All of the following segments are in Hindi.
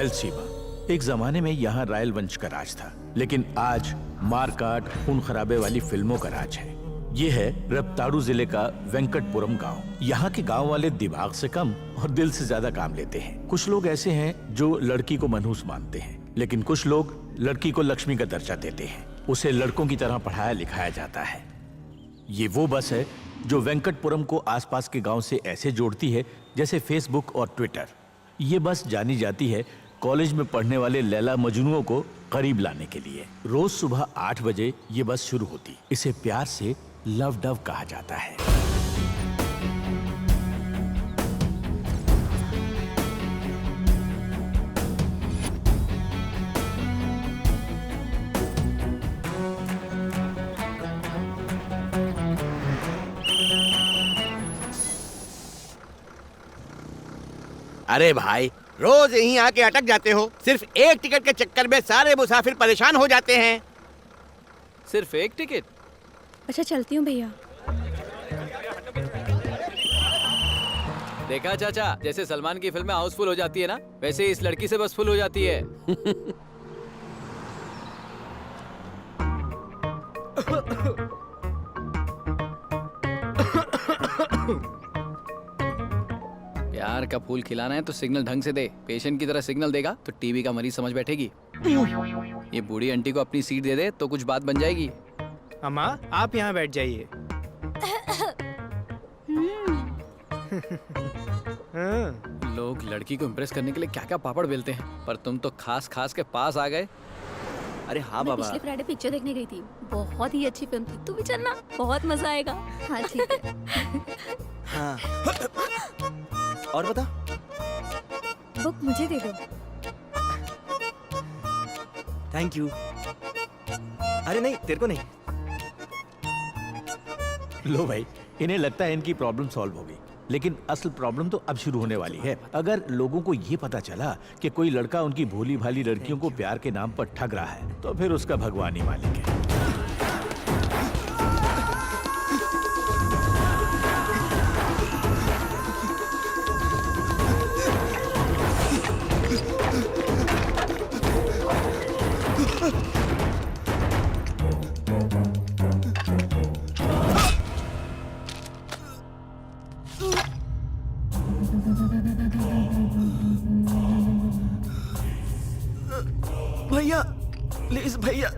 रायलसीमा। एक जमाने में यहाँ रायल वंश का राज था, लेकिन आज मारकाट खून खराबे वाली फिल्मों का राज है। ये है रत्तारू जिले का वेंकटपुरम गांव। यहाँ के गांव वाले दिमाग से कम और दिल से ज्यादा काम लेते हैं। कुछ लोग ऐसे हैं जो लड़की को मनहूस मानते हैं, लेकिन कुछ लोग लड़की को लक्ष्मी का दर्जा देते हैं। उसे लड़कों की तरह पढ़ाया लिखाया जाता है। ये वो बस है जो वेंकटपुरम को आसपास के गांव से ऐसे जोड़ती है जैसे फेसबुक और ट्विटर। ये बस जानी जाती है कॉलेज में पढ़ने वाले लैला मजनुओं को करीब लाने के लिए। रोज सुबह 8 बजे ये बस शुरू होती। इसे प्यार से लव डव कहा जाता है। अरे भाई, रोज यहीं आके अटक जाते हो। सिर्फ एक टिकट के चक्कर में सारे मुसाफिर परेशान हो जाते हैं। सिर्फ एक टिकट? अच्छा चलती हूँ भैया। देखा चाचा, जैसे सलमान की फिल्में हाउसफुल हो जाती है ना, वैसे इस लड़की से बस फुल हो जाती है। प्यार का फूल खिलाना है तो सिग्नल ढंग से दे। पेशेंट की तरह सिग्नल देगा तो टीबी का मरीज समझ बैठेगी। ये बूढ़ी आंटी को अपनी सीट दे दे तो कुछ बात बन जाएगी। अम्मा, आप यहाँ बैठ जाइए। लोग लड़की को इम्प्रेस करने के लिए क्या क्या पापड़ बेलते हैं, पर तुम तो खास खास के पास आ गए। अरे हाँ बाबा, पिछले फ्राइडे पिक्चर देखने गई थी, बहुत ही अच्छी फिल्म थी। तू भी चलना, बहुत मजा आएगा। हाँ ठीक है। हाँ। और बता। बुक मुझे दे दो। Thank you. अरे नहीं, तेरे को नहीं। लो भाई, इन्हें लगता है इनकी प्रॉब्लम सॉल्व हो गई, लेकिन असल प्रॉब्लम तो अब शुरू होने वाली है। अगर लोगों को ये पता चला कि कोई लड़का उनकी भोली भाली लड़कियों को प्यार के नाम पर ठग रहा है, तो फिर उसका भगवान ही मालिक है। भैया प्लीज भैया,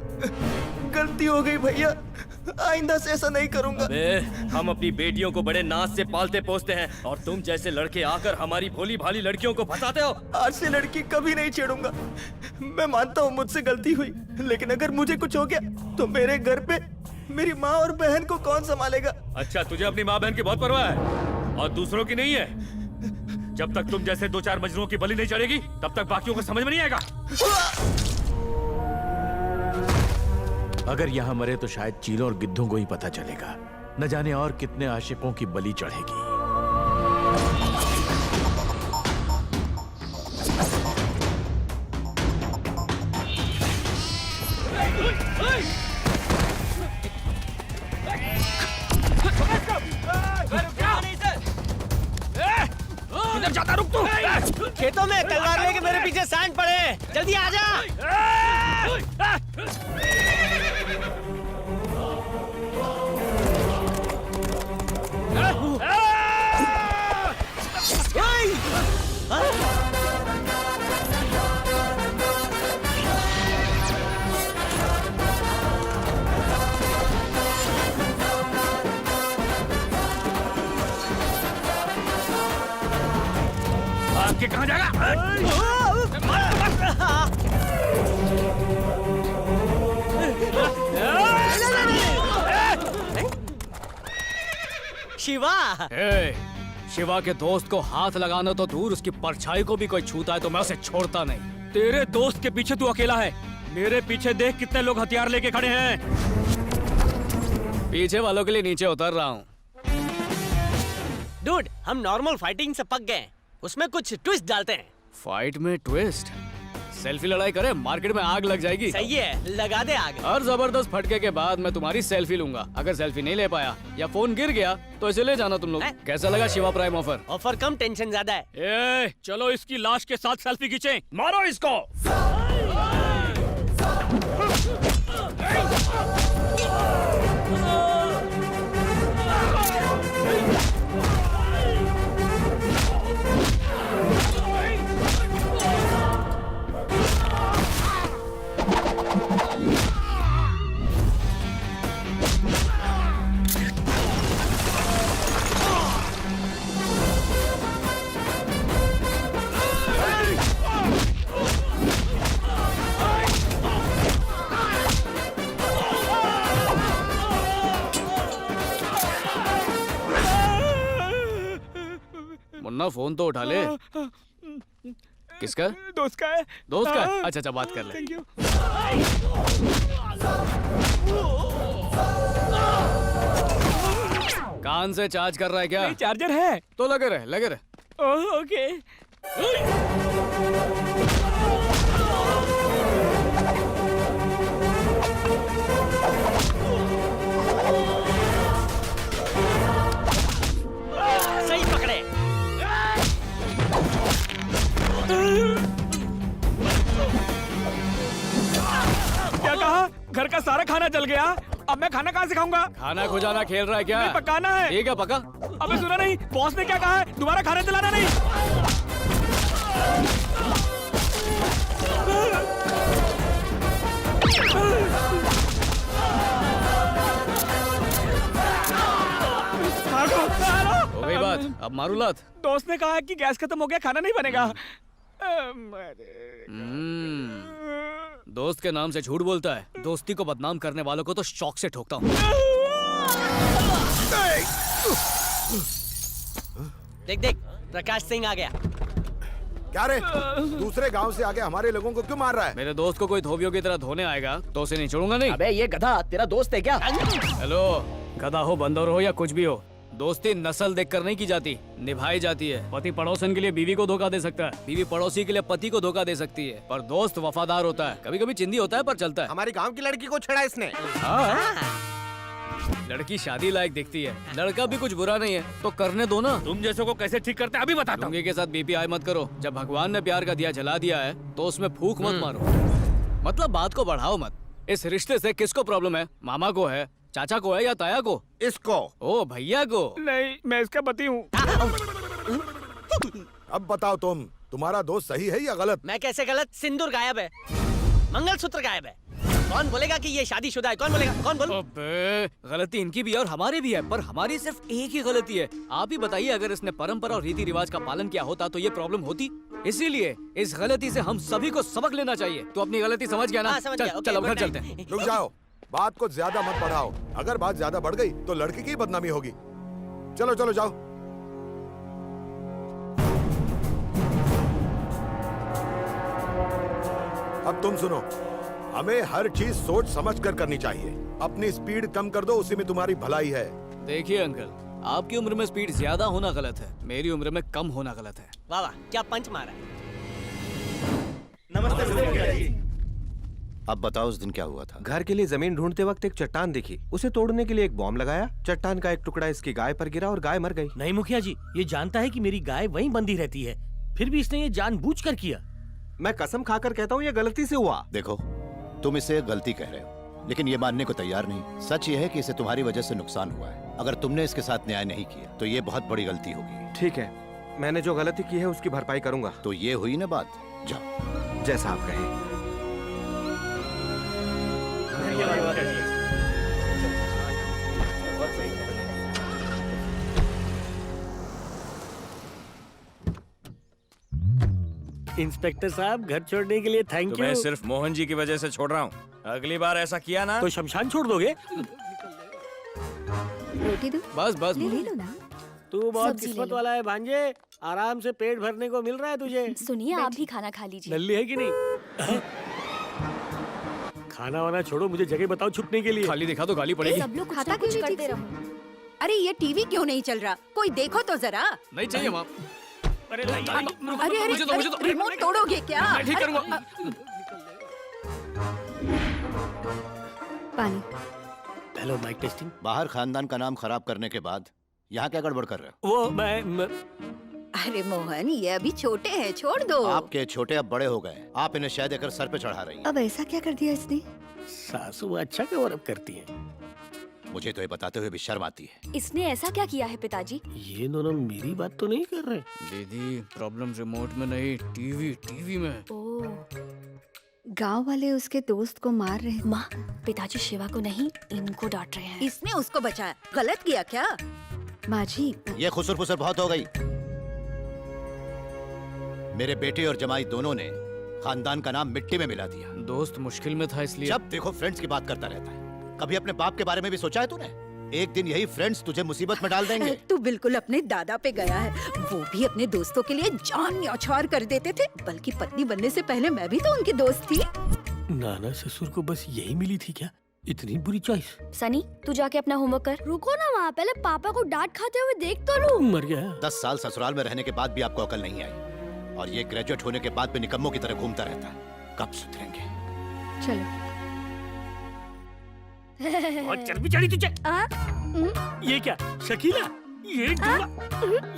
गलती हो गई भैया, आइंदा से ऐसा नहीं करूंगा। हम अपनी बेटियों को बड़े नाज से पालते पोसते हैं और तुम जैसे लड़के आकर हमारी भोली भाली लड़कियों को फंसाते हो। आज से लड़की कभी नहीं छेड़ूंगा। मैं मानता हूँ मुझसे गलती हुई, लेकिन अगर मुझे कुछ हो गया तो मेरे घर पे मेरी माँ और बहन को कौन संभालेगा? अच्छा, तुझे अपनी माँ बहन की बहुत परवाह है और दूसरों की नहीं है। जब तक तुम जैसे 2-4 मजनुओं की बलि नहीं चढ़ेगी, तब तक बाकियों को समझ में नहीं आएगा। अगर यहाँ मरे तो शायद चीलों और गिद्धों को ही पता चलेगा। न जाने और कितने आशिकों की बलि चढ़ेगी। किधर जाता, रुक तू। खेतों में तलवार लेके मेरे पीछे सैंड पड़े, जल्दी आ जा। आगे कहाँ जाएगा? शिवा, शिवा के दोस्त को हाथ लगाना तो दूर, उसकी परछाई को भी कोई छूता है तो मैं उसे छोड़ता नहीं। तेरे दोस्त के पीछे तू अकेला है, मेरे पीछे देख कितने लोग हथियार लेके खड़े हैं। पीछे वालों के लिए नीचे उतर रहा हूँ। डूड, हम नॉर्मल फाइटिंग से पक गए, उसमें कुछ ट्विस्ट डालते हैं। फाइट में ट्विस्ट? सेल्फी लड़ाई करे, मार्केट में आग लग जाएगी। सही है, लगा दे आग। हर जबरदस्त फटके के बाद मैं तुम्हारी सेल्फी लूंगा। अगर सेल्फी नहीं ले पाया या फोन गिर गया तो इसे ले जाना तुम लोग। कैसा लगा शिवा प्राइम ऑफर? ऑफर कम, टेंशन ज्यादा है। ए, चलो इसकी लाश के साथ सेल्फी खींचे। मारो इसको। मुन्ना फोन तो उठा ले। किसका? दोस्त का है। दोस्त का? अच्छा अच्छा, बात कर ले। Thank you. कान से चार्ज कर रहा है क्या? चार्जर है तो लगे रहे, लगे रहे। ओह, ओके। सही पकड़े। क्या कहा? घर का सारा खाना जल गया। अब मैं खाना कहाँ से खाऊंगा? खाना खुजाना खेल रहा है क्या? नहीं, पकाना है। ठीक है, पका। अबे सुना नहीं, बॉस ने क्या कहा है? दोबारा खाना जलाना नहीं। हो गई बात, अब मारू लात। दोस्त ने कहा है कि गैस खत्म हो गया, खाना नहीं बनेगा। दोस्त के नाम से झूठ बोलता है। दोस्ती को बदनाम करने वालों को तो शौक से ठोकता हूँ। देख देख, प्रकाश सिंह आ गया। क्या रे? दूसरे गांव से आके हमारे लोगों को क्यों मार रहा है? मेरे दोस्त को कोई धोबियों की तरह धोने आएगा तो उसे नहीं छोड़ूंगा। नहीं। अबे ये गधा तेरा दोस्त है क्या? हेलो, गधा हो, बंदर हो या कुछ भी हो, दोस्ती नस्ल देखकर नहीं की जाती, निभाई जाती है। पति पड़ोसन के लिए बीवी को धोखा दे सकता है, बीवी पड़ोसी के लिए पति को धोखा दे सकती है, पर दोस्त वफादार होता है। कभी कभी चिंदी होता है पर चलता है। हमारी गांव की लड़की को छेड़ा इसने। लड़की शादी लायक दिखती है, लड़का भी कुछ बुरा नहीं है, तो करने दो ना। तुम जैसों को कैसे ठीक करते हैं अभी बताता हूँ। लुंगी के साथ बीपी हाई मत करो। जब भगवान ने प्यार का दिया जला दिया है तो उसमें फूंक मत मारो। मतलब बात को बढ़ाओ मत। इस रिश्ते से किसको प्रॉब्लम है? मामा को है, चाचा को है या ताया को? इसको। ओ भैया को। नहीं, मैं इसका पति हूँ। अब बताओ तुम्हारा दोस्त सही है या गलत? मैं कैसे गलत? सिंदूर गायब है, मंगलसूत्र गायब है। कौन बोलेगा कि ये शादीशुदा है? कौन बोलेगा? कौन बोल? अबे, गलती इनकी भी है और हमारी भी है, पर हमारी सिर्फ एक ही गलती है। आप ही बताइए, अगर इसने परंपरा और रीति रिवाज का पालन किया होता तो ये प्रॉब्लम होती? इसीलिए इस गलती से हम सभी को सबक लेना चाहिए। तो अपनी गलती समझ गया ना? हाँ, समझ गया। चल, ओके, चलो घर गुड चलते नाइट। हैं। रुक जाओ, बात को ज्यादा मत बढ़ाओ। अगर बात ज्यादा बढ़ गई तो लड़की की बदनामी होगी। चलो चलो जाओ। अब तुम सुनो, हमें हर चीज सोच समझ कर करनी चाहिए। अपनी स्पीड कम कर दो, उसी में तुम्हारी भलाई है। देखिए अंकल, आपकी उम्र में स्पीड ज्यादा होना गलत है, मेरी उम्र में कम होना गलत है। वाह वाह, क्या पंच मारा। अब बताओ उस दिन क्या हुआ था? घर के लिए जमीन ढूंढते वक्त एक चट्टान दिखी, उसे तोड़ने के लिए एक बॉम्ब लगाया। चट्टान का एक टुकड़ा इसकी गाय पर गिरा और गाय मर गई। नहीं मुखिया जी, ये जानता है कि मेरी गाय वहीं बंधी रहती है, फिर भी इसने ये जानबूझकर किया। मैं कसम खाकर कहता हूँ ये गलती से हुआ। देखो, तुम इसे गलती कह रहे हो, लेकिन ये मानने को तैयार नहीं। सच ये है कि इसे तुम्हारी वजह से नुकसान हुआ है। अगर तुमने इसके साथ न्याय नहीं किया तो ये बहुत बड़ी गलती होगी। ठीक है, मैंने जो गलती की है उसकी भरपाई करूंगा। तो ये हुई ना बात, जाओ। जैसा आप कहें। इंस्पेक्टर साहब, घर छोड़ने के लिए थैंक तो मैं यू। सिर्फ मोहन जी की वजह से छोड़ रहा हूँ। अगली बार ऐसा किया ना तो शमशान छोड़ दोगे? रोटी दूं? बस बस ले लो ना। तू बहुत सब्जी ले किस्मत लो। वाला है भांजे, आराम से पेट भरने को मिल रहा है तुझे। सुनिए, आप भी खाना खा लीजिए। नल्ली है कि नहीं? खाना वाना छोड़ो, मुझे जगह बताओ छुपने के लिए। खाली दिखा तो गाली पड़ेगी। सब लोग कुछ खाता ना कुछ क्यों नहीं करते ठीक रहो। अरे ये टीवी क्यों नहीं चल रहा? कोई देखो तो जरा। नहीं चाहिए माँ। अरे मुझे तो रिमोट तोड़ोगे क्या? मैं ठीक करूंगा। पानी। Hello mike testing. बाहर खानदान का नाम खराब करने के बाद यहाँ क्या गड़बड़ कर रहे हो? वो मैं अरे मोहन, ये अभी छोटे हैं, छोड़ दो। आपके छोटे अब बड़े हो गए, आप इन्हें शहद देकर सर पे चढ़ा रही हैं। अब ऐसा क्या कर दिया इसने? सासू अच्छा गौरव करती है। मुझे तो ये बताते हुए भी शर्म आती है। इसने ऐसा क्या किया है पिताजी? ये दोनों मेरी बात तो नहीं कर रहे। दीदी प्रॉब्लम रिमोट में नहीं, टीवी में। गांव वाले उसके दोस्त को मार रहे हैं। माँ, पिताजी शिवा को नहीं, इनको डांट रहे हैं। इसने उसको बचाया, गलत किया क्या? माँ जी, ये खुसर फुसर बहुत हो गई। मेरे बेटे और जमाई दोनों ने खानदान का नाम मिट्टी में मिला दिया। दोस्त मुश्किल में था इसलिए। जब देखो फ्रेंड्स की बात करता रहता है। कभी अपने बाप के बारे में भी सोचा है तूने? एक दिन यही फ्रेंड्स तुझे मुसीबत में डाल देंगे। तू बिल्कुल अपने दादा पे गया है। वो भी अपने दोस्तों के लिए जान न्यौछावर कर देते थे। बल्कि पत्नी बनने से पहले मैं भी तो उनकी दोस्त थी। नाना ससुर को बस यही मिली थी क्या? इतनी बुरी चॉइस। सनी, तू जाके अपना होमवर्क कर। रुको ना वहाँ, पहले पापा को डांट खाते हुए देख तो लूं। मर गया। 10 साल ससुराल में रहने के बाद भी आपको अकल नहीं आई और ये ग्रेजुएट होने के बाद भी निकम्मों की तरह घूमता रहता है। कब सुधरेंगे? चलो। और चर्बी चढ़ी तुझे। ये क्या शकीला? ये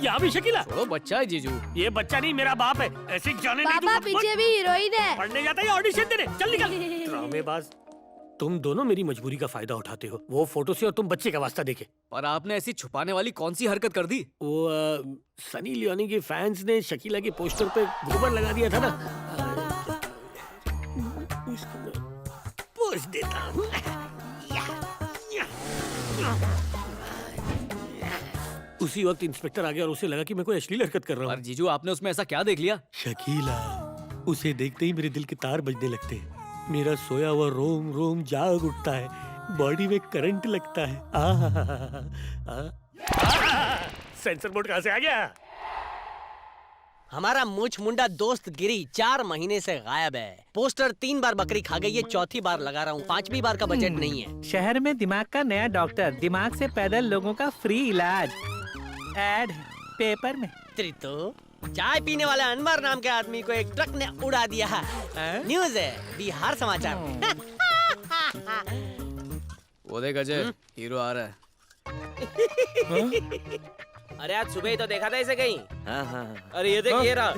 यहाँ भी शकीला? छोड़ो, बच्चा है जीजू। ये बच्चा नहीं, मेरा बाप है। ऐसे जाने नहीं पापा पीछे भी हीरोइन है। पढ़ने जाता है ऑडिशन देने। चल निकल। ड्रामेबाज। तुम दोनों मेरी मजबूरी का फायदा उठाते हो। वो फोटो से और तुम बच्चे का वास्ता देके। पर आपने ऐसी छुपाने वाली कौन सी हरकत कर दी? वो सनी लियोनी के फैंस ने शकीला के पोस्टर पे गोबर लगा दिया था ना। पूछ देता हूँ। उसी वक्त इंस्पेक्टर आ गया और उसे लगा कि मैं कोई अश्लील हरकत कर रहा हूँ। पर जीजू, आपने उसमें ऐसा क्या देख लिया? शकीला, उसे देखते ही मेरे दिल के तार बजने लगते हैं। मेरा सोया हुआ रोम रोम जाग उठता है, बॉडी में करंट लगता है। सेंसर बोर्ड कहाँ से आ गया? हमारा मुछ मुंडा दोस्त गिरी 4 महीने से गायब है। पोस्टर 3 बार बकरी खा गई, ये 4थी बार लगा रहा हूँ। 5वीं बार का बजट नहीं है। शहर में दिमाग का नया डॉक्टर, दिमाग से पैदल लोगों का फ्री इलाज। ऐड पेपर में। त्रितो, चाय पीने वाले अनवर नाम के आदमी को एक ट्रक ने उड़ा दिया है। न्यूज है, बिहार समाचार। वो देख अजय, हीरो आ रहा है। अरे आज सुबह ही तो देखा था इसे कहीं। हाँ। अरे ये देख, ये रहा।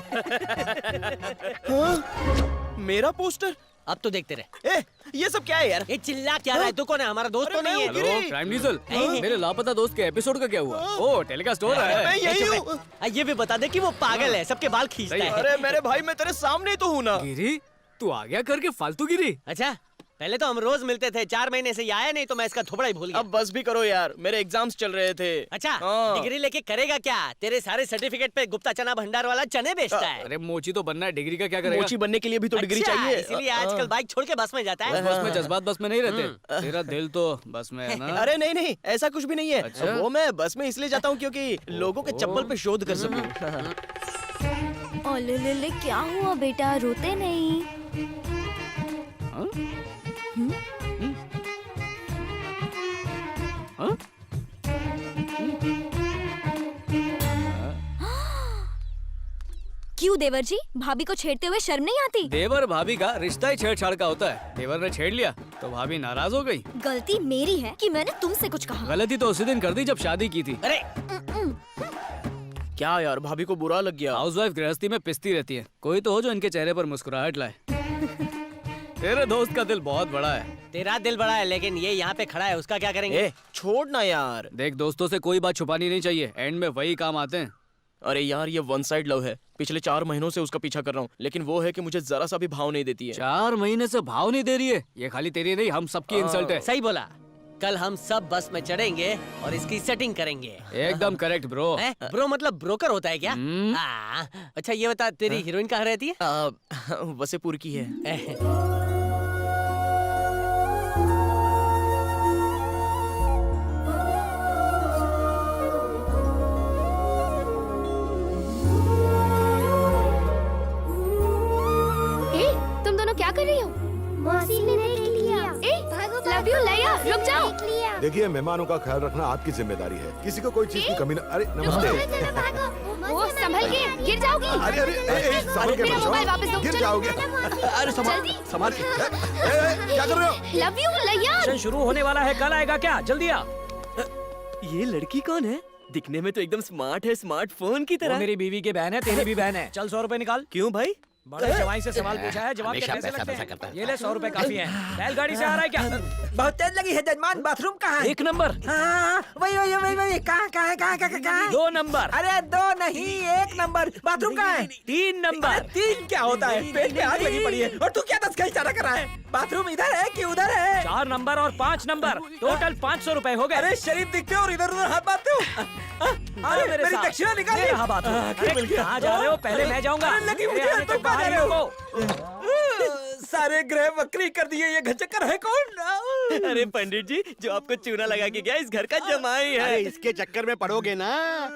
मेरा पोस्टर। अब तो देखते रहे। ये सब क्या है यार? ये चिल्ला क्या रहा है? तू कौन है? हमारा दोस्त तो नहीं है। हेलो क्राइम डीजल, मेरे लापता दोस्त के एपिसोड का क्या हुआ? ओ, टेलीकास्ट हो रहा है। मैं यही हूँ। ये भी बता दे कि वो पागल है, सबके बाल खींचता है। अरे मेरे भाई, मैं तेरे सामने तो हूँ ना। गिरी, तू आ गया करके फालतू गिरी। अच्छा, पहले तो हम रोज मिलते थे, 4 महीने से ये आया नहीं तो मैं इसका थोबड़ा ही भूल गया। अब बस भी करो यार, मेरे एग्जाम्स चल रहे थे। अच्छा, डिग्री लेके करेगा क्या? तेरे सारे सर्टिफिकेट पे गुप्ता चना भंडार वाला चने बेचता है। अरे मोची तो बनना है, डिग्री का क्या करेगा? मोची बनने के लिए भी तो डिग्री चाहिए। इसीलिए आजकल बाइक छोड़ के बस में जाता है। बस में जज्बात बस में नहीं रहते। तेरा दिल तो बस में है ना? अरे नहीं, ऐसा कुछ भी नहीं है। अच्छा? वो मैं बस में इसलिए जाता हूँ क्योंकि लोगों के चप्पल पे शोध कर सकूं। ले क्या हुआ बेटा, रोते नहीं? क्यों देवर जी, भाभी को छेड़ते हुए शर्म नहीं आती? देवर भाभी का रिश्ता ही छेड़छाड़ का होता है। देवर ने छेड़ लिया तो भाभी नाराज हो गई। गलती मेरी है कि मैंने तुमसे कुछ कहा। गलती तो उसी दिन कर दी जब शादी की थी। अरे क्या यार, भाभी को बुरा लग गया। हाउसवाइफ गृहस्थी में पिसती रहती है, कोई तो हो जो इनके चेहरे पर मुस्कुराहट लाए। तेरे दोस्त का दिल बहुत बड़ा है। तेरा दिल बड़ा है, लेकिन ये यहाँ पे खड़ा है, उसका क्या करेंगे? छोड़ ना यार। देख, दोस्तों से कोई बात छुपानी नहीं चाहिए, एंड में वही काम आते हैं। अरे यार, ये वन साइड लव है। पिछले 4 महीनों से उसका पीछा कर रहा हूँ, लेकिन वो है कि मुझे जरा सा भी भाव नहीं देती है। 4 महीने से भाव नहीं दे रही है? ये खाली तेरी नहीं, हम सबकी इंसल्ट है। सही बोला। कल हम सब बस में चढ़ेंगे और इसकी सेटिंग करेंगे। एकदम करेक्ट ब्रो। ब्रो मतलब ब्रोकर होता है क्या? अच्छा ये बता, तेरी हीरोइन कहाँ रहती है? वसेपुर की है। तुम दोनों क्या कर रही हो? मौसी ने देख लिया। लव यू लैया, रुक जाओ। देखिए, मेहमानों का ख्याल रखना आपकी जिम्मेदारी है। किसी को कोई चीज की कमी न। अरे नमस्ते। वो संभल के गिर जाओगी। अरे अरे संभल के मेरा बचाओ। मोबाइल वापस दो। गिर चलो, जाओगे। अरे संभाल के। क्या कर रहे हो? लव यू लैया। सेशन शुरू होने वाला है, कल आएगा क्या? जल्दी आ। ये लड़की कौन है? दिखने में तो एकदम स्मार्ट है, स्मार्टफोन की वो तरह। मेरी बीवी की बहन है, तेरी भी बहन है। चल 100 रुपए निकाल। क्यों भाई? बड़े जवाई से सवाल पूछा है, जवाब के हमेशा पैसे पैसा लगते पैसा हैं। करता है। ये ले 100 रुपए काफी है। बैलगाड़ी से आ रहा है क्या? बहुत तेज लगी है जजमान। बाथरूम कहाँ है? 1 नंबर। हाँ, वही कहाँ 2 नंबर। अरे 2 नहीं 1 नंबर। बाथरूम कहाँ है? 3 नंबर। 3 क्या होता है? पेट में आग लगी पड़ी है और तू क्या 10 का इशारा कर रहा है? बाथरूम इधर है कि उधर है? 4 नंबर और 5 नंबर, टोटल 500 रुपए हो गए। अरे शरीफ दिखते हो और इधर उधर हाथ बांधते हो। अरे मेरी दक्षिणा निकाल ली। मेरा बात मिल गया। कहाँ जा रहे हो? पहले मैं जाऊंगा। अरे लगी मेरे मुझे, आने तुम तक कहाँ बाहर जा रहे ही हो? रुको। सारे ग्रह वक्री कर दिए। ये घचक्कर है कौन? अरे पंडित जी, जो आपको चूना लगा के गया इस घर का जमाई अरे है। इसके चक्कर में पड़ोगे ना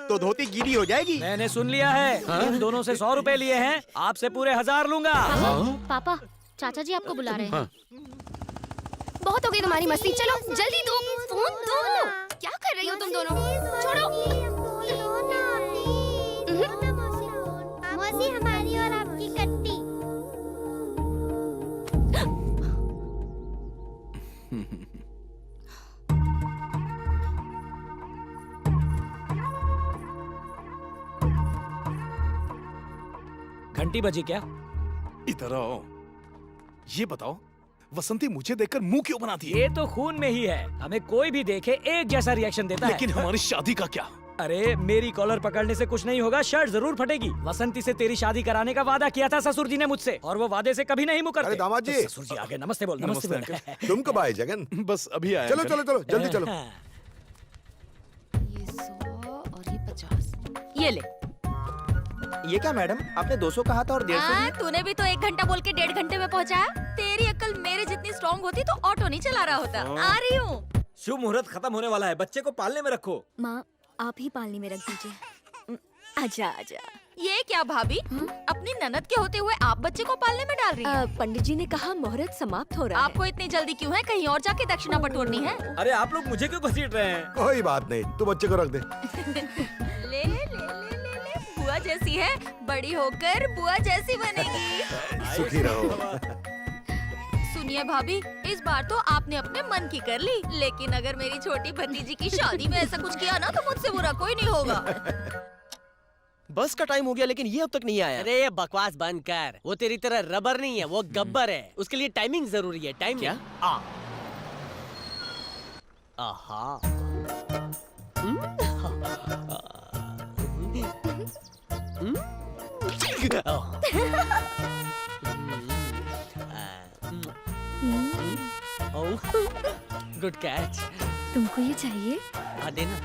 तो धोती गीली हो जाएगी। मैंने सुन लिया है। इन दोनों से 100 रुपए लिए हैं, आपसे पूरे 1000 लूंगा। पापा, चाचा जी आपको बुला रहे हैं। बहुत हो गई तुम्हारी मस्ती, चलो जल्दी दो फोन दो। क्या कर रही हो तुम दोनों? छोड़ो। मौसी हमारी और आपकी कट्टी। घंटी बजी क्या? इधर आओ। ये बताओ, वसंती मुझे देखकर मुंह क्यों बनाती है? ये तो खून में ही है। हमें कोई भी देखे एक जैसा रिएक्शन देता लेकिन है। हमारी शादी का क्या? अरे मेरी कॉलर पकड़ने से कुछ नहीं होगा, शर्ट जरूर फटेगी। वसंती से तेरी शादी कराने का वादा किया था ससुर जी ने मुझसे, और वो वादे से कभी नहीं मुकरते। अरे दामाद जी। तो ससुर जी आगे नमस्ते बोल। नमस्ते बोल। तुम कब आए जगन? बस अभी आया। चलो चलो चलो जल्दी चलो। ये 100 और ये 50। ये ले। ये क्या मैडम, आपने 200 कहा था और 150 तूने भी तो 1 घंटा बोल के 1.5 घंटे में पहुंचाया। तेरी अक्ल मेरे जितनी स्ट्रॉन्ग होती तो ऑटो नहीं चला रहा होता। आ रही हूँ। शुभ मुहूर्त खत्म होने वाला है, बच्चे को पालने में रखो। माँ, आप ही पालनी में रख दीजिए। आजा आजा। ये क्या भाभी, अपनी ननद के होते हुए आप बच्चे को पालने में डाल रही हैं? पंडित जी ने कहा मुहूर्त समाप्त हो रहा है। आपको इतनी जल्दी क्यों है? कहीं और जाके दक्षिणा बटोरनी है? अरे आप लोग मुझे क्यों घसीट रहे हैं? कोई बात नहीं, तू बच्चे को रख दे। ले ले ले ले ले ले। बुआ जैसी है, बड़ी होकर बुआ जैसी बनेगी। सुखी रहो। सुनिए भाभी, इस बार तो आपने अपने मन की कर ली, लेकिन अगर मेरी छोटी भतीजी की शादी में ऐसा कुछ किया ना तो मुझसे बुरा कोई नहीं होगा। बस का टाइम हो गया लेकिन ये अब तक नहीं आया। अरे ये बकवास बंद कर। वो तेरी तरह रबर नहीं है, वो गब्बर है। उसके लिए टाइमिंग जरूरी है। टाइम क्या? आहा। Good catch. तुमको ये चाहिए? देना।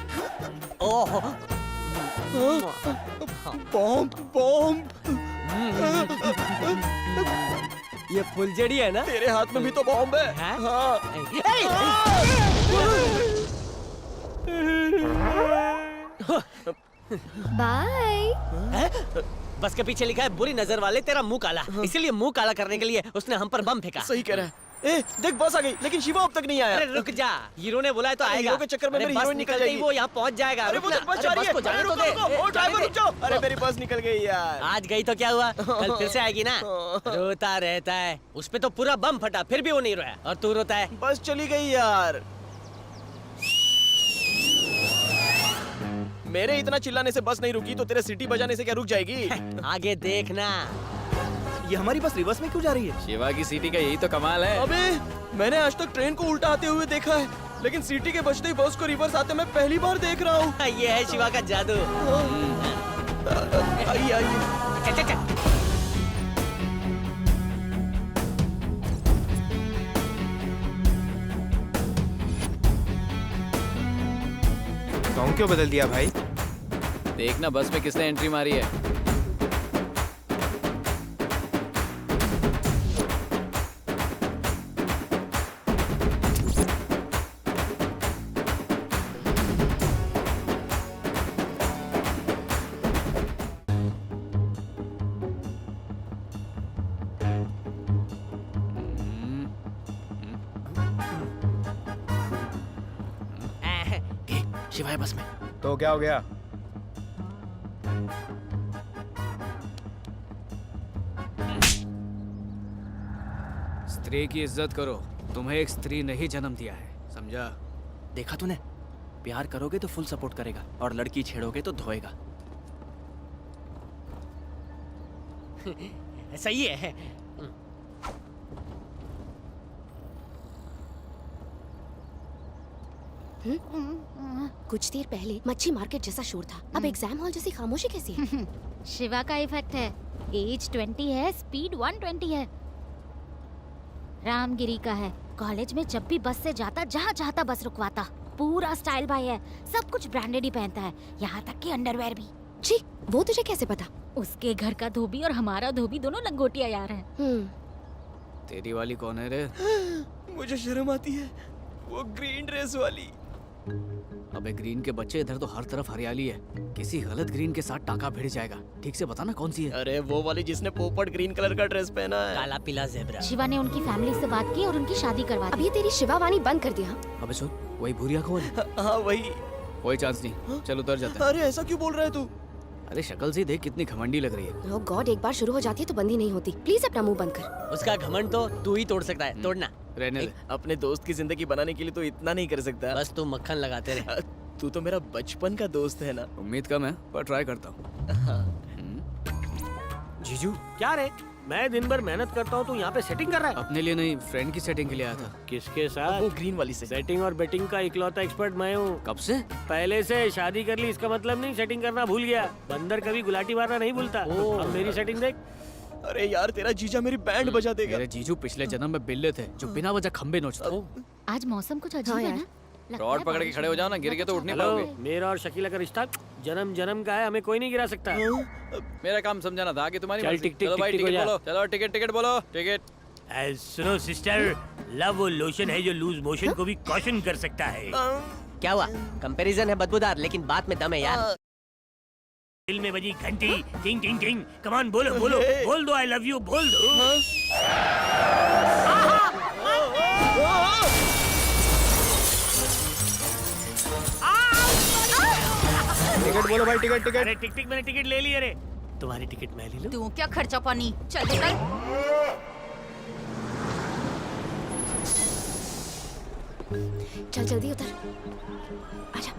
ओह बॉम्ब बॉम्ब। ये फुलझड़ी है ना? तेरे हाथ में भी तो बॉम्ब है। हाँ। बाय। बस के पीछे लिखा है बुरी नजर वाले तेरा मुंह काला। इसीलिए मुंह काला करने के लिए उसने हम पर बम फेंका। सही कह रहा है। ए, देख बस आ गई, लेकिन शिवा अब तक नहीं आया। अरे रुक जा, हीरो ने बुलाया तो अरे आएगा। हीरो के चक्कर में अरे मेरी बस हीरोइन निकल निकलते ही जाएगी। वो यहाँ पहुँच जाएगा। अरे वो रुक तो ना। बस जा अरे रही बस को है। जाने अरे तो दे। रुको, ओ, ड्राइवर रुक जाओ। अरे मेरी बस निकल गई यार। आज गई तो क्या हुआ, कल फिर से आएगी ना। रोता रहता है, उस पे तो पूरा बम फटा फिर भी वो नहीं रोया, और तू रोता है। बस चली गई यार। मेरे इतना चिल्लाने से बस नहीं रुकी तो तेरे सीटी बजाने से क्या रुक जाएगी? आगे देखना। ये हमारी बस रिवर्स में क्यों जा रही है? शिवा की सीटी का यही तो कमाल है। अबे मैंने आज तक ट्रेन को उल्टा आते हुए देखा है, लेकिन सीटी के बजते ही बस को रिवर्स आते मैं पहली बार देख रहा हूँ। ये है शिवा का जादू। आइए आइए। चल चल चल। सॉन्ग क्यों बदल दिया भाई? देखना बस पे किसने एंट्री मारी है। शिवाय बस में। तो क्या हो गया? स्त्री की इज्जत करो। तुम्हें एक स्त्री ने ही जन्म दिया है, समझा? देखा तूने, प्यार करोगे तो फुल सपोर्ट करेगा और लड़की छेड़ोगे तो धोएगा। सही है। कुछ देर पहले मच्छी मार्केट जैसा शोर था, अब एग्जाम हॉल जैसी खामोशी कैसी है? शिवा का इफेक्ट है। एज 20 है, स्पीड 120 है। रामगिरी का है। कॉलेज में जब भी बस से जाता, जहाँ चाहता बस रुकवाता। पूरा स्टाइल भाई है, सब कुछ ब्रांडेड ही पहनता है, यहाँ तक कि अंडरवेयर भी। जी, वो तुझे कैसे पता? उसके घर का धोबी और हमारा धोबी दोनों लंगोटिया यार हैं। तेरी वाली कौन है रे? मुझे शर्म आती है, वो ग्रीन ड्रेस वाली। अबे ग्रीन के बच्चे, इधर तो हर तरफ हरियाली है। किसी गलत ग्रीन के साथ टाका भिड़ जाएगा। ठीक से बता ना कौन सी है? अरे वो वाली जिसने पोपट ग्रीन कलर का ड्रेस पहना है। काला पीला ज़ेब्रा। शिवा ने उनकी फैमिली से बात की और उनकी शादी करवा दी। अब ये तेरी शिवावानी बंद कर दिया। अबे सुन, वही भूरिया को वाली? हाँ वही। कोई चांस नहीं, चल उतर जाता है। अरे ऐसा क्यों बोल रहा है तू? अरे शक्ल से देख कितनी घमंडी लग रही है। ओह गॉड, एक बार शुरू हो जाती है तो बंद ही नहीं होती। प्लीज अपना मुंह बंद कर। उसका घमंड तो तू ही तोड़ सकता है, तोड़ना। रहने दे। अपने दोस्त की जिंदगी बनाने के लिए तो इतना नहीं कर सकता। बस तू मक्खन लगाते रहे। तू तो मेरा बचपन का दोस्त है ना। उम्मीद कम है पर ट्राई करता हूँ। जीजू क्या रे, मैं दिन भर मेहनत करता हूँ, तू यहाँ पे सेटिंग कर रहा है? अपने लिए नहीं, फ्रेंड की सेटिंग के लिए आया था। किसके साथ? वो ग्रीन वाली से। सेटिंग और बेटिंग का इकलौता एक्सपर्ट मैं हूँ। कब से? पहले से। शादी कर ली इसका मतलब नहीं सेटिंग करना भूल गया। बंदर कभी गुलाटी मारना नहीं भूलता। अब मेरी सेटिंग देख। अरे यार, तेरा जीजा मेरी बैंड बजा देगा। मेरे जीजू पिछले जन्म में बिल्ले थे जो बिना वजह खंबे नोचता। आज मौसम कुछ अजीब है ना? रॉड पकड़ के खड़े हो जाओ ना, गिर के तो उठ नहीं पाओगे। मेरा और शकीला का रिश्ता जन्म जन्म का है, हमें कोई नहीं गिरा सकता। मेरा काम समझाना था कि तुम्हारी चल मर्जी। टिक टिक चलो भाई टिक टिक टिकट हो जा। बोलो, चलो टिकट बोलो, टिकट। सुनो सिस्टर, लव वो लोशन है जो लूज मोशन को भी कॉशन कर सकता है। क्या हुआ? कंपैरिजन है बदबूदार, लेकिन बात में दम है यार। दिल में बजी घंटी, टिंग टिंग टिंग। कम ऑन बोलो बोलो, बोल दो आई लव यू, बोल दो। टिकट बोलो भाई, टिकट टिकट। अरे टिक टिक, मैंने टिकट ले ली। अरे तुम्हारी टिकट मैं ले लूं? तू क्या खर्चा पानी, चल निकल। चल जल्दी उतर। आजा।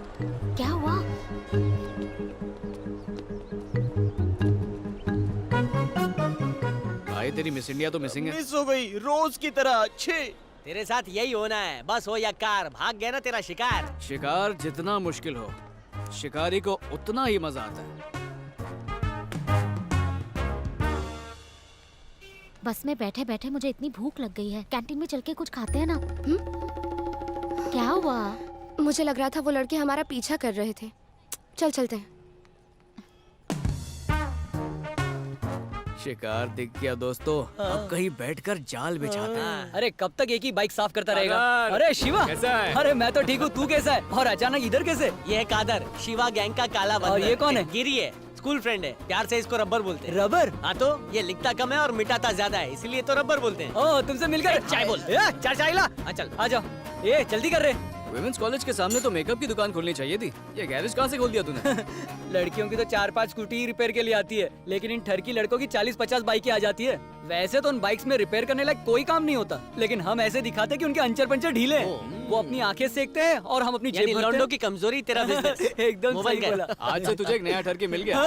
क्या हुआ? भाई तेरी मिस इंडिया तो मिसिंग है। मिस हो गई, रोज की तरह। छे तेरे साथ यही होना है, बस हो या कार, भाग गया ना तेरा शिकार। शिकार जितना मुश्किल हो, शिकारी को उतना ही मजा आता है। बस में बैठे बैठे मुझे इतनी भूख लग गई है, कैंटीन में चल के कुछ खाते हैं ना? क्या हुआ? मुझे लग रहा था वो लड़के हमारा पीछा कर रहे थे। चल चलते हैं। शिकार दिख गया दोस्तों। अब कहीं बैठकर जाल बिछाते हैं। अरे कब तक एक ही बाइक साफ करता रहेगा? कादर, अरे शिवा, कैसा है? अरे मैं तो ठीक हूँ, तू कैसा है? और अचानक इधर कैसे? ये है कादर, शिवा गैंग का काला बंदर। और ये कौन है? गिरी है, स्कूल फ्रेंड है, प्यार से इसको रबर बोलते हैं। रबर? हाँ तो ये लिखता कम है और मिटाता ज्यादा है, इसीलिए तो रबर बोलते हैं। ओ तुमसे मिलकर चाय बोल। चाय चाय ला। हाँ चल आ जाओ। ए जल्दी कर रहे। विमेंस कॉलेज के सामने तो मेकअप की दुकान खोलनी चाहिए थी। ये गैरेज कहाँ से खोल दिया तूने? लड़कियों की तो 4-5 स्कूटी ही रिपेयर के लिए आती है, लेकिन इन ठरकी लड़कों की 40-50 बाइकें आ जाती है। वैसे तो उन बाइक्स में रिपेयर करने लायक कोई काम नहीं होता, लेकिन हम ऐसे दिखाते कि उनके अंचर पंचर ढीले हैं। वो अपनी आंखें सेकते हैं और हम अपनी जेब भरते हैं। लौंडों की कमजोरी तेरा बिजनेस। एकदम सही बोला। आज से तुझे एक नया ठरकी मिल गया।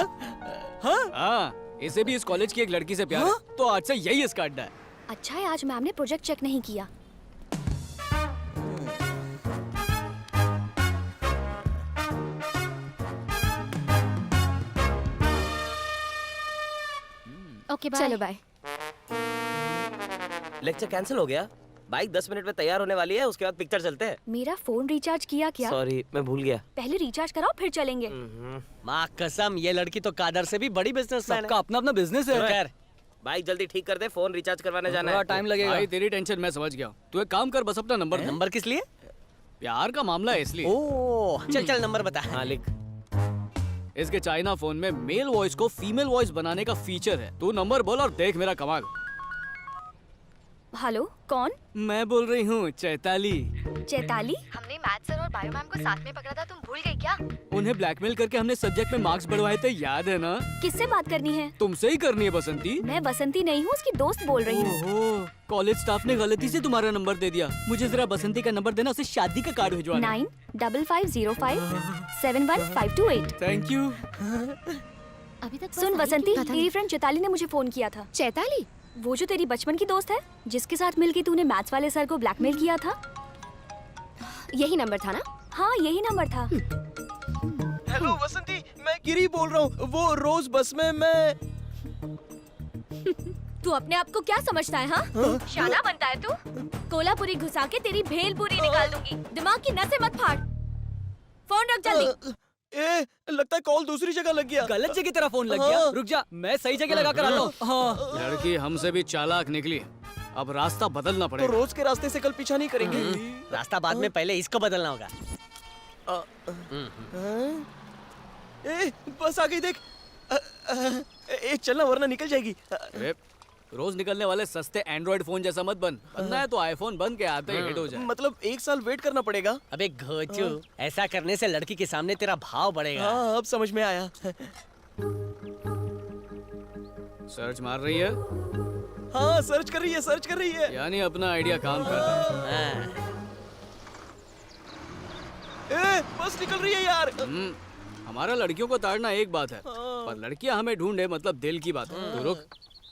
हाँ, इसे भी इस कॉलेज की एक लड़की से प्यार है, तो आज से यही इसका अड्डा है। अच्छा है आज मैम ने प्रोजेक्ट चेक नहीं किया। Okay bye. चलो बाय। लेक्चर कैंसिल हो गया। बाइक 10 मिनट में तैयार होने वाली है, उसके बाद पिक्चर चलते हैं। मेरा फोन रिचार्ज किया क्या? सॉरी, मैं भूल गया। पहले रिचार्ज कराओ फिर चलेंगे। माँ कसम, ये लड़की तो कादर से भी बड़ी बिजनेसमैन है। सबका अपना अपना बिजनेस है। खैर, बाइक जल्दी ठीक कर दे, फोन रिचार्ज करवाने जाना है। टाइम लगेगा। भाई तेरी टेंशन मैं समझ गया। तू एक काम कर, बस अपना नंबर दे। नंबर किस लिए? प्यार का मामला है इसलिए। ओह चल चल नंबर बता। हाँ लिख। इसके चाइना फोन में मेल वॉइस को फीमेल वॉइस बनाने का फीचर है। तू नंबर बोल और देख मेरा कमाल। हेलो, कौन? मैं बोल रही हूँ चैताली। चैताली, हमने मैथ सर और बायो मैम को साथ में पकड़ा था, तुम भूल गई क्या? उन्हें ब्लैकमेल करके हमने सब्जेक्ट में मार्क्स बढ़वाए थे, याद है ना? किससे बात करनी है? तुमसे ही करनी है बसंती। मैं बसंती नहीं हूँ, उसकी दोस्त बोल रही हूँ। ओहो, कॉलेज स्टाफ ने गलती से तुम्हारा नंबर दे दिया। मुझे जरा बसंती का नंबर देना, उसे शादी का कार्ड भिजवाना। 9550571528। Thank you. अभी तक सुन बसंती, तेरी फ्रेंड चैताली ने मुझे फोन किया था। चैताली? वो जो तेरी बचपन की दोस्त है, जिसके साथ मिलके तूने मैथ्स वाले सर को ब्लैकमेल किया था। यही नंबर था ना? हाँ, यही नंबर था। हेलो बसंती, मैं गिरी बोल रहा हूँ। वो रोज बस में मैं तू अपने आप को क्या समझता है? हाँ, शाना बनता है तू? कोलापुरी घुसा के तेरी भेल पूरी निकाल दूंगी। दिमाग की नसें मत फाड़। फोन रख जल्दी। लगता है कॉल दूसरी जगह लग गया। गलत जगह तेरा फोन लग गया। रुक जा, मैं सही जगह लगा कर आता हूँ। हाँ। लड़की हमसे भी चालाक निकली, अब रास्ता बदलना पड़ेगा। तो रोज के रास्ते से कल पीछा नहीं करेंगे। रास्ता बाद में, पहले इसको बदलना होगा। बस आ गई देख। चलना वरना निकल जाएगी। रोज निकलने वाले सस्ते एंड्रॉइड फोन जैसा मत बन, बनना है तो आईफोन बन के आते ही हिट हो जाए। मतलब 1 साल वेट करना पड़ेगा। अबे घोचू, ऐसा करने से लड़की के सामने तेरा भाव बढ़ेगा। हाँ, अब समझ में आया। सर्च मार रही है? हाँ, सर्च कर रही है, सर्च कर रही है। यानी अपना आइडिया काम कर रहा है। बस निकल रही है यार। हमारा लड़कियों को ताड़ना एक बात है, पर लड़कियां हमें ढूंढे मतलब दिल की बात है। तू रुक,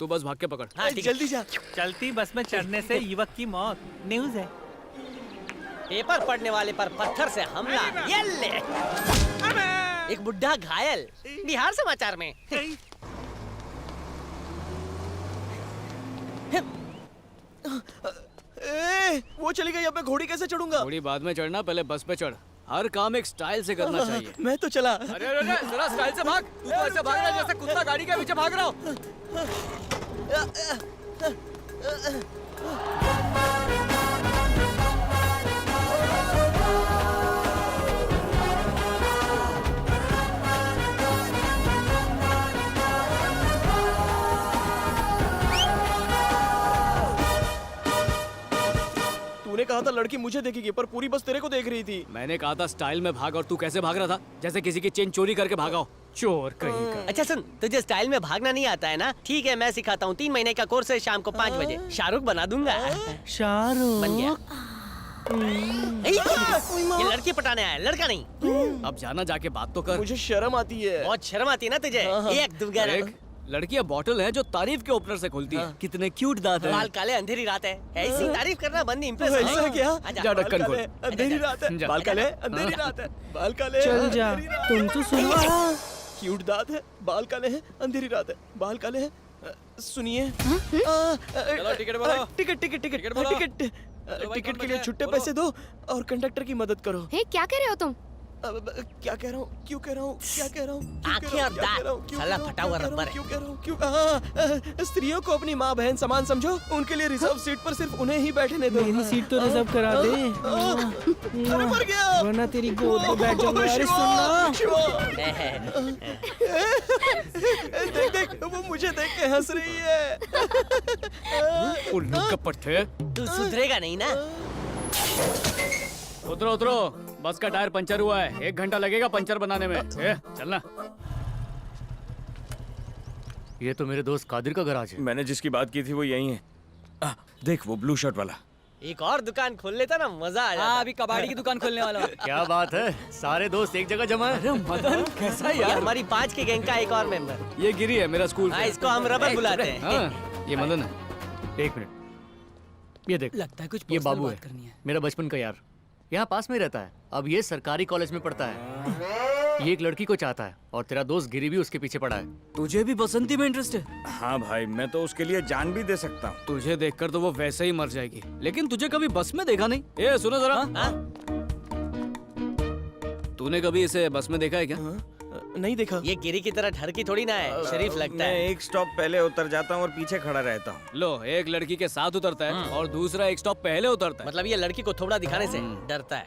तू बस भाग के पकड़। हाँ, जल्दी जा। चलती बस में चढ़ने से युवक की मौत, न्यूज़ है। पेपर पढ़ने वाले पर पत्थर से हमला, ये ले। एक बुढ़ा घायल, बिहार समाचार में। वो चली गई, अब मैं घोड़ी कैसे चढ़ूंगा? घोड़ी बाद में चढ़ना, पहले बस पे चढ़। हर काम एक स्टाइल से करना चाहिए। मैं तो चला। अरे अरे जरा स्टाइल से भाग। तू तो ऐसे भाग रहा है जैसे कुत्ता गाड़ी के पीछे भाग रहा हो। तूने कहा था लड़की मुझे देखेगी, पर पूरी बस तेरे को देख रही थी। मैंने कहा था स्टाइल में भाग, और तू कैसे भाग रहा था? जैसे किसी की चेन चोरी करके भागा हो। चोर कहीं का। अच्छा सुन, तुझे स्टाइल में भागना नहीं आता है ना? ठीक है, मैं सिखाता हूँ। 3 महीने का कोर्स है, शाम को 5 बजे। शाहरुख बना दूंगा। शाहरुख बन गया। ये लड़की पटाने आया, लड़का नहीं। अब जाना जाके बात तो कर। मुझे शर्म आती है। बहुत शर्म आती है ना तुझे? एक दूंगा। लड़कियां बॉटल है जो तारीफ के ओपनर से खुलती है। कितने क्यूट दांत हैं। बाल काले, अंधेरी रात है, ऐसी तारीफ करना बंद। इम्प्रेस ऐसा क्या? जा ढक्कन खोल। अंधेरी रात है, बाल काले, अंधेरी रात है, बाल काले। चल जा, तुम तो सुनो। क्यूट दांत है, बाल काले हैं, अंधेरी रात है, बाल काले हैं। सुनिए, टिकट बोलो। Ticket ticket ticket ticket ticket के लिए छुट्टे पैसे दो और कंडक्टर की मदद करो। हे, क्या कह रहे हो तुम? क्या कह रहा हूँ, क्यों कह रहा हूँ, क्या कह रहा हूँ? आंखें और दांत, साला फटा हुआ रबर है। क्यों कह रहा हूँ, क्यों? स्त्रियों को अपनी माँ बहन समान समझो। उनके लिए रिजर्व सीट पर सिर्फ उन्हें ही बैठने दो। मेरी सीट तो रिजर्व करा दे। अरे मर गया, वरना तेरी गोद में बैठ जाऊंगा। अरे देख देख, वो मुझे देख के हंस रही है। उल्लू का पट्टे। तू सुधरेगा नहीं ना? उतरो उतरो, बस का टायर पंचर हुआ है। 1 घंटा लगेगा पंचर बनाने में। चलना। ये तो मेरे दोस्त कादिर का गराज है। मैंने जिसकी बात की थी वो यही है। देख वो ब्लू शर्ट वाला। एक और दुकान खोल लेता ना, मजा आ जाता। अभी कबाड़ी की दुकान खोलने वाला हूँ। क्या बात है, सारे दोस्त एक जगह जमा है। अरे मदन, कैसा ये यार? हमारी 5 के गैंग का एक और मेंबर। ये गिरी है, मेरा स्कूल। हाँ, इसको हम रबर बुलाते हैं। हाँ, ये मदन है। 1 मिनट, ये देख। लगता है कुछ ये पर्सनल बाबू बात है, करनी है। मेरा बचपन का यार। यहाँ पास में रहता है। अब ये सरकारी कॉलेज में पढ़ता है। ये एक लड़की को चाहता है, और तेरा दोस्त गिरी भी उसके पीछे पड़ा है। तुझे भी बसंती में इंटरेस्ट है? हाँ भाई, मैं तो उसके लिए जान भी दे सकता हूँ। तुझे देखकर तो वो वैसे ही मर जाएगी, लेकिन तुझे कभी बस में देखा नहीं। ए सुनो जरा, तूने कभी इसे बस में देखा है क्या? नहीं देखा। ये गिरी की तरह ढरकी थोड़ी ना है, शरीफ लगता है। मैं एक स्टॉप पहले उतर जाता हूँ और पीछे खड़ा रहता हूँ। लो, एक लड़की के साथ उतरता है और दूसरा एक स्टॉप पहले उतरता है। मतलब ये लड़की को थोड़ा दिखाने से डरता है।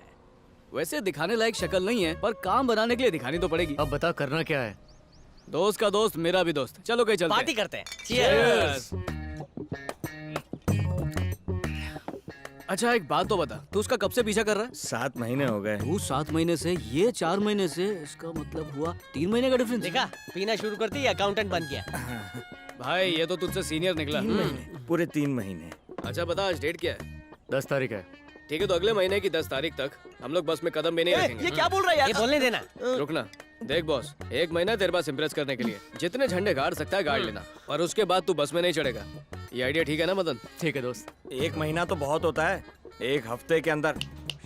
वैसे दिखाने लायक शक्ल नहीं है, पर काम बनाने के लिए दिखानी तो पड़ेगी। अब बता करना क्या है? दोस्त का दोस्त मेरा भी दोस्त। चलो कहीं चलते पार्टी करते हैं। Cheers! अच्छा एक बात तो बता, तू उसका कब से पीछा कर रहा है? 7 महीने हो गए। तू 7 महीने से, ये 4 महीने से, इसका मतलब हुआ 3 महीने का डिफरेंस। देखा, पीना शुरू करती अकाउंटेंट बन गया। भाई ये तो तुझसे सीनियर निकला। पूरे 3 महीने। अच्छा बता, आज डेट क्या है? 10 तारीख है। ठीक है, तो अगले महीने की 10 तारीख तक हम लोग बस में कदम भी नहीं रखेंगे। ये क्या बोल रहा है यार? ये बोलने देना। रुकना, देख बॉस, 1 महीना तेरे पास इम्प्रेस करने के लिए जितने झंडे गाड़ सकता है गाड़ लेना, पर उसके बाद तू बस में नहीं चढ़ेगा। ये आइडिया ठीक है ना मदन? ठीक है दोस्त। 1 महीना तो बहुत होता है। 1 हफ्ते के अंदर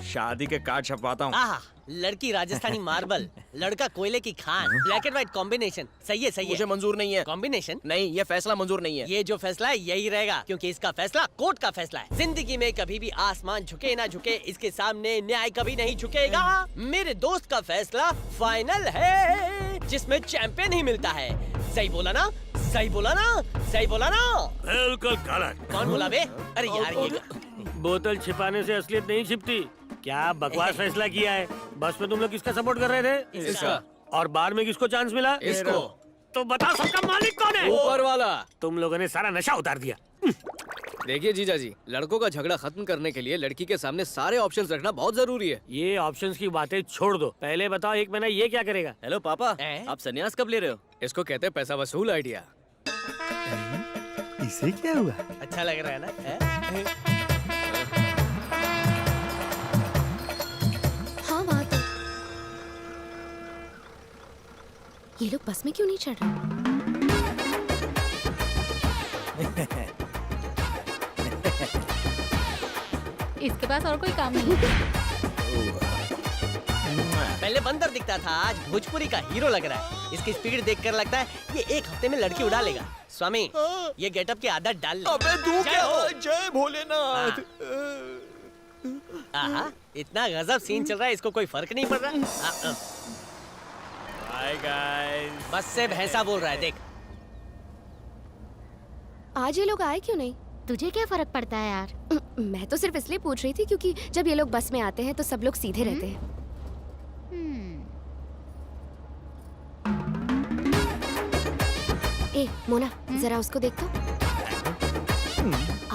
शादी के कार्ड छपवाता हूँ। आहा, लड़की राजस्थानी मार्बल, लड़का कोयले की Khan, black and white combination. सही है, सही है। मुझे मंजूर नहीं है। कॉम्बिनेशन नहीं, ये फैसला मंजूर नहीं है। ये जो फैसला है यही रहेगा, क्योंकि इसका फैसला कोर्ट का फैसला है। जिंदगी में कभी भी आसमान झुके ना झुके, इसके सामने न्याय कभी नहीं झुकेगा। मेरे दोस्त का फैसला फाइनल है, जिसमें चैंपियन ही मिलता है। सही बोला ना? सही बोला ना? सही बोला ना? बिल्कुल गलत। कौन बोला बे? अरे यार ये बोतल छिपाने से असलियत नहीं छिपती। क्या बकवास फैसला किया है? बस में तुम लोग किसका सपोर्ट कर रहे थे? इसका। और बार में किसको चांस मिला? इसको। तो बता, सबका मालिक कौन है? ऊपर वाला। तुम लोगों ने सारा नशा उतार दिया। देखिए जीजा जी, लड़कों का झगड़ा खत्म करने के लिए लड़की के सामने सारे ऑप्शंस रखना बहुत जरूरी है। ये ऑप्शंस की बातें छोड़ दो, पहले बताओ 1 महीना ये क्या करेगा? हेलो पापा, आप संन्यास कब ले रहे हो? इसको कहते हैं पैसा वसूल आइडिया। इसे क्या हुआ? अच्छा लग रहा है ना? हाँ वहाँ तो। ये लोग बस में क्यों नहीं चढ़ रहे? इसके पास और कोई काम नहीं है। पहले बंदर दिखता था, आज भोजपुरी का हीरो लग रहा है। इसकी स्पीड देखकर लगता है ये 1 हफ्ते में लड़की उड़ा लेगा। स्वामी, ये गेटअप की आदत डाल ले। अबे तू जय क्या? हो। जय भोलेनाथ। आहा, इतना गजब सीन चल रहा है, इसको कोई फर्क नहीं पड़ रहा। Hi guys. बस से भैंसा बोल रहा है, देख। आज ये लोग आए क्यों नहीं? तुझे क्या फर्क पड़ता है यार? मैं तो सिर्फ इसलिए पूछ रही थी क्योंकि जब ये लोग बस में आते हैं तो सब लोग सीधे रहते हैं। ए मोना, जरा उसको देख तो।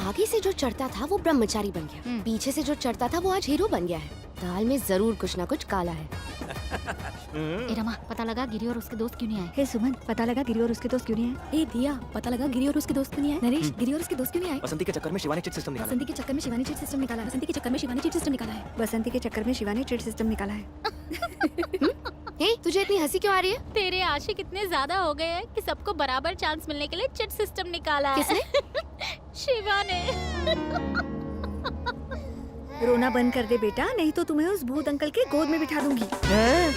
आगे से जो चढ़ता था वो ब्रह्मचारी बन गया, पीछे से जो चढ़ता था वो आज हीरो बन गया है। दाल में जरूर कुछ ना कुछ काला है। ए रमा, पता लगा गिरी और उसके दोस्त क्यों नहीं आए? हे सुमन, पता लगा गिरी और उसके दोस्त क्यों नहीं आए? ए दिया, पता लगा गिरी और उसके दोस्त क्यों नहीं आए? नरेश, गिरी और उसके दोस्त क्यों नहीं आए? बसंती के चक्कर में शिवानी चिट सिस्टम निकाला। बसंती के चक्कर में शिवानी चिट सिस्टम निकाला है। बसंती के चक्कर में शिवानी चिट सिस्टम निकाला है। बसंती के चक्कर में शिवानी चिट सिस्टम निकाला है। हे, तुझे इतनी हंसी क्यों आ रही है? तेरे आशिक इतने ज्यादा हो गए हैं कि सबको बराबर चांस मिलने के लिए चिट सिस्टम निकाला है। किसने? शिवा ने। रोना बंद कर दे बेटा, नहीं तो तुम्हें उस भूत अंकल के गोद में बिठा दूंगी। हे,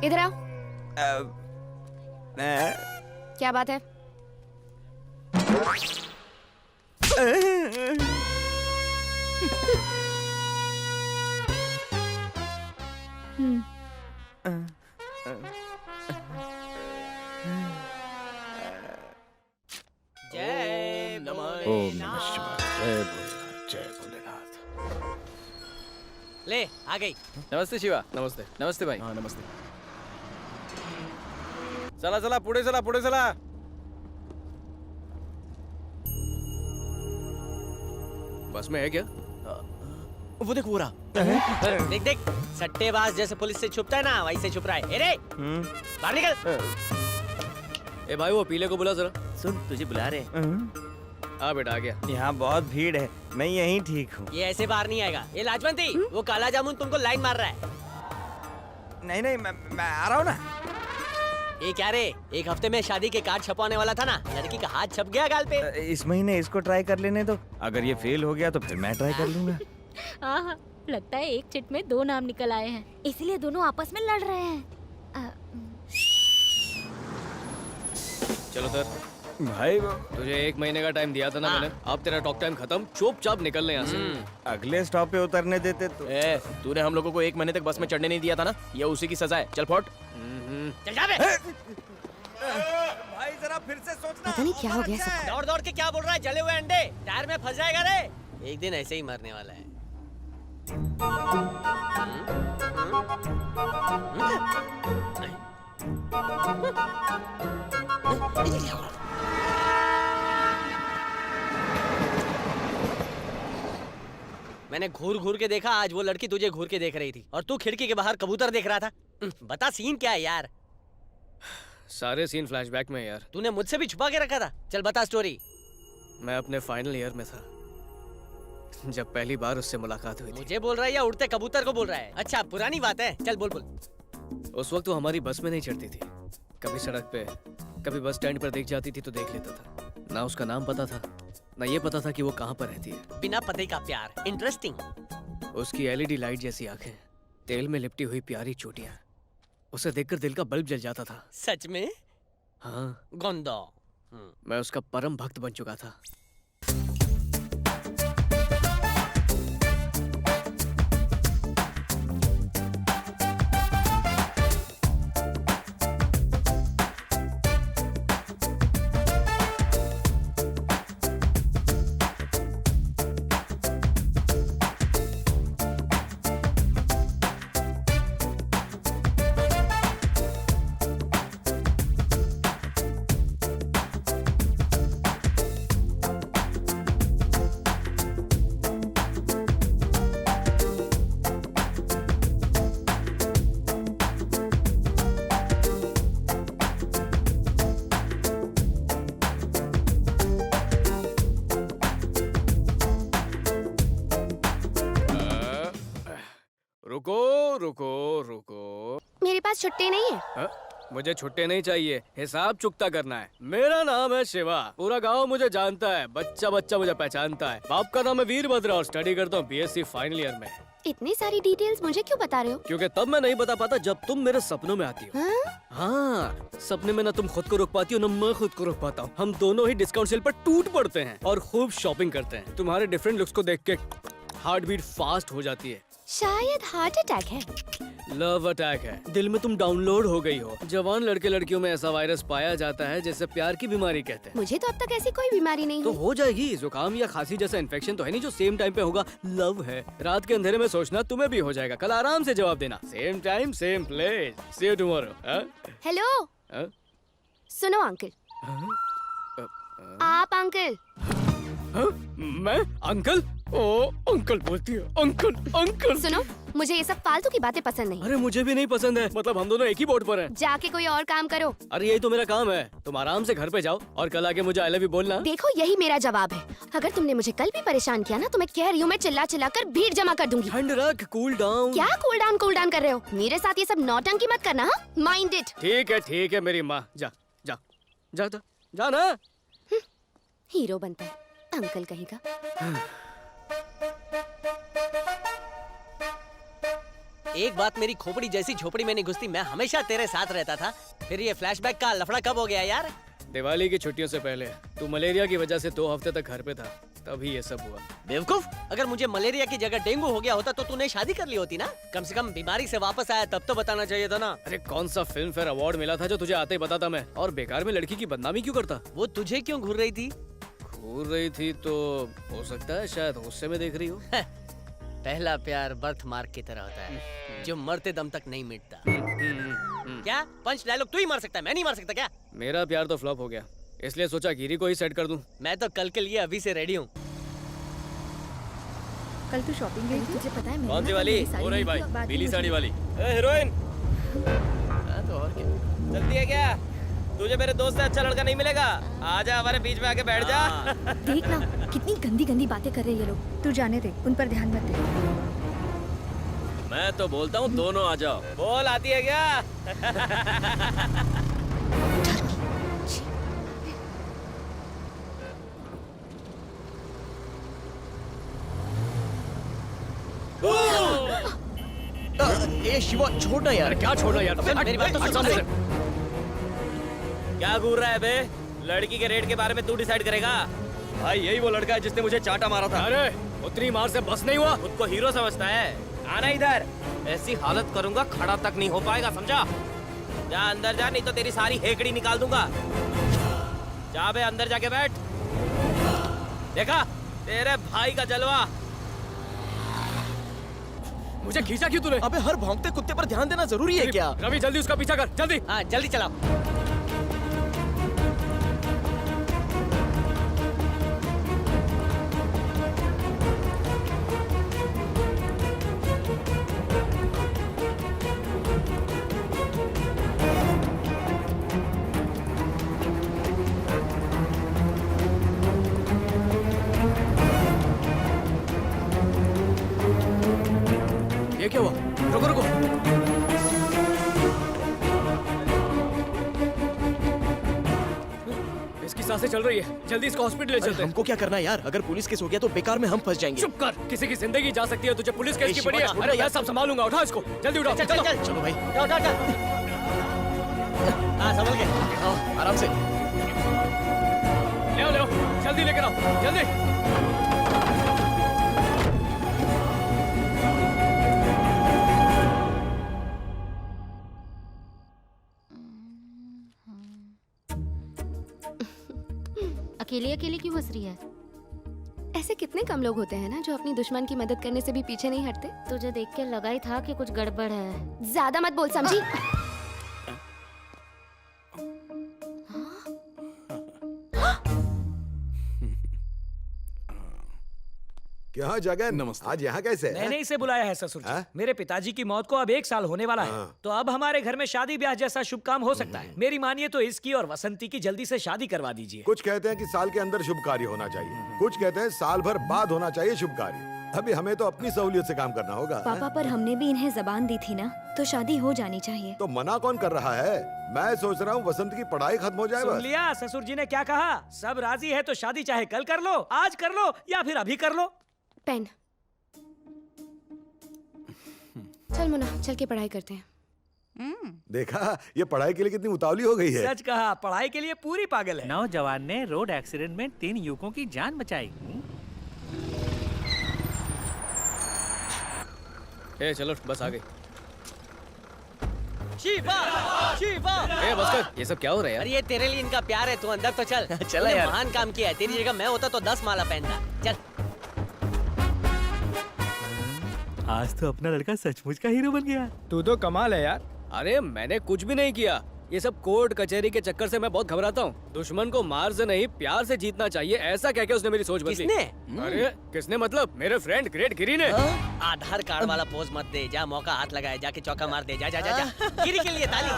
इधर आओ। क्या बात है? जय ओम नमः शिवाय। जय भोलेनाथ। ले आ गई। नमस्ते शिवा। नमस्ते। नमस्ते भाई। हाँ नमस्ते। चला चला, पुढे चला, पुढे चला। बस में है क्या? वो देख वो रहा। देख देख, सट्टेबाज जैसे पुलिस से छुपता है ना, वैसे छुप रहा है। ए रे, बाहर निकल। ए भाई, वो पीले को बुला जरा। सुन, तुझे बुला रहे हैं। आ बेटा, आ गया। यहाँ बहुत भीड़ है, मैं यहीं ठीक हूँ। ये ऐसे बाहर नहीं आएगा। ये लाजवंती, वो काला जामुन तुमको लाइन मार रहा है। नहीं नहीं, मैं आ रहा हूँ ना। ये क्या रे, 1 हफ्ते में शादी के कार्ड छपवाने वाला था ना, लड़की का हाथ छप गया गाल पे। इस महीने इसको ट्राई कर लेने दो, अगर ये फेल हो गया तो फिर मैं ट्राई कर लूंगा। आहा, लगता है एक चिट में 2 नाम निकल आए हैं, इसलिए दोनों आपस में लड़ रहे हैं। चलो सर। भाई तुझे 1 महीने का टाइम दिया था ना मैंने। अब तेरा टॉक टाइम खत्म, चुपचाप निकलने यहाँ से। अगले स्टॉप पे उतरने देते तो। तूने हम लोगों को 1 महीने तक बस में चढ़ने नहीं दिया था ना, ये उसी की सजा है। चल फौट। चल जा बे। भाई जरा फिर से सोचना। पता नहीं क्या हो गया सबको। दौड़ दौड़ के क्या बोल रहा है? जले हुए अंडे टायर में फंस जाएगा रे। एक दिन ऐसे ही मरने वाला है। मैंने घूर घूर के देखा, आज वो लड़की तुझे घूर के देख रही थी और तू खिड़की के बाहर कबूतर देख रहा था। बता सीन क्या है यार? सारे सीन फ्लैशबैक में यार। तूने मुझसे भी छुपा के रखा था। चल बता स्टोरी। मैं अपने फाइनल ईयर में था जब पहली बार उससे मुलाकात हुई थी। मुझे बोल रहा है या उड़ते कबूतर को बोल रहा है? अच्छा पुरानी बात है, चल बोल बोल। उस वक्त वो हमारी बस में नहीं चढ़ती थी। कभी सड़क पे, कभी बस स्टैंड पर देख जाती थी तो देख लेता था। ना उसका नाम पता था, ना ये पता था कि वो कहाँ पर रहती है। बिना पते का प्यार, इंटरेस्टिंग। उसकी एलईडी लाइट जैसी आंखें, तेल में लिपटी हुई प्यारी चोटियां, उसे देखकर दिल का बल्ब जल जाता था। सच में? हाँ। गोंदो। मैं उसका परम भक्त बन चुका था। रुको रुको रुको। मेरे पास छुट्टी नहीं है। हा? मुझे छुट्टे नहीं चाहिए, हिसाब चुकता करना है। मेरा नाम है शिवा, पूरा गांव मुझे जानता है, बच्चा बच्चा मुझे पहचानता है। बाप का नाम है वीरभद्र और स्टडी करता हूँ बीएससी फाइनल ईयर में। इतनी सारी डिटेल्स मुझे क्यों बता रहे हो? क्योंकि तब मैं नहीं बता पाता जब तुम मेरे सपनों में आती हो। हाँ, सपने में ना तुम खुद को रोक पाती हो ना मैं खुद को रोक पाता हूँ। हम दोनों ही डिस्काउंट सेल पर टूट पड़ते हैं और खूब शॉपिंग करते हैं। तुम्हारे डिफरेंट लुक्स को देख के हार्ट बीट फास्ट हो जाती है। शायद हार्ट अटैक है। लव अटैक है, दिल में तुम डाउनलोड हो गई हो। जवान लड़के लड़कियों में ऐसा वायरस पाया जाता है जिसे प्यार की बीमारी कहते हैं। मुझे तो अब तक ऐसी कोई बीमारी नहीं तो हुई। हो जाएगी। जुकाम या खांसी जैसा इन्फेक्शन तो है नहीं जो सेम टाइम पे होगा। लव है, रात के अंधेरे में सोचना, तुम्हें भी हो जाएगा। कल आराम से जवाब देना। Same time same place, see you tomorrow. Hello, सुनो अंकल। आप अंकल। मैं अंकल? ओ अंकल बोलती है, अंकल अंकल। सुनो, मुझे ये सब फालतू की बातें पसंद नहीं। अरे मुझे भी नहीं पसंद है, मतलब हम दोनों एक ही बोट पर हैं। जाके कोई और काम करो। अरे यही तो मेरा काम है। तुम आराम से घर पे जाओ और कल आके मुझे आई लव यू बोलना। देखो यही मेरा जवाब है। अगर तुमने मुझे कल भी परेशान किया ना तो मैं कह रही हूँ मैं चिल्ला चिल्ला कर भीड़ जमा कर दूंगी। ठंड रख, कूल डाउन। क्या कूल डाउन कर रहे हो? मेरे साथ ये सब नौटंकी मत करना। Mind it. ठीक है मेरी माँ। जा जा जा जा, जा ना। हीरो बनता है अंकल कहीं का। एक बात, मेरी खोपड़ी जैसी झोपड़ी में नहीं घुसती, मैं हमेशा तेरे साथ रहता था। फिर ये फ्लैशबैक का लफड़ा कब हो गया यार? दिवाली की छुट्टियों से पहले। तू मलेरिया की वजह से 2 हफ्ते तक घर पे था, तभी ये सब हुआ। बेवकूफ, अगर मुझे मलेरिया की जगह डेंगू हो गया होता तो तूने शादी कर ली होती ना। कम से कम बीमारी से वापस आया तब तो बताना चाहिए था ना। अरे कौन सा फिल्म फेयर अवार्ड मिला था जो तुझे आते ही बताता मैं? और बेकार में लड़की की बदनामी क्यों करता? वो तुझे क्यों घूर रही थी? घूर रही थी तो हो सकता है शायद गुस्से में देख रही हो। पहला प्यार बर्थ मार्क की तरह होता है जो मरते दम तक नहीं मिटता। क्या पंच डायलॉग तू ही मार सकता है, मैं नहीं मार सकता क्या? मेरा प्यार तो फ्लॉप हो गया, इसलिए सोचा गिरी को ही सेट कर दूं। मैं तो कल के लिए अभी से रेडी हूँ। कल तू शॉपिंग गई थी? तुझे पता है कौन सी वाली? हो रही भाई, पीली साड़ी वाली। हीरोइन, तो और क्या? जल्दी है क्या? तुझे मेरे दोस्त से अच्छा लड़का नहीं मिलेगा? आजा हमारे बीच में आके बैठ जा। देख ना कितनी गंदी गंदी बातें कर रहे हैं ये लोग। तू जाने दे, उन पर ध्यान मत दे। मैं तो बोलता हूँ दोनों आ जाओ। बोल, आती है क्या? ए शिवा, छोड़ना यार। क्या छोड़ना यार? मेरी बात तो सुन। क्या घूर रहा है बे? लड़की के रेट के बारे में तू डिसाइड करेगा। भाई यही वो लड़का है जिसने मुझे चाटा मारा था। अरे उतनी मार से बस नहीं हुआ। खुद को हीरो समझता है। आना इधर, ऐसी हालत करूंगा खड़ा तक नहीं हो पाएगा, समझा? जा अंदर जा, नहीं तो तेरी सारी हेकड़ी निकाल दूंगा। जा बे अंदर जाके बैठ। देखा तेरे भाई का जलवा। मुझे खींचा क्यों तूने? अबे हर भौंकते कुत्ते पर ध्यान देना जरूरी है क्या? रवि जल्दी उसका पीछा कर, जल्दी। हाँ जल्दी चलाओ। ये क्या हुआ? रुको रुको। इसकी सांसें चल रही है, जल्दी इसको हॉस्पिटल ले चलते हैं। हमको क्या करना है यार? अगर पुलिस केस हो गया तो बेकार में हम फंस जाएंगे। चुप कर, किसी की जिंदगी जा सकती है, तुझे पुलिस केस की पड़ी है। अरे मैं सब संभालूंगा, उठा इसको, जल्दी उठाओ। चल चल चलो भाई, हाँ संभल के, आराम से। ले आओ, जल्दी लेकर आओ, जल्दी। अकेली अकेली क्यों हंस रही है? ऐसे कितने कम लोग होते हैं ना जो अपनी दुश्मन की मदद करने से भी पीछे नहीं हटते। तुझे देख के लगा ही था कि कुछ गड़बड़ है। ज्यादा मत बोल, समझी? क्या जगह? नमस्ते। आज यहाँ कैसे? मैंने इसे बुलाया है ससुर जी। मेरे पिताजी की मौत को अब 1 साल होने वाला है, तो अब हमारे घर में शादी ब्याह जैसा शुभ काम हो सकता है। मेरी मानिए तो इसकी और वसंती की जल्दी से शादी करवा दीजिए। कुछ कहते हैं कि साल के अंदर शुभ कार्य होना चाहिए, कुछ कहते हैं साल भर बाद होना चाहिए शुभ कार्य। अभी हमें तो अपनी सहूलियत से काम करना होगा। पापा पर हमने भी इन्हें जबान दी थी ना, तो शादी हो जानी चाहिए। तो मना कौन कर रहा है? मैं सोच रहा हूँ वसंत की पढ़ाई खत्म हो जाए सुन बस। लिया ससुर जी ने क्या कहा? सब राजी है तो शादी चाहे कल कर लो, आज कर लो या फिर अभी कर लो। पेन। चल मुन्ना, चल के पढ़ाई करते हैं। देखा, ये पढ़ाई के लिए कितनी उतावली हो गई है। सच कहा, पढ़ाई के लिए पूरी पागल है। नौजवान ने रोड एक्सीडेंट में 3 युवकों की जान बचाई। ए चलो, बस आ गई। शिवा, शिवा। ए बस कर, ये सब क्या हो रहा है यार? अरे ये तेरे लिए इनका प्यार है, तू अंदर तो चल। चला यार। महान काम किया है, तेरी जगह मैं होता तो 10 माला पहनता। चल। आज तो अपना लड़का सचमुच का हीरो बन गया। तू तो कमाल है यार। अरे मैंने कुछ भी नहीं किया, ये सब कोर्ट कचहरी के चक्कर से मैं बहुत घबराता हूँ। दुश्मन को मार से नहीं प्यार से जीतना चाहिए, ऐसा कह के उसने मेरी सोच बदली। किसने? अरे किसने मतलब? मेरे फ्रेंड ग्रेट गिरी ने। आधार कार्ड वाला पोज मत दे, जा मौका हाथ लगाए, जाके चौका मार दे। जा जा जा, जा। गिरी के लिए ताली।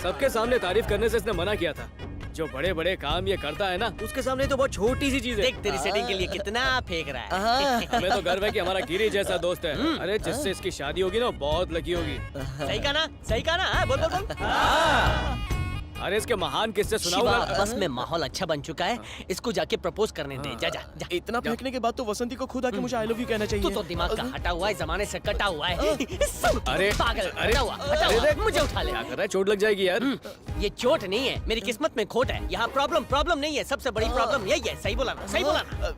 सबके सामने तारीफ करने से इसने मना किया था। जो बड़े बड़े काम ये करता है ना, उसके सामने तो बहुत छोटी सी चीज है। देख तेरी सेटिंग के लिए कितना फेंक रहा है। हमें तो गर्व है कि हमारा गिरी जैसा दोस्त है। अरे जिससे इसकी शादी होगी ना, बहुत लकी होगी। सही कहा ना? सही कहा ना? बोल बोल बोल। अरे इसके महान किस्से सुनाऊंगा। बस में माहौल अच्छा बन चुका है, इसको जाके प्रपोज करने दे। जा जा जा। इतना फेंकने के बाद तो वसंती को खुद आके मुझे आई लव यू कहना चाहिए। तू तो दिमाग का हटा हुआ है, जमाने से कटा हुआ है। अरे पागल, अरे हटा हुआ, हटा अरे हुआ। देख, मुझे उठा ले। क्या कर रहा है? चोट लग जाएगी यार। ये चोट नहीं है, मेरी किस्मत में खोट है। यहाँ प्रॉब्लम नहीं है, सबसे बड़ी प्रॉब्लम यही है। सही बोला ना? सही बोला ना?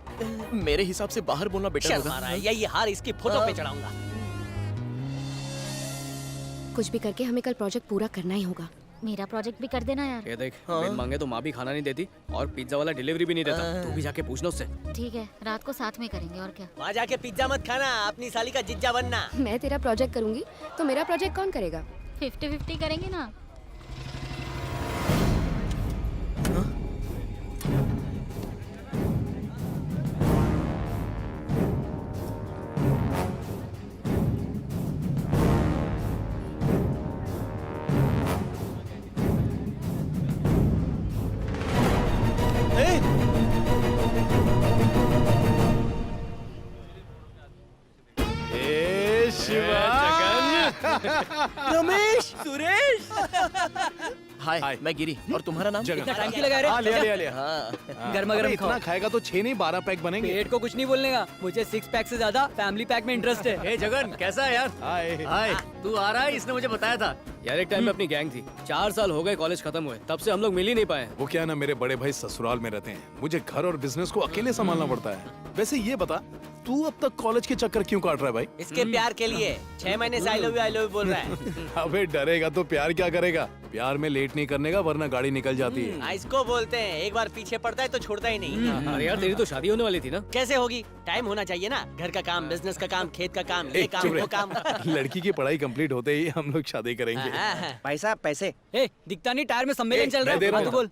मेरे हिसाब से बाहर बोलना बेटर शर्म होगा। आ रहा है, यही हार इसकी फोटो पे चढ़ाऊंगा। कुछ भी करके हमें कल प्रोजेक्ट पूरा करना ही होगा। मेरा प्रोजेक्ट भी कर देना यार। ये देख, बिन मांगे तो माँ भी खाना नहीं देती और पिज्जा वाला डिलीवरी भी नहीं देता। तू भी जाके पूछना उससे। ठीक है, रात को साथ में करेंगे और क्या। वहाँ जाके पिज्जा मत खाना, अपनी साली का जिज्जा बनना। मैं तेरा प्रोजेक्ट करूंगी तो मेरा प्रोजेक्ट कौन करेगा? 50-50 करेंगे ना। शिवा, रमेश, सुरेश। हाय मैं गिरी। और तुम्हारा नाम? इतना टाइम क्यों लगा रहे? हाँ, लिया लिया लिया। हाँ। गर्मा गर्म इतना खाओ। खाएगा तो 6 नहीं 12 पैक बनेंगे। पेट को कुछ नहीं बोलने का, मुझे 6 पैक से ज्यादा फैमिली पैक में इंटरेस्ट है। ए जगन कैसा है यार? हाय तू आ रहा है? इसने मुझे बताया था यार। एक टाइम में अपनी गैंग थी, 4 साल हो गए कॉलेज खत्म हुए, तब से हम लोग मिल ही नहीं पाए। वो क्या है ना, मेरे बड़े भाई ससुराल में रहते हैं, मुझे घर और बिजनेस को अकेले संभालना पड़ता है। वैसे ये बता, तू अब तक कॉलेज के चक्कर क्यों काट रहा है भाई? इसके प्यार के लिए 6 महीने से आई लव यू बोल रहा है। अबे डरेगा तो प्यार क्या करेगा? प्यार में लेट नहीं करने का, वरना गाड़ी निकल जाती है। इसको बोलते हैं एक बार पीछे पड़ता है तो छोड़ता ही नहीं। अरे यार तेरी तो शादी होने वाली थी ना? कैसे होगी? टाइम होना चाहिए ना, घर का काम, बिजनेस का काम, खेत का काम, ये काम चुप रहे। वो काम। लड़की की पढ़ाई कंप्लीट होते ही हम लोग शादी करेंगे। भाई साहब पैसे। दिखता नहीं, टायर में सम्मेलन चल रहा मैं दे रहा है। हूँ। बोल।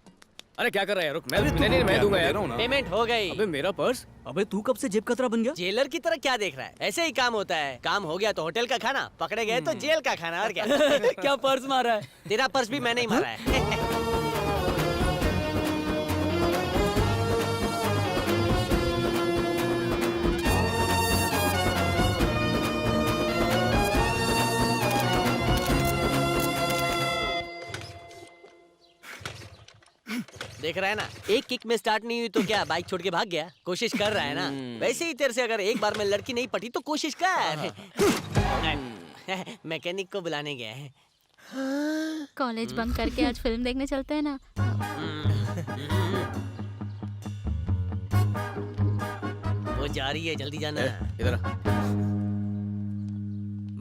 अरे क्या कर रहा है? रुक, मैं दूंगा यार। पेमेंट हो गई। अबे मेरा पर्स? अबे तू कब से जेब कतरा बन गया? जेलर की तरह क्या देख रहा है? ऐसे ही काम होता है। काम हो गया तो होटल का खाना, पकड़े गए तो जेल का खाना। और क्या? क्या पर्स मारा है? तेरा पर्स भी मैंने ही मारा है। देख रहा है ना, एक किक में स्टार्ट नहीं हुई तो क्या बाइक छोड़ के भाग गया? कोशिश कर रहा है ना। वैसे ही तेरे से अगर एक बार में लड़की नहीं पटी तो कोशिश कर। मैकेनिक को बुलाने गया है। कॉलेज बंक करके आज फिल्म देखने चलते हैं ना? वो जा रही है, जल्दी जाना। इधर आ।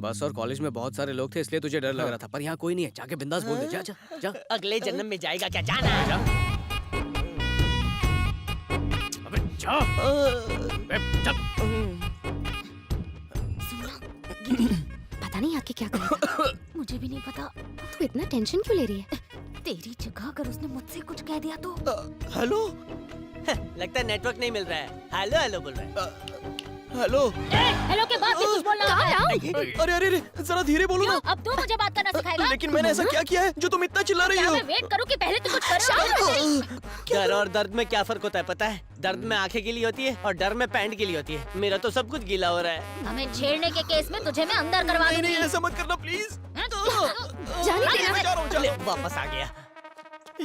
बस और कॉलेज में बहुत सारे लोग थे इसलिए तुझे डर लग रहा था, पर यहाँ कोई नहीं है। जाके बिंदास बोल दे। जा जा जा। अगले जन्म में जाएगा क्या? जाना। अबे जा। पता नहीं आके क्या करेगा। मुझे भी नहीं पता। तू इतना टेंशन क्यों ले रही है? तेरी जगह अगर उसने मुझसे कुछ कह दिया तो। हेलो। लगता है नेटवर्क नहीं मिल रहा है। हेलो हेलो बोल रहा है। हेलो। हेलो के बाद भी कुछ बोलना होता है? अरे अरे अरे, जरा धीरे बोलो ना। अब तू मुझे बात करना सिखाएगा? लेकिन मैंने ऐसा क्या किया है जो तुम इतना चिल्ला रही क्या हो? मैं वेट करूं कि पहले तू कुछ करो? डर और दर्द में क्या फर्क होता है पता है? दर्द में आंखें गीली होती है और डर में पैंट गीली होती है। मेरा तो सब कुछ गीला हो रहा है। हमें छेड़ने के केस में तुझे मैं अंदर करवा दूंगी। नहीं ऐसा मत करना प्लीज। ले, वापस आ गया।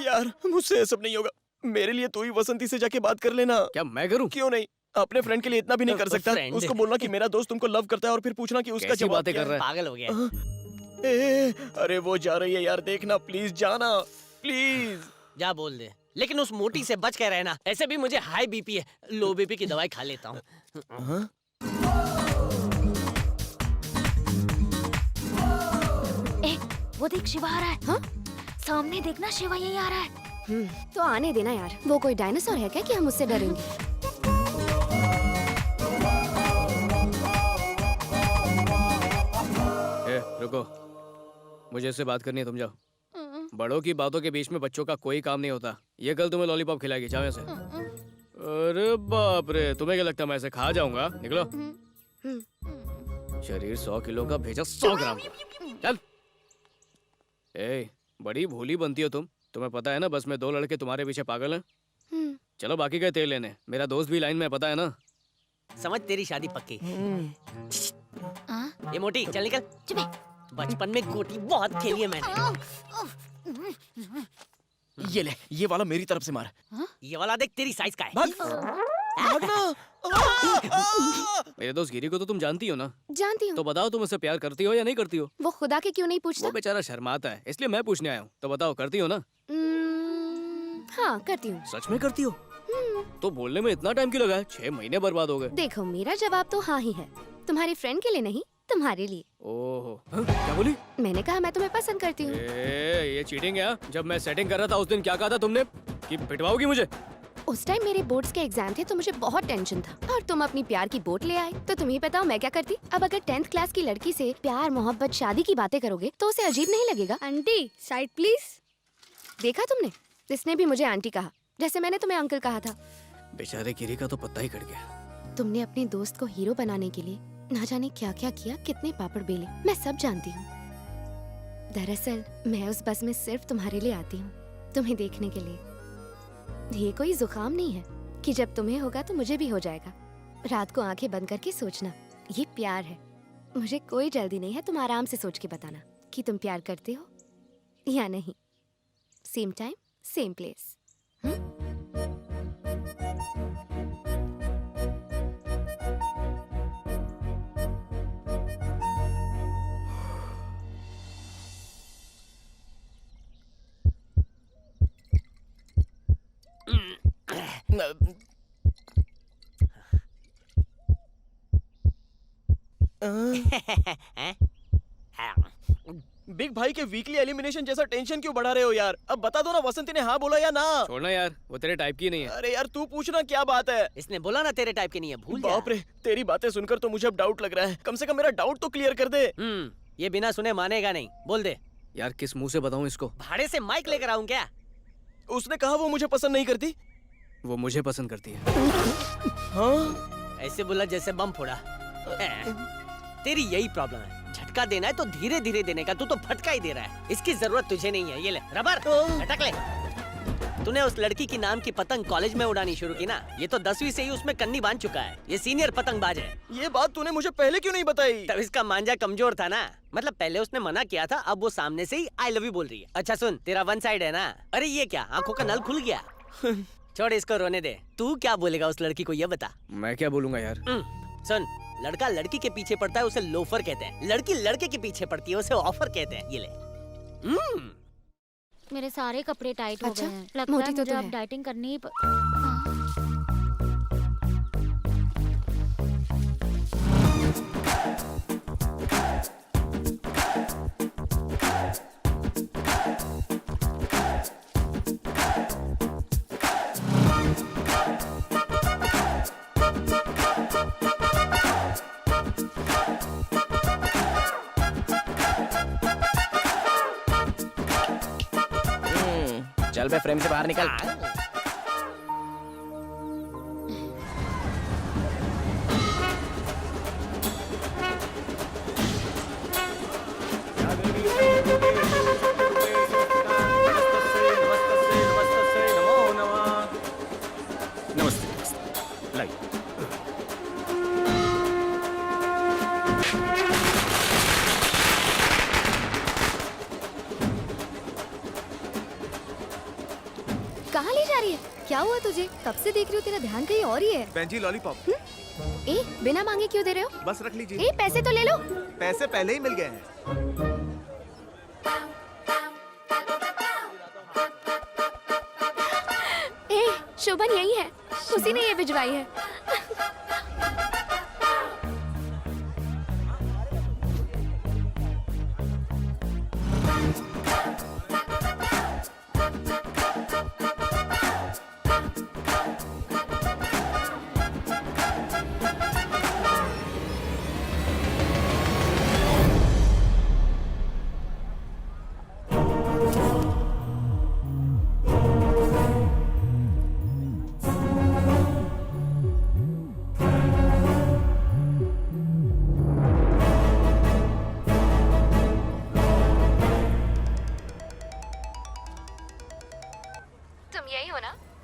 यार मुझसे ये सब नहीं होगा। मेरे लिए तू ही वसंती से जाके बात कर लेना। क्या मैं करूं? क्यों नहीं? अपने फ्रेंड के लिए इतना भी नहीं कर सकता? फ्रेंड? उसको बोलना कि मेरा दोस्त तुमको लव करता है और फिर पूछना कि उसका कैसी जवाब बातें क्या कर रहा है? पागल हो गया। अरे वो जा रही है यार, देखना प्लीज, जाना प्लीज। जा बोल दे, लेकिन उस मोटी से बच के रहना। ऐसे भी मुझे हाई बीपी है, लो बीपी की दवाई खा लेता हूँ। वो देख शिवा आ रहा है। हाँ? सामने देखना, शिवा यही आ रहा है। तो आने देना यार। वो कोई डायनासोर है क्या कि हम उससे डरेंगे? रुको, मुझे इससे बात करनी है, तुम जाओ। बड़ों की बातों के बीच में बच्चों का कोई काम नहीं होता। ये कल तुम्हें लॉलीपॉप खिलाएगी, जाओ ऐसे। अरे बाप रे, तुम्हें क्या लगता है मैं ऐसे खा जाऊंगा? निकलो। शरीर 100 किलो का, भेजा 100 ग्राम का। चल। ए, बड़ी भोली बनती हो तुम। तुम्हें पता है ना बस में 2 लड़के तुम्हारे पीछे पागल हैं। चलो बाकी गए तेल लेने। मेरा दोस्त भी लाइन में, पता है ना? समझ तेरी शादी पक्की। ये मोटी चल निकल। बचपन में गोटी बहुत खेली है मैंने। ये ले, ये वाला मेरी तरफ से मार। ये वाला देख तेरी साइज का है। भागना। मेरे दोस्त गिरी को तो तुम जानती हो ना? जानती हूँ। तो बताओ तुम उससे प्यार करती हो या नहीं करती हो? वो खुदा के क्यों नहीं पूछता? वो बेचारा शर्माता है, इसलिए मैं पूछने आया हूँ। तो बताओ करती हो ना? हाँ करती हूँ। सच में करती हो? तो बोलने में इतना टाइम क्यों लगा? 6 महीने बर्बाद हो गए। देखो मेरा जवाब तो हाँ ही है। तुम्हारे फ्रेंड के लिए नहीं, तुम्हारे लिए। ओहो, क्या बोली? मैंने कहा मैं तुम्हें पसंद करती हूँ। ये चीटिंग है। जब मैं सेटिंग कर रहा था उस दिन क्या कहा था तुमने कि पिटवाओगी मुझे? उस टाइम मेरे बोर्ड्स के एग्जाम थे तो मुझे बहुत टेंशन था और तुम अपनी प्यार की बोट ले आए। तो तुम ही बताओ मैं क्या करती? अब अगर 10th क्लास की लड़की से प्यार मोहब्बत शादी की बातें करोगे तो उसे अजीब नहीं लगेगा? Aunty side please. देखा तुमने, इसने भी मुझे आंटी कहा जैसे मैंने तुम्हें अंकल कहा था। बेचारे गिरी का तो पत्ता ही कट गया। तुमने अपने दोस्त को हीरो बनाने के लिए ना जाने क्या क्या किया, कितने पापड़ बेले, मैं सब जानती हूँ। दरअसल मैं उस बस में सिर्फ तुम्हारे लिए आती हूँ, तुम्हें देखने के लिए। ये कोई जुकाम नहीं है कि जब तुम्हें होगा तो मुझे भी हो जाएगा। रात को आंखें बंद करके सोचना, ये प्यार है। मुझे कोई जल्दी नहीं है, तुम आराम से सोच के बताना कि तुम प्यार करते हो या नहीं। Same time same place. Big भाई के वीकली एलिमिनेशन जैसा टेंशन क्यों बढ़ा रहे हो यार? अब बता दो ना, वसंती ने हाँ बोला या ना? छोड़ना यार, वो तेरे टाइप की नहीं है। अरे यार तू पूछना क्या बात है? इसने बोला ना तेरे टाइप की नहीं है, भूल जा। बाप रे, तेरी बातें सुनकर तो मुझे अब डाउट लग रहा है। कम से कम मेरा डाउट तो क्लियर कर दे। ये बिना सुने मानेगा नहीं, बोल दे। यार किस मुंह से बताऊं इसको? भाड़े से माइक लेकर आऊं क्या? उसने कहा वो मुझे पसंद नहीं करती। वो मुझे पसंद करती है। हाँ? ऐसे बोला जैसे बम फोड़ा। तेरी यही प्रॉब्लम है, झटका देना है तो धीरे धीरे देने का, तू तो फटका ही दे रहा है। इसकी जरूरत तुझे नहीं है, ये ले रबर, अटक ले। तूने उस लड़की की नाम की पतंग कॉलेज में उड़ानी शुरू की ना, ये तो 10वीं से ही उसमें कन्नी बांध चुका है। ये सीनियर पतंगबाज है। ये बात तूने मुझे पहले क्यों नहीं बताई? तब इसका मांझा कमजोर था ना। मतलब पहले उसने मना किया था, अब वो सामने से ही आई लव यू बोल रही है। अच्छा सुन, तेरा वन साइड है ना। अरे ये क्या, आंखों का नल खुल गया? छोड़ इसको रोने दे। तू क्या बोलेगा उस लड़की को, ये बता। मैं क्या बोलूंगा यार? सुन, लड़का लड़की के पीछे पड़ता है उसे लोफर कहते हैं, लड़की लड़के के पीछे पड़ती है उसे ऑफर कहते हैं। ये ले। मेरे सारे कपड़े टाइट हो गए हैं। लगता मोटी है तो मुझे तू अब है। डाइटिंग करनी ही चल बे, फ्रेम से बाहर निकल। नमस्ते। लाइए। कहाँ ले जा रही है? क्या हुआ तुझे? कब से देख रही हूँ तेरा ध्यान कहीं और ही है। बहन जी लॉलीपॉप। ए, बिना मांगे क्यों दे रहे हो? बस रख लीजिए। ए, पैसे तो ले लो। पैसे पहले ही मिल गए हैं। ए, शोभन यही है, उसी ने ये भिजवाई है।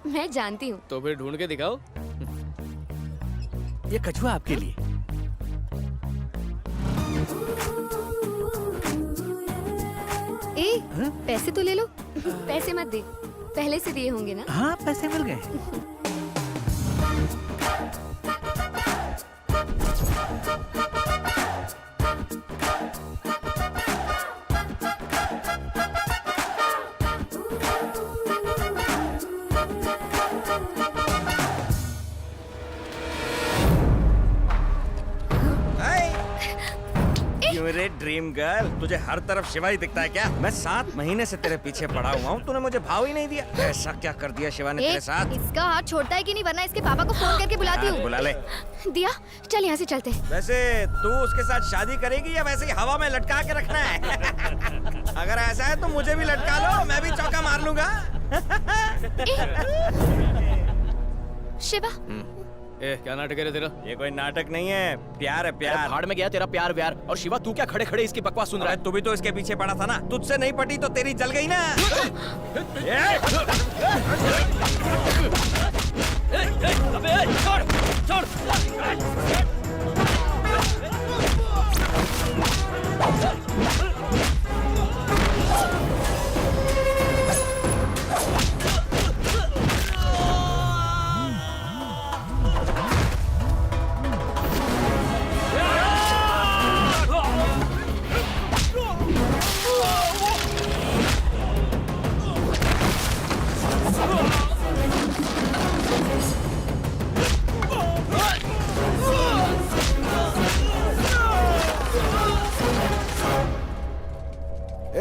मैं जानती हूँ। तो फिर ढूंढ के दिखाओ। ये कछुआ आपके लिए। ए, पैसे तो ले लो। पैसे मत दे, पहले से दिए होंगे ना। हाँ, पैसे मिल गए। रे ड्रीम गर्ल, तुझे हर तरफ शिवा ही दिखता है क्या? मैं 7 महीने से तेरे पीछे पड़ा हुआ हूँ, तूने मुझे भाव ही नहीं दिया। ऐसा क्या कर दिया शिवा ने तेरे साथ? इसका हाथ छोड़ता है कि नहीं, वरना इसके पापा को फोन करके बुलाती हूँ। बुला ले। दिया, चल यहाँ से चलते हैं। वैसे तू उसके साथ शादी करेगी या वैसे ही हवा में लटका के रखना है? अगर ऐसा है तो मुझे भी लटका लो, मैं भी चौका मार लूंगा। शिवा, ए, क्या नाटक है तेरा? ये कोई नाटक नहीं है, प्यार है प्यार। भाड़ में गया तेरा प्यार व्यार। और शिवा तू क्या खड़े खड़े इसकी बकवास सुन रहा है? तू भी तो इसके पीछे पड़ा था ना, तुझसे नहीं पटी तो तेरी जल गई ना। छोड़ छोड़।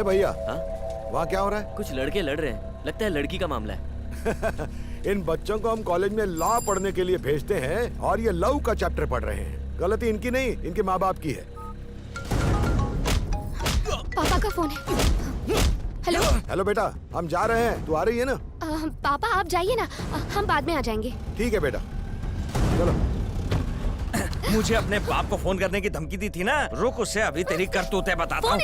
भैया, वहाँ क्या हो रहा है? कुछ लड़के लड़ रहे हैं, लगता है लड़की का मामला है। इन बच्चों को हम कॉलेज में लॉ पढ़ने के लिए भेजते हैं और ये लव का चैप्टर पढ़ रहे हैं। गलती इनकी नहीं, इनके माँ बाप की है। पापा का फोन है। हेलो हेलो बेटा, हम जा रहे हैं, तू आ रही है ना? पापा आप जाइए ना, हम बाद में आ जाएंगे। ठीक है बेटा, चलो। मुझे अपने बाप को फोन करने की धमकी दी थी ना, रुक उससे अभी तेरी करतूतें बताता हूँ।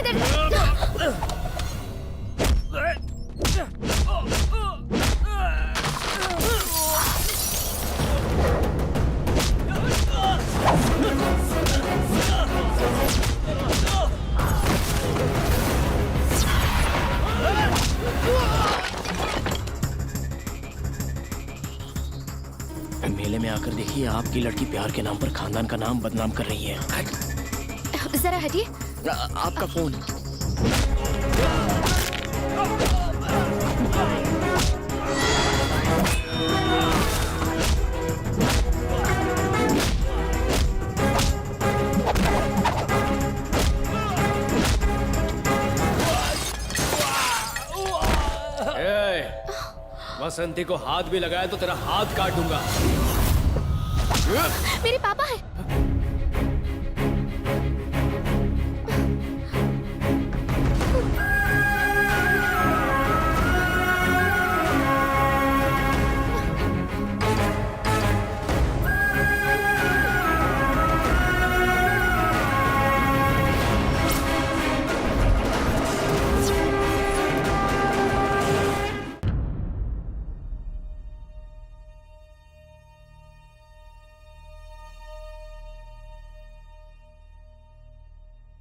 मेले में आकर देखिए, आपकी लड़की प्यार के नाम पर खानदान का नाम बदनाम कर रही है। जरा हटिए। आपका फोन। वसंती को हाथ भी लगाया तो तेरा हाथ काट दूंगा। मेरे पापा हैं।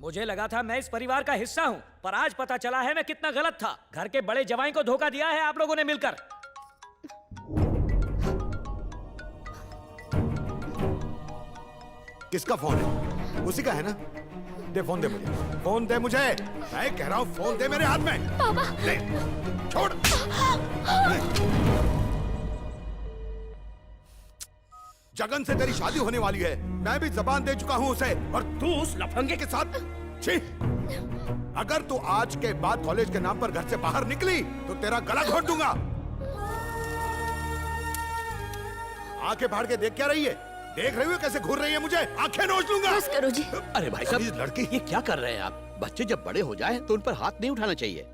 मुझे लगा था मैं इस परिवार का हिस्सा हूँ, पर आज पता चला है मैं कितना गलत था। घर के बड़े जवाई को धोखा दिया है आप लोगों ने मिलकर। किसका फोन है? उसी का है ना? दे फोन, दे मुझे, फोन दे मुझे। मैं कह रहा हूँ फोन दे मेरे हाथ में। पापा दे, छोड़। जगन से तेरी शादी होने वाली है, मैं भी जबान दे चुका हूँ उसे, और तू उस लफंगे के साथ। छी! अगर तू आज के बाद कॉलेज के नाम पर घर से बाहर निकली तो तेरा गला घोट दूंगा। आंखें फाड़ के देख क्या रही है? देख रही हो कैसे घूर रही है मुझे? आंखें नोच लूंगा। बस करो जी। अरे भाई साहब, लड़की ये क्या कर रहे हैं आप? बच्चे जब बड़े हो जाए तो उन पर हाथ नहीं उठाना चाहिए।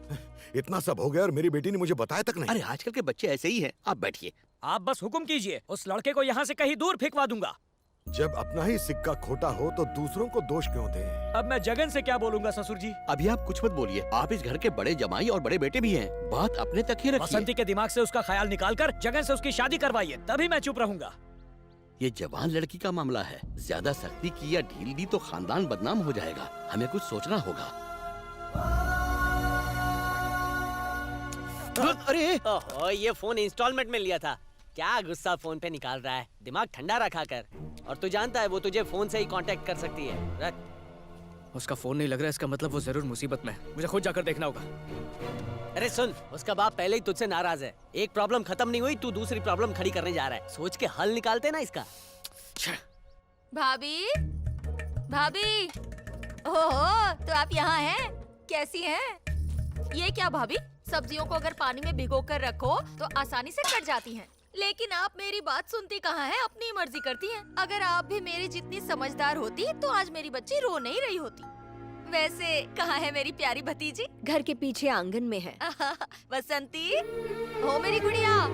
इतना सब हो गया और मेरी बेटी ने मुझे बताया तक नहीं। अरे आजकल के बच्चे ऐसे ही हैं। आप बैठिए। आप बस हुक्म कीजिए, उस लड़के को यहाँ से कहीं दूर फेंकवा दूंगा। जब अपना ही सिक्का खोटा हो तो दूसरों को दोष क्यों दे? अब मैं जगन से क्या बोलूंगा ससुर जी? अभी आप कुछ मत बोलिए, आप इस घर के बड़े जमाई और बड़े बेटे भी हैं। बात अपने तक ही रखिए। बसंती के दिमाग से उसका ख्याल निकालकर जगन से उसकी शादी करवाइए, तभी मैं चुप रहूंगा। ये जवान लड़की का मामला है, ज्यादा सख्ती की या ढील दी तो खानदान बदनाम हो जाएगा। हमें कुछ सोचना होगा। अरे ओहो, ये फोन इंस्टॉलमेंट में लिया था। क्या गुस्सा फोन पे निकाल रहा है? दिमाग ठंडा रखा कर। और तू जानता है वो तुझे फोन से ही कांटेक्ट कर सकती है। रख। उसका फोन नहीं लग रहा है, इसका मतलब वो जरूर मुसीबत में है। मुझे खुद जाकर देखना होगा। अरे सुन, उसका बाप पहले ही तुझसे नाराज है। एक प्रॉब्लम खत्म नहीं हुई, तू दूसरी प्रॉब्लम खड़ी करने जा रहा है। सोच के हल निकालते ना इसका। भाभी, भाभी, ओहो, तो आप यहाँ हैं? कैसी हैं? ये क्या भाभी, सब्जियों को अगर पानी में भिगो कर रखो तो आसानी से कट जाती हैं। लेकिन आप मेरी बात सुनती कहाँ हैं, अपनी मर्जी करती हैं। अगर आप भी मेरी जितनी समझदार होती तो आज मेरी बच्ची रो नहीं रही होती। वैसे कहाँ है मेरी प्यारी भतीजी? घर के पीछे आंगन में है। बसंती, हो मेरी गुड़िया।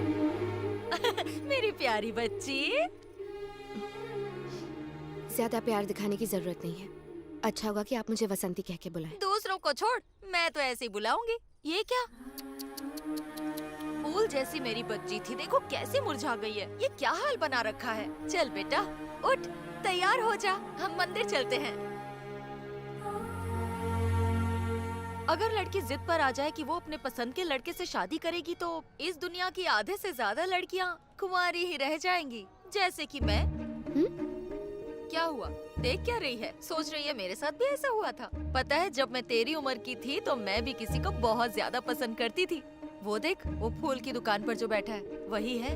मेरी प्यारी बच्ची। ज्यादा प्यार दिखाने की जरूरत नहीं है। अच्छा होगा कि आप मुझे वसंती कह के बुलाएं। दूसरों को छोड़, मैं तो ऐसे ही बुलाऊंगी। ये क्या? फूल जैसी मेरी बच्ची थी, देखो कैसे मुरझा गई है। ये क्या हाल बना रखा है? चल बेटा, उठ, तैयार हो जा, हम मंदिर चलते हैं। अगर लड़की जिद पर आ जाए कि वो अपने पसंद के लड़के से शादी करेगी तो इस दुनिया की आधे से ज्यादा लड़कियां कुंवारी ही रह जाएंगी, जैसे कि मैं। क्या हुआ? देख क्या रही है? सोच रही है मेरे साथ भी ऐसा हुआ था? पता है, जब मैं तेरी उम्र की थी तो मैं भी किसी को बहुत ज्यादा पसंद करती थी। वो देख, वो फूल की दुकान पर जो बैठा है वही है।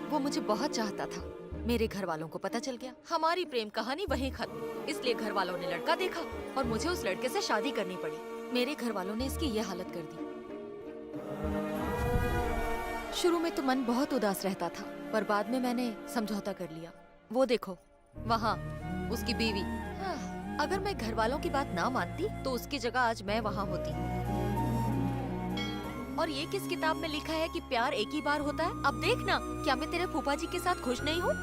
वो मुझे बहुत चाहता था, मेरे घर वालों को पता चल गया, हमारी प्रेम कहानी वहीं खत्म। इसलिए घर वालों ने लड़का देखा और मुझे उस लड़के से शादी करनी पड़ी। मेरे घर वालों ने इसकी ये हालत कर दी। शुरू में तो मन बहुत उदास रहता था, पर बाद में मैंने समझौता कर लिया। वो देखो वहाँ उसकी बीवी। अगर मैं घर वालों की बात ना मानती तो उसकी जगह आज मैं वहाँ होती। और ये किस किताब में लिखा है कि प्यार एक ही बार होता है? अब देखना, क्या मैं तेरे फूफा जी के साथ खुश नहीं हूँ?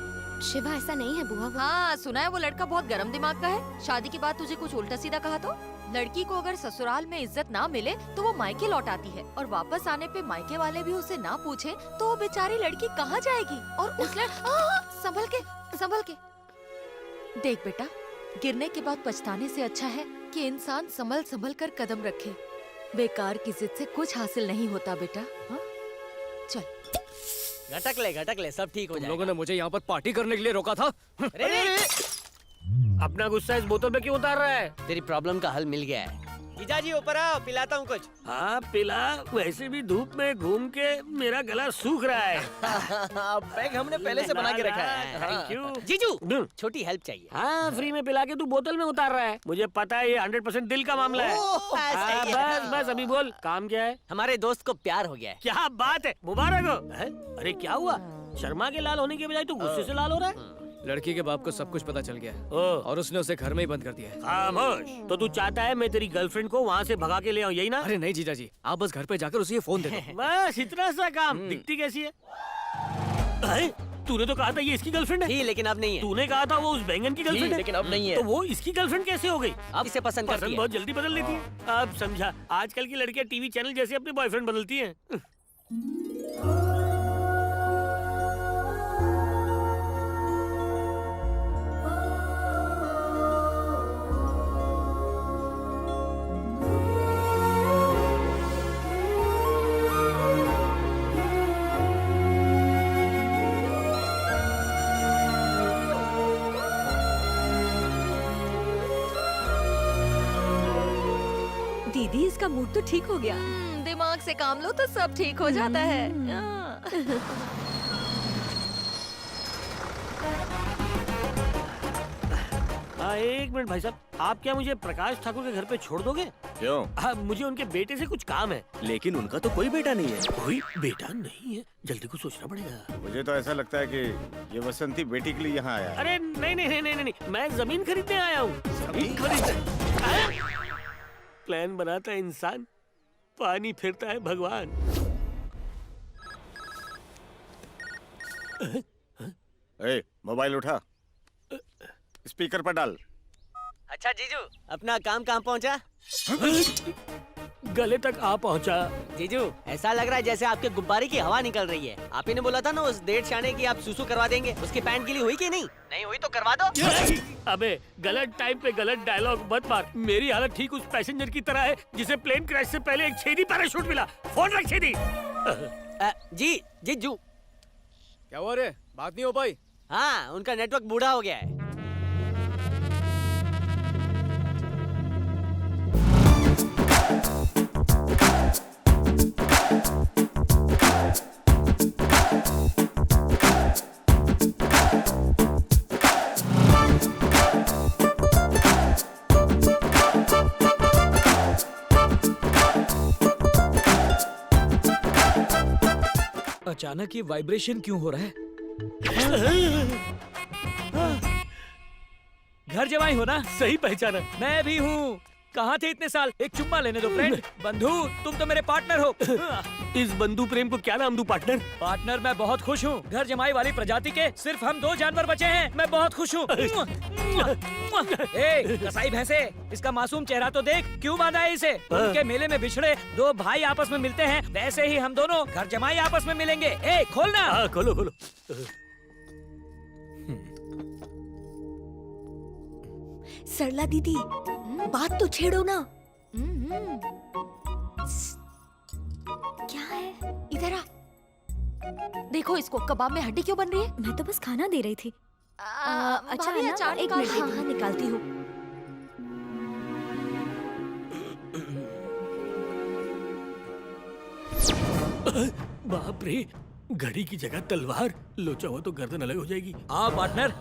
शिवा, ऐसा नहीं है बुआ। हाँ, सुना है वो लड़का बहुत गर्म दिमाग का है। शादी के बाद तुझे कुछ उल्टा सीधा कहा तो? लड़की को अगर ससुराल में इज्जत ना मिले तो वो मायके लौट आती है, और वापस आने पे मायके वाले भी उसे ना पूछे तो वो बेचारी लड़की कहाँ जाएगी? और उस संभल के देख बेटा, गिरने के बाद पछताने से अच्छा है कि इंसान संभल कर कदम रखे। बेकार की जिद से कुछ हासिल नहीं होता बेटा। हाँ? चल घटक ले, सब ठीक हो जाएगा। लोगों ने मुझे यहाँ पर पार्टी करने के लिए रोका था। अपना गुस्सा इस बोतल में क्यों उतार रहा है? तेरी प्रॉब्लम का हल मिल गया है। जीजा जी ऊपर आओ, पिलाता हूँ कुछ। हाँ पिला, वैसे भी धूप में घूम के मेरा गला सूख रहा है। बैग हमने पहले से बना के रखा है। Thank you. जीजू, छोटी हेल्प चाहिए। हाँ, फ्री में पिला के तू बोतल में उतार रहा है। मुझे पता है ये 100% दिल का मामला है। बस अभी बोल, काम क्या है? हमारे दोस्त को प्यार हो गया है। क्या बात है, मुबारक हो। अरे क्या हुआ? शर्मा के लाल होने के बजाय तू गुस्से से लाल हो रहा है? लड़की के बाप को सब कुछ पता चल गया है और उसने उसे घर में ही बंद कर दिया है। खामोश। तो तू चाहता है मैं तेरी गर्लफ्रेंड को वहाँ से भगा के ले आऊँ, यही ना? अरे नहीं जीजा जी, आप बस घर पे जाकर उसे ये फोन दे दो। बस इतना सा काम। दिखती कैसी है? अरे तूने तो कहा था ये इसकी गर्लफ्रेंड है। लेकिन अब नहीं है। तूने कहा था वो उस बैंगन की गर्लफ्रेंड है, लेकिन अब नहीं है। तो वो इसकी गर्लफ्रेंड कैसे हो गई? अब इसे पसंद करती है। बहुत जल्दी बदल लेती है। अब समझा, आजकल की लड़कियां टीवी चैनल जैसे अपने बॉयफ्रेंड बदलती हैं। दीदी, इसका मूड तो ठीक हो गया। दिमाग से काम लो तो सब ठीक हो जाता है। एक मिनट भाई साहब, आप क्या मुझे प्रकाश ठाकुर के घर पे छोड़ दोगे? क्यों? मुझे उनके बेटे से कुछ काम है। लेकिन उनका तो कोई बेटा नहीं है। कोई बेटा नहीं है? जल्दी कुछ सोचना पड़ेगा। मुझे तो ऐसा लगता है कि ये वसंती बेटी के लिए यहाँ आया है। अरे नहीं, मैं जमीन खरीदने आया हूँ। जमीन खरीदने? प्लान बनाता है इंसान, पानी फिरता है भगवान। मोबाइल उठा, स्पीकर पर डाल। अच्छा जीजू, अपना काम कहाँ पहुँचा? गले तक आ पहुँचा। जीजू, ऐसा लग रहा है जैसे आपके गुब्बारे की हवा निकल रही है। आप ही ने बोला था ना उस डेढ़ शाने की आप सुसु करवा देंगे। उसकी पैंट गीली हुई कि नहीं? नहीं हुई तो करवा दो। अबे गलत टाइम पे गलत डायलॉग मत मार। मेरी हालत ठीक उस पैसेंजर की तरह है जिसे प्लेन क्रैश से पहले एक छेदी पैराशूट मिला। फोन रख छेदी। जी जीजू, क्या हुआ रे? बात नहीं हो पाई? हाँ, उनका नेटवर्क बूढ़ा हो गया है। अचानक ये वाइब्रेशन क्यों हो रहा है? घर जमाई हो ना? सही पहचाना। मैं भी हूँ। कहाँ थे इतने साल? एक चुम्मा लेने दो फ्रेंड। बंधु, तुम तो मेरे पार्टनर हो। इस बंधु प्रेम को क्या नाम दूं पार्टनर? पार्टनर, मैं बहुत खुश हूँ। घर जमाई वाली प्रजाति के सिर्फ हम 2 जानवर बचे हैं। मैं बहुत खुश हूँ। ए, कसाई भैंसे, इसका मासूम चेहरा तो देख। क्यों बांधा है इसे? उनके मेले में बिछड़े 2 भाई आपस में मिलते हैं, वैसे ही हम दोनों घर जमाई आपस में मिलेंगे। ए, खोलना। हाँ, खोलो। सरला दीदी, बात तो छेड़ो ना। क्या है? इधर आ। देखो इसको, कबाब में हड्डी क्यों बन रही है? मैं तो बस खाना दे रही थी। अच्छा भाभी, है ना? अचार एक निकाल। मिनट। हाँ, निकालती हूँ। बाप रे, घड़ी की जगह तलवार, लोचा हुआ तो गर्दन अलग हो जाएगी। हाँ पार्टनर,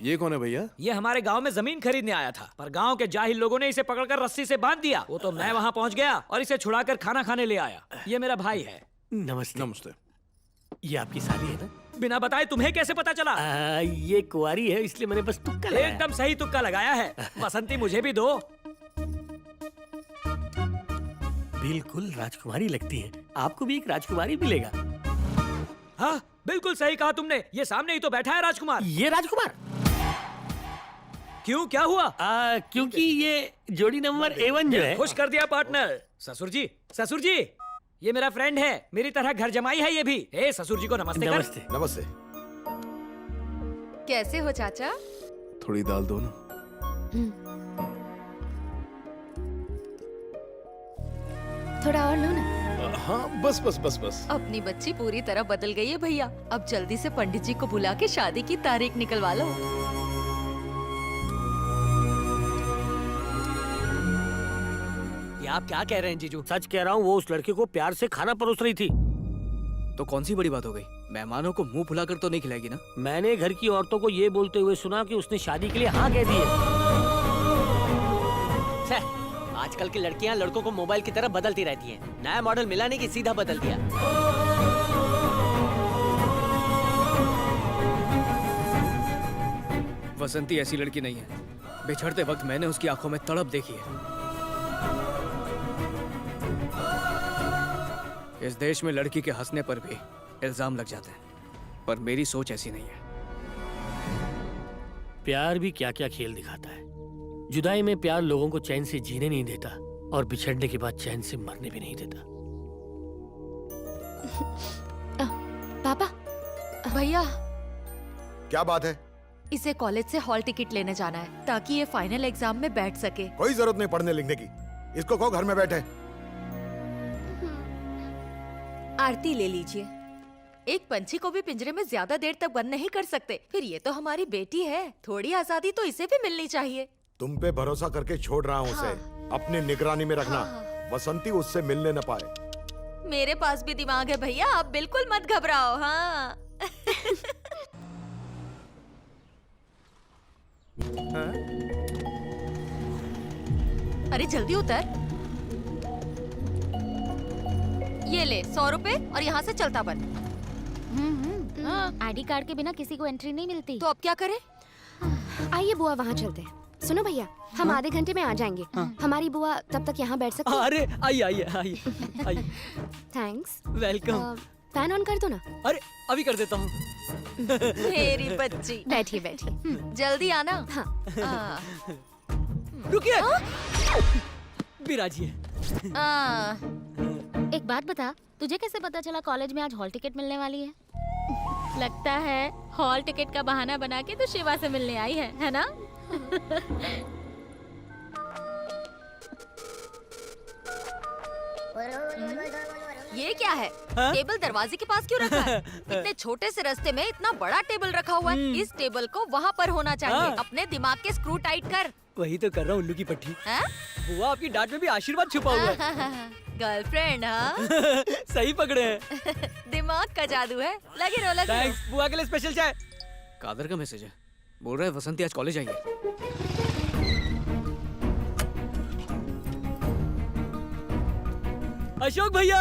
ये कौन है भैया? ये हमारे गांव में जमीन खरीदने आया था, पर गांव के जाहिल लोगों ने इसे पकड़कर रस्सी से बांध दिया। वो तो मैं वहां पहुंच गया और इसे छुड़ाकर खाना खाने ले आया। ये मेरा भाई है। नमस्ते। नमस्ते। ये आपकी साली है ना? बिना बताए तुम्हें कैसे पता चला? ये कुंवारी है, इसलिए मैंने बस तुक्का लगाया। एकदम सही तुक्का लगाया है। बसंती मुझे भी दो। बिल्कुल राजकुमारी लगती है, आपको भी एक राजकुमारी मिलेगा। हाँ बिल्कुल सही कहा तुमने, ये सामने ही तो बैठा है राजकुमार। ये राजकुमार? क्यों, क्या हुआ? क्योंकि ये जोड़ी नंबर A1 जो है। खुश कर दिया पार्टनर। ससुर जी, ससुर जी, ये मेरा फ्रेंड है, मेरी तरह घर जमाई है ये भी। ए ससुर जी को नमस्ते कर। नमस्ते। नमस्ते। कैसे हो चाचा? थोड़ी दाल दो ना। थोड़ा और लो ना। हाँ बस बस बस बस। अपनी बच्ची पूरी तरह बदल गई है भैया। अब जल्दी से पंडित जी को बुला के शादी की तारीख निकलवा लो। ये आप क्या कह रहे हैं जीजू? सच कह रहा हूँ, वो उस लड़के को प्यार से खाना परोस रही थी। तो कौन सी बड़ी बात हो गई? मेहमानों को मुंह फुलाकर तो नहीं खिलाएगी ना? मैंने घर की औरतों को ये बोलते हुए सुना कि उसने शादी के लिए हाँ कह दी है। आजकल की लड़कियां लड़कों को मोबाइल की तरह बदलती रहती हैं। नया मॉडल मिला नहीं कि सीधा बदल दिया। वसंती ऐसी लड़की नहीं है। बिछड़ते वक्त मैंने उसकी आंखों में तड़प देखी है। इस देश में लड़की के हंसने पर भी इल्जाम लग जाते हैं, पर मेरी सोच ऐसी नहीं है। प्यार भी क्या क्या खेल दिखाता है। जुदाई में प्यार लोगों को चैन से जीने नहीं देता और बिछड़ने के बाद चैन से मरने भी नहीं देता। पापा, भैया, क्या बात है? इसे कॉलेज से हॉल टिकट लेने जाना है ताकि ये फाइनल एग्जाम में बैठ सके। कोई जरूरत नहीं पढ़ने लिखने की, इसको कहो घर में बैठे। आरती ले लीजिए। एक पंछी को भी पिंजरे में ज्यादा देर तक बंद नहीं कर सकते। फिर ये तो हमारी बेटी है, थोड़ी आजादी तो इसे भी मिलनी चाहिए। तुम पे भरोसा करके छोड़ रहा हूँ उसे। अपनी निगरानी में रखना, वसंती उससे मिलने न पाए। मेरे पास भी दिमाग है भैया, आप बिल्कुल मत घबराओ। हाँ। अरे जल्दी उतर। ये ले 100 रुपए और यहाँ से चलता बन। आईडी कार्ड के बिना किसी को एंट्री नहीं मिलती। तो अब क्या करें? आइए बुआ, वहाँ चलते हैं। सुनो भैया, हम आधे घंटे में आ जाएंगे। हमारी बुआ तब तक यहाँ बैठ सकती है। अरे आइए आइए आइए आइए। थैंक्स। वेलकम। फैन ऑन कर दो ना। अरे अभी कर देता हूँ। मेरी बच्ची। बैठिए बैठिए। जल्दी आना। हाँ। रुकिए। बिराजिए। एक बात बता, तुझे कैसे पता चला कॉलेज में आज हॉल टिकट मिलने वाली है? लगता है हॉल टिकट का बहाना बना के तो शिवा से मिलने आई है ना? ये क्या है? टेबल दरवाजे के पास क्यों रखा है? इतने छोटे से रास्ते में इतना बड़ा टेबल रखा हुआ है। इस टेबल को वहाँ पर होना चाहिए। अपने दिमाग के स्क्रू टाइट कर। वही तो कर रहा हूँ, उल्लू की पट्टी। बुआ, आपकी डांट में भी आशीर्वाद छुपा हुआ है। गर्लफ्रेंड? हाँ। सही पकड़े हैं। दिमाग का जादू है। लगे रहो लगे रहो। बुआ के लिए स्पेशल चाय। कादर का मैसेज है, बोल रहा है वसंती आज कॉलेज आएगी। अशोक भैया।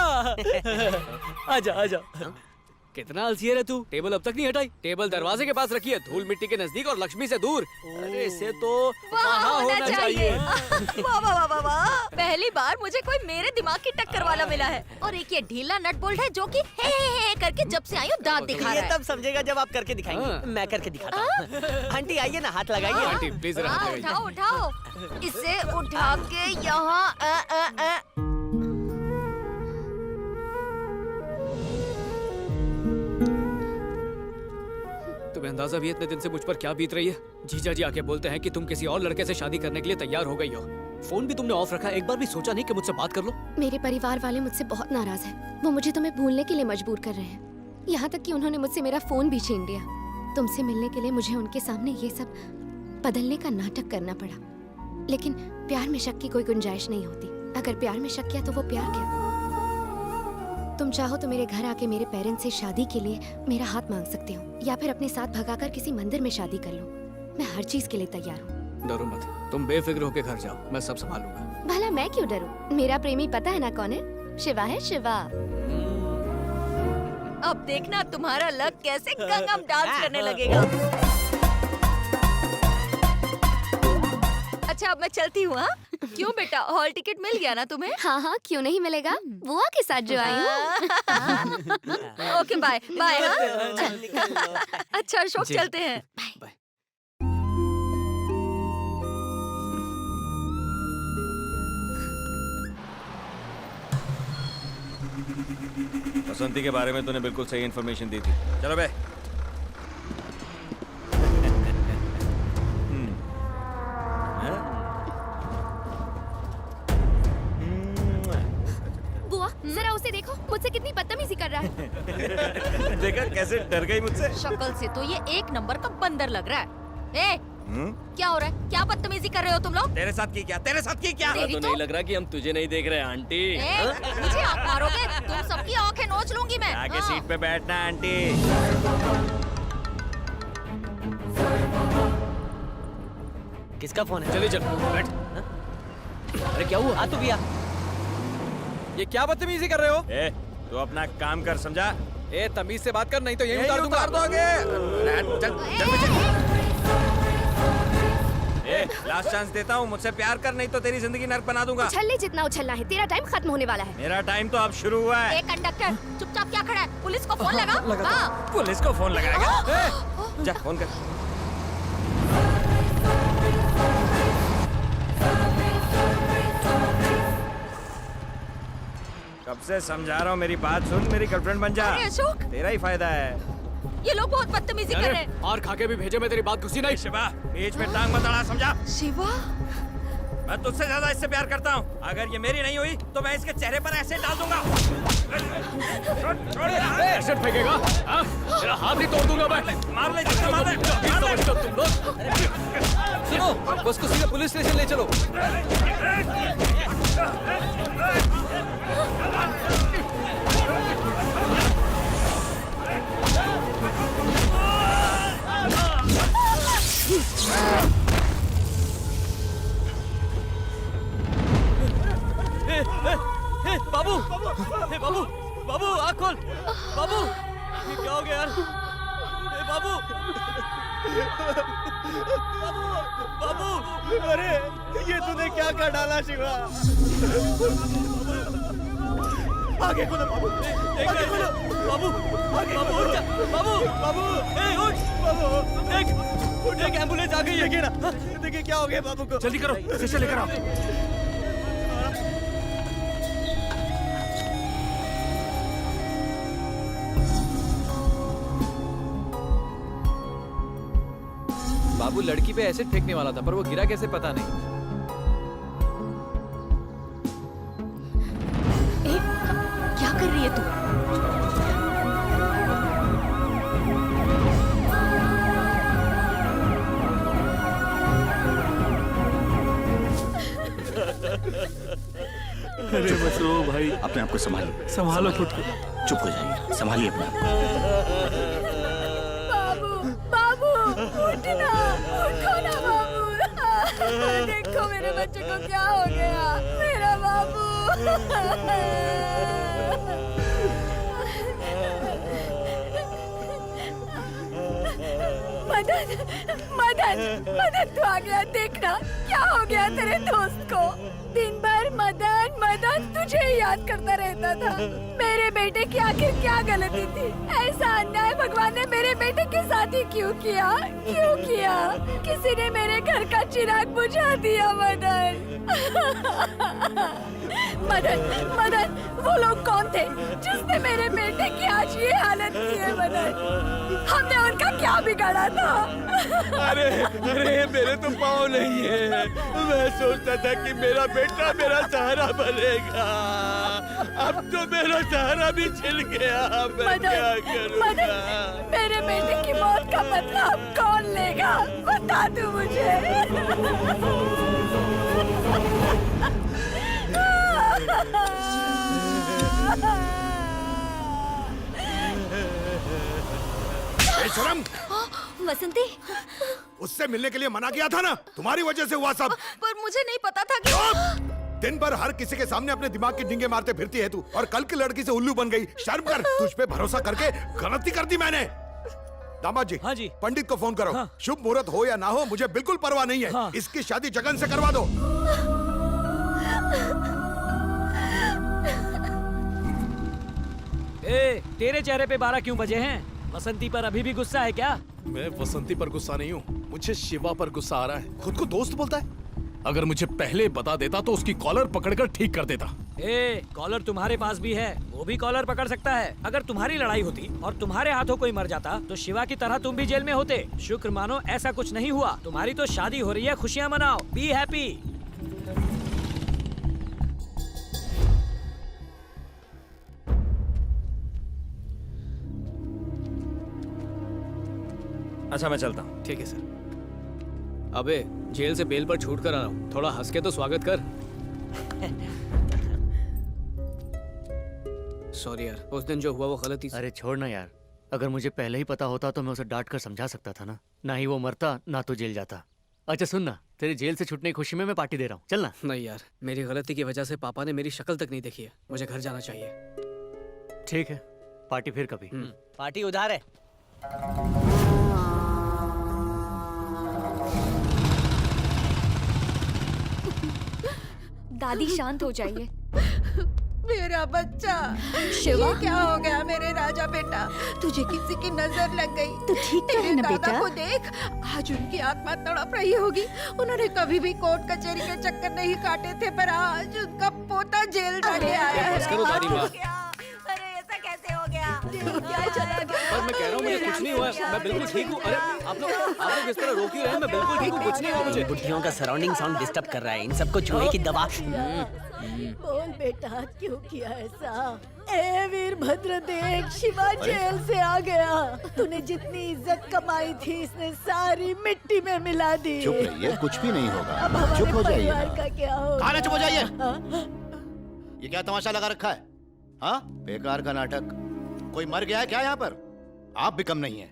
आजा आजा। कितना आलसी है रे तू, टेबल अब तक नहीं हटाई। टेबल दरवाजे के पास रखी है, धूल मिट्टी के नजदीक और लक्ष्मी से दूर। अरे इसे तो वहाँ होना चाहिए। वाह वाह वाह वाह, पहली बार मुझे कोई मेरे दिमाग की टक्कर वाला मिला है। और एक ये ढीला नट बोल्ट है जो कि हे करके जब से आई हूँ दांत दिखा रहा है। ये तब समझेगा जब आप करके दिखाएंगे। मैं करके दिखाता हूँ। आंटी आइए ना, हाथ लगाइए। आंटी प्लीज उठाओ उठाओ, इसे उठा के यहाँ। तुम्हें अंदाजा भी इतने दिन से मुझ पर क्या बीत रही है? जीजा जी आके बोलते हैं कि तुम किसी और लड़के से शादी करने के लिए तैयार हो गई हो। फोन भी तुमने ऑफ रखा, एक बार भी सोचा नहीं कि मुझसे बात कर लो? मेरे परिवार वाले मुझसे बहुत नाराज हैं। वो मुझे तुम्हें भूलने के लिए मजबूर कर रहे हैं। यहाँ तक कि उन्होंने मुझसे मेरा फोन भी छीन लिया। तुमसे मिलने के लिए मुझे उनके सामने ये सब बदलने का नाटक करना पड़ा। लेकिन प्यार में शक की कोई गुंजाइश नहीं होती। अगर प्यार में शक किया तो वो प्यार क्या? तुम चाहो तो मेरे घर आके मेरे पेरेंट्स से शादी के लिए मेरा हाथ मांग सकते हो, या फिर अपने साथ भगाकर किसी मंदिर में शादी कर लो। मैं हर चीज के लिए तैयार हूँ। डरो मत, तुम बेफिक्र होके घर जाओ, मैं सब संभालूंगा। भला मैं क्यों डरूं? मेरा प्रेमी पता है ना कौन है? शिवा है, शिवा। अब देखना तुम्हारा लक कैसे गंगम डांस करने लगेगा। अच्छा अब मैं चलती हूँ। हाँ? क्यों बेटा, हॉल टिकट मिल गया ना तुम्हें? हाँ हाँ, क्यों नहीं मिलेगा, बुआ के साथ जो आई हूँ। Okay bye bye. अच्छा अशोक चलते हैं। बसंती के बारे में तूने बिल्कुल सही इन्फॉर्मेशन दी थी। चलो बे। बुआ जरा उसे देखो, मुझसे कितनी बदतमीजी कर रहा है। देखा कैसे डर गई मुझसे। शक्ल से तो ये एक नंबर का बंदर लग रहा है। क्या हो रहा है? क्या बदतमीजी कर रहे हो तुम लोग? तेरे साथ की क्या? तेरे साथ की क्या? तेरी तो नहीं लग रहा कि हम तुझे नहीं देख रहे आंटी। मुझे आँख मारोगे? तुम सबकी आँखें नोच लूंगी मैं। आगे सीट पे बैठना आंटी। किसका फोन है? चलिए चल बैठ। अरे क्या हुआ? आ तू भी आ। ये क्या बदतमीजी कर रहे हो? ए, तू अपना काम कर, समझा? ए तमीज से बात कर, नहीं तो यही उतार दूंगा। उतार दोगे। चल ए, लास्ट चांस देता हूँ, मुझसे प्यार कर, नहीं तो तेरी जिंदगी नर्क बना दूंगा। उछल ले जितना उछलना है, तेरा टाइम खत्म होने वाला है। मेरा टाइम तो अब शुरू हुआ है। कंडक्टर चुपचाप क्या खड़ा है? पुलिस को फोन लगा। हाँ। पुलिस को फोन लगाएगा? जा फोन कर। कब से समझा रहा हूँ, मेरी बात सुन, मेरी गर्लफ्रेंड बन जा। अरे अशोक, तेरा ही फायदा है। ये लोग बहुत बदतमीजी कर रहे हैं। और खा के भी भेजे, मैं तेरी बात घुसी नहीं। शिवा, बीच में टांग मत अड़ा, समझा? शिवा, मैं तुझसे ज्यादा इससे प्यार करता हूँ। अगर ये मेरी नहीं हुई तो मैं इसके चेहरे पर ऐसे डाल दूंगा। ऐसे फेंकेगा? तेरा हाथ ही तोड़ दूंगा मैं। मार ले, जितना मार ले। तुम लोग सुनो, बस को सीधे पुलिस स्टेशन ले चलो। बाबू, बाबू, बाबू आँख खोल। बाबू, ये क्या हो गया यार? बाबू, बाबू, अरे ये तूने क्या कर डाला शिवा? आगे खोलो बाबू, आगे खोलो बाबू, आगे बाबू उठ जा, बाबू, बाबू, ए उठ, बाबू, देख एम्बुलेंस आ गई है। देखिए ना, देखिए क्या हो गया बाबू को। जल्दी करो, स्टेशन लेकर आओ। बाबू लड़की पे एसिड फेंकने वाला था, पर वो गिरा कैसे पता नहीं। क्या कर रही है तू? अरे मसरो भाई, अपने आप को संभालिए। संभालो खुद को। चुप हो जाइए, संभालिए अपने आप को। बाबू, बाबू, उठना, उठो ना बाबू। देखो मेरे बच्चे को क्या हो गया, मेरा बाबू। मदन, मदन, मदन तू आ गया, देखना क्या हो गया तेरे दोस्त को। दिन भर मदन मदन तुझे ही याद करता रहता था। मेरे बेटे की आखिर क्या गलती थी? ऐसा अन्याय भगवान ने मेरे बेटे के साथ ही क्यों किया? क्यों किया? किसी ने मेरे घर का चिराग बुझा दिया मदन। मदन, मदन, वो लोग कौन थे जिसने मेरे बेटे की आज ये हालत की है मदन? हमने उनका क्या बिगाड़ा था? अरे अरे मेरे तो पाँव नहीं है। मैं सोचता था कि मेरा बेटा मेरा सहारा बनेगा, अब तो मेरा सहारा भी छिल गया। मैं क्या करूँगा? मेरे बेटे की मौत का बदला अब कौन लेगा? बता दो मुझे। बेशरम। वसंती, उससे मिलने के लिए मना किया था ना, तुम्हारी वजह से हुआ सब। पर मुझे नहीं पता था कि दिन भर हर किसी के सामने अपने दिमाग की डींगे मारते फिरती है तू, और कल की लड़की से उल्लू बन गई। शर्म कर, तुझ पे भरोसा करके गलती कर दी मैंने। दामाद जी, हाँ जी, पंडित को फोन करो। हाँ। शुभ मुहूर्त हो या ना हो मुझे बिल्कुल परवाह नहीं है। हाँ। इसकी शादी जगन से करवा दो। तेरे चेहरे पे 12 क्यों बजे हैं? वसंती पर अभी भी गुस्सा है क्या? मैं वसंती पर गुस्सा नहीं हूँ, मुझे शिवा पर गुस्सा आ रहा है। खुद को दोस्त बोलता है। अगर मुझे पहले बता देता तो उसकी कॉलर पकड़कर ठीक कर देता। कॉलर तुम्हारे पास भी है, वो भी कॉलर पकड़ सकता है। अगर तुम्हारी लड़ाई होती और तुम्हारे हाथों कोई मर जाता तो शिवा की तरह तुम भी जेल में होते। शुक्र मानो ऐसा कुछ नहीं हुआ। तुम्हारी तो शादी हो रही है, खुशियाँ मनाओ, बी हैप्पी। अच्छा मैं चलता हूँ। ठीक है सर। अबे जेल से बेल पर छूट कर आ रहा हूँ, थोड़ा हंस के तो स्वागत कर। सॉरी यार, उस दिन जो हुआ वो गलती। अरे छोड़ना यार, अगर मुझे पहले ही पता होता तो मैं उसे डांट कर समझा सकता था ना। ना ही वो मरता ना तो जेल जाता। अच्छा सुन ना, तेरे जेल से छूटने की खुशी में मैं पार्टी दे रहा हूँ, चलना। नहीं यार, मेरी गलती की वजह से पापा ने मेरी शक्ल तक नहीं देखी है, मुझे घर जाना चाहिए। ठीक है, पार्टी फिर कभी। पार्टी उधार है। दादी शांत हो जाइए। मेरा बच्चा शिवा, ये क्या हो गया मेरे राजा बेटा? तुझे किसी की नजर लग गई तो ठीक है ना बेटा? को देख, आज उनकी आत्मा तड़प रही होगी। उन्होंने कभी भी कोर्ट कचहरी के चक्कर नहीं काटे थे, पर आज उनका पोता जेल जाके आया है। अरे ऐसा कैसे हो गया? क्या चला गया? पर मैं कह रहा हूँ मुझे कुछ नहीं हुआ, मैं बिल्कुल ठीक हूँ। अरे आप लोग इस तरह रोक ही रहे हैं, मैं बिल्कुल ठीक हूँ, कुछ नहीं हुआ मुझे। बुढ़ियों का सराउंडिंग साउंड डिस्टर्ब कर रहा है, इन सबको छुए की दवा। बोल बेटा, क्यों किया ऐसा? ए वीरभद्र देख, शिवा जेल से आ गया। तूने जितनी इज्जत कमाई थी इसने सारी मिट्टी में मिला दी। चुप रहिए, कुछ भी नहीं होगा। अब हमारे चुप हो जाइए परिवार ना। का क्या होगा? खाना चुप हो जाइए। ये क्या तमाशा लगा रखा है? हाँ, बेकार का नाटक। कोई मर गया है क्या यहाँ पर? आप भी कम नहीं है।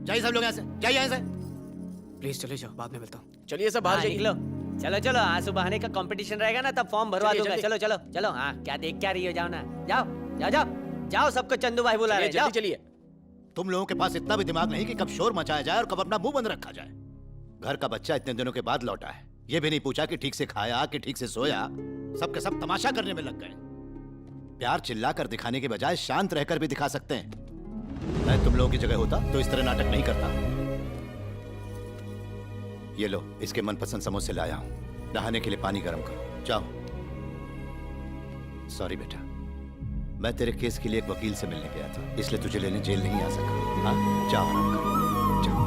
जाइए सब लोग यहाँ से, जाइए यहाँ से। प्लीज चले जाओ, बाद में मिलता हूँ। चलिए सब बाहर निकलो। चलो चलो, आंसू बहाने का कंपटीशन रहेगा ना, तब फॉर्म भरवा चलिए, दूंगा। जल्दी। चलो चलो चलो। हाँ, क्या देख क्या रही हो? जाओ ना, जाओ जाओ जाओ जाओ, सबको चंदू भाई बुला रहे हैं, जाओ। चलिए। तुम लोगों के पास इतना भी दिमाग नहीं कि कब शोर मचाया जाए और कब अपना मुंह बंद रखा जाए। घर का बच्चा इतने दिनों के बाद लौटा है, ये भी नहीं पूछा कि ठीक से खाया कि ठीक से सोया। सबके सब तमाशा करने में लग गए। प्यार चिल्ला कर दिखाने के बजाय शांत रहकर भी दिखा सकते हैं। मैं तुम लोगों की जगह होता तो इस तरह नाटक नहीं करता। ये लो, इसके मनपसंद समोसे लाया हूं। नहाने के लिए पानी गर्म करो, जाओ। सॉरी बेटा, मैं तेरे केस के लिए एक वकील से मिलने गया था, इसलिए तुझे लेने जेल नहीं आ सका। हाँ, जाओ आराम करो, जाओ।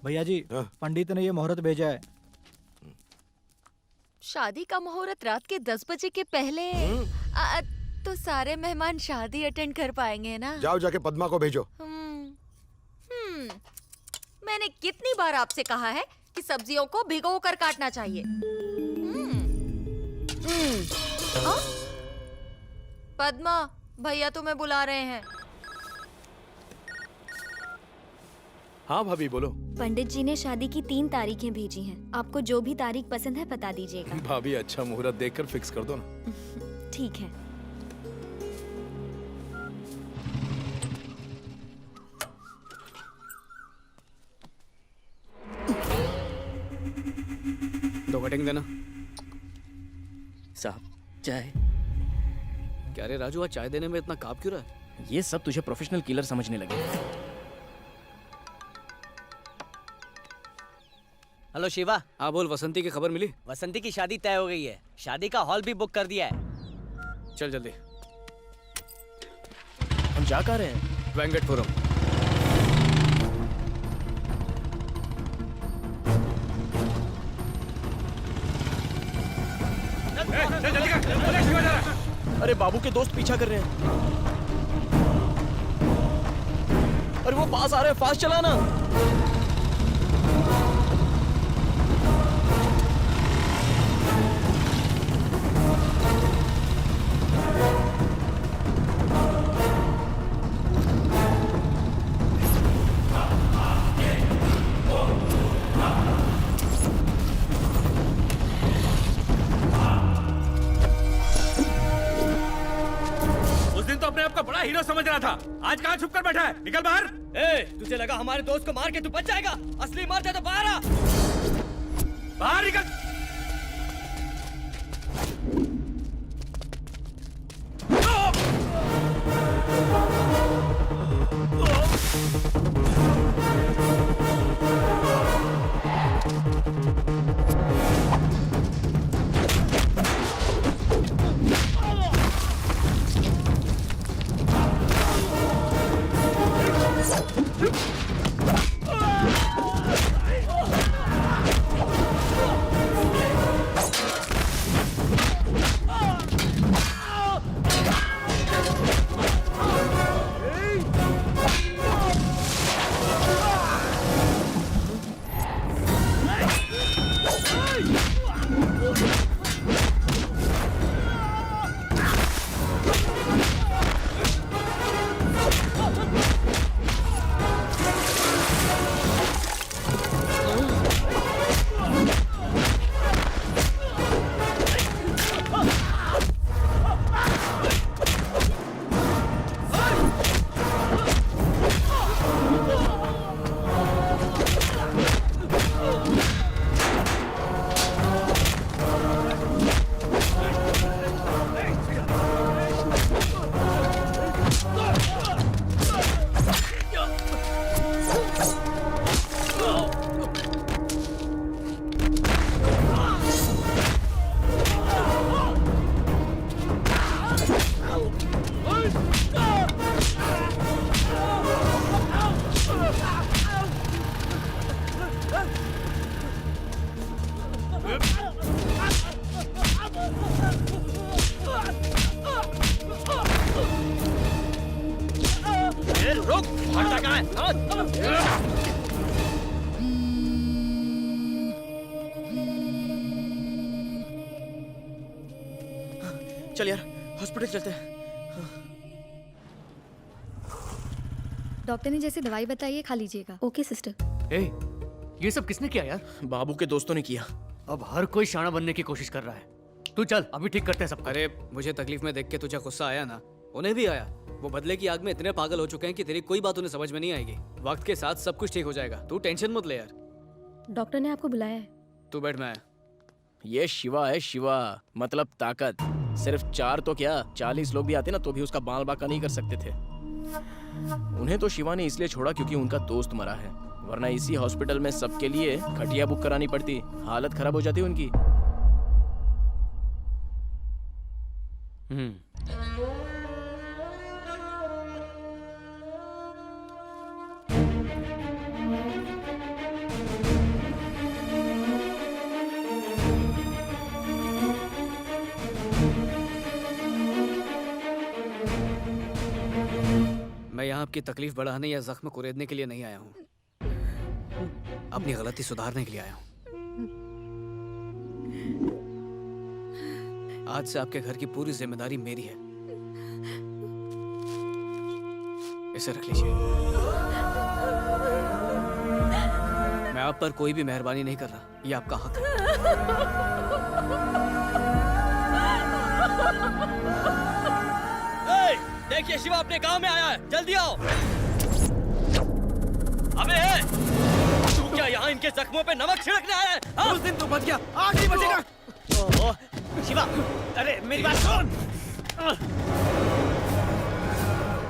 भैया जी, पंडित ने ये मुहूर्त भेजा है। शादी का मुहूर्त रात के 10 बजे के पहले। तो सारे मेहमान शादी अटेंड कर पाएंगे ना? जाओ जाके पद्मा को भेजो। मैंने कितनी बार आपसे कहा है कि सब्जियों को भिगो कर काटना चाहिए। पद्मा, भैया तुम्हें बुला रहे हैं। हाँ भाभी बोलो। पंडित जी ने शादी की 3 तारीखें भेजी हैं। आपको जो भी तारीख पसंद है बता दीजिएगा। भाभी अच्छा मुहूर्त देखकर फिक्स कर दो ना। ठीक है। दो कटिंग देना। साहब चाय। क्या रे राजू, आज चाय देने में इतना काब क्यों रहा है? ये सब तुझे प्रोफेशनल किलर समझने लगे। हेलो शिवा। हाँ बोल, वसंती की खबर मिली? वसंती की शादी तय हो गई है, शादी का हॉल भी बुक कर दिया है। चल जल्दी। हम जा कहाँ रहे हैं? वेंकटपुरम। अरे बाबू के दोस्त पीछा कर रहे हैं। अरे वो पास आ रहे हैं, फास्ट चलाना। हीरो समझ रहा था, आज कहाँ छुप कर बैठा है? निकल बाहर। तुझे लगा हमारे दोस्त को मार के तू बच जाएगा? असली मर्द है तो बाहर आ। बाहर निकल। रुक, हटता कहाँ है? चल यार, हॉस्पिटल चलते हैं। डॉक्टर ने जैसे दवाई बताई है खा लीजिएगा। Okay sister. ए, ये सब किसने किया यार? बाबू के दोस्तों ने किया। अब हर कोई शाना बनने की कोशिश कर रहा है। तू चल, अभी ठीक करते हैं सब। अरे मुझे तकलीफ में देख के तुझे गुस्सा आया ना, उन्हें भी आया। वो बदले की आग में इतने पागल हो चुके हैं कि तेरी कोई बात उन्हें समझ में नहीं आएगी। वक्त के साथ सब कुछ ठीक हो जाएगा, तू टेंशन मत ले यार। डॉक्टर ने आपको बुलाया है। तू बैठ, मैं आया। ये शिवा है, शिवा मतलब ताकत। सिर्फ 4 तो क्या 40 लोग भी आते ना तो भी उसका बाल बाका नहीं कर सकते थे। उन्हें तो शिवा ने इसलिए छोड़ा क्योंकि उनका दोस्त मरा है, वरना इसी हॉस्पिटल में सबके लिए खटिया बुक करानी पड़ती, हालत खराब हो जाती उनकी। मैं यहाँ आपकी तकलीफ बढ़ाने या जख्म कुरेदने के लिए नहीं आया हूँ, अपनी गलती सुधारने के लिए आया हूँ। आज से आपके घर की पूरी जिम्मेदारी मेरी है। इसे रख लीजिए। मैं आप पर कोई भी मेहरबानी नहीं कर रहा, ये आपका हक है। देखिए शिवा अपने गांव में आया है, जल्दी आओ। अबे तू क्या यहाँ इनके जख्मों पे नमक छिड़कने आया है? हाँ? उस दिन तू बच गया, आज नहीं बचेगा। ओह, शिवा, अरे मेरी बात सुन।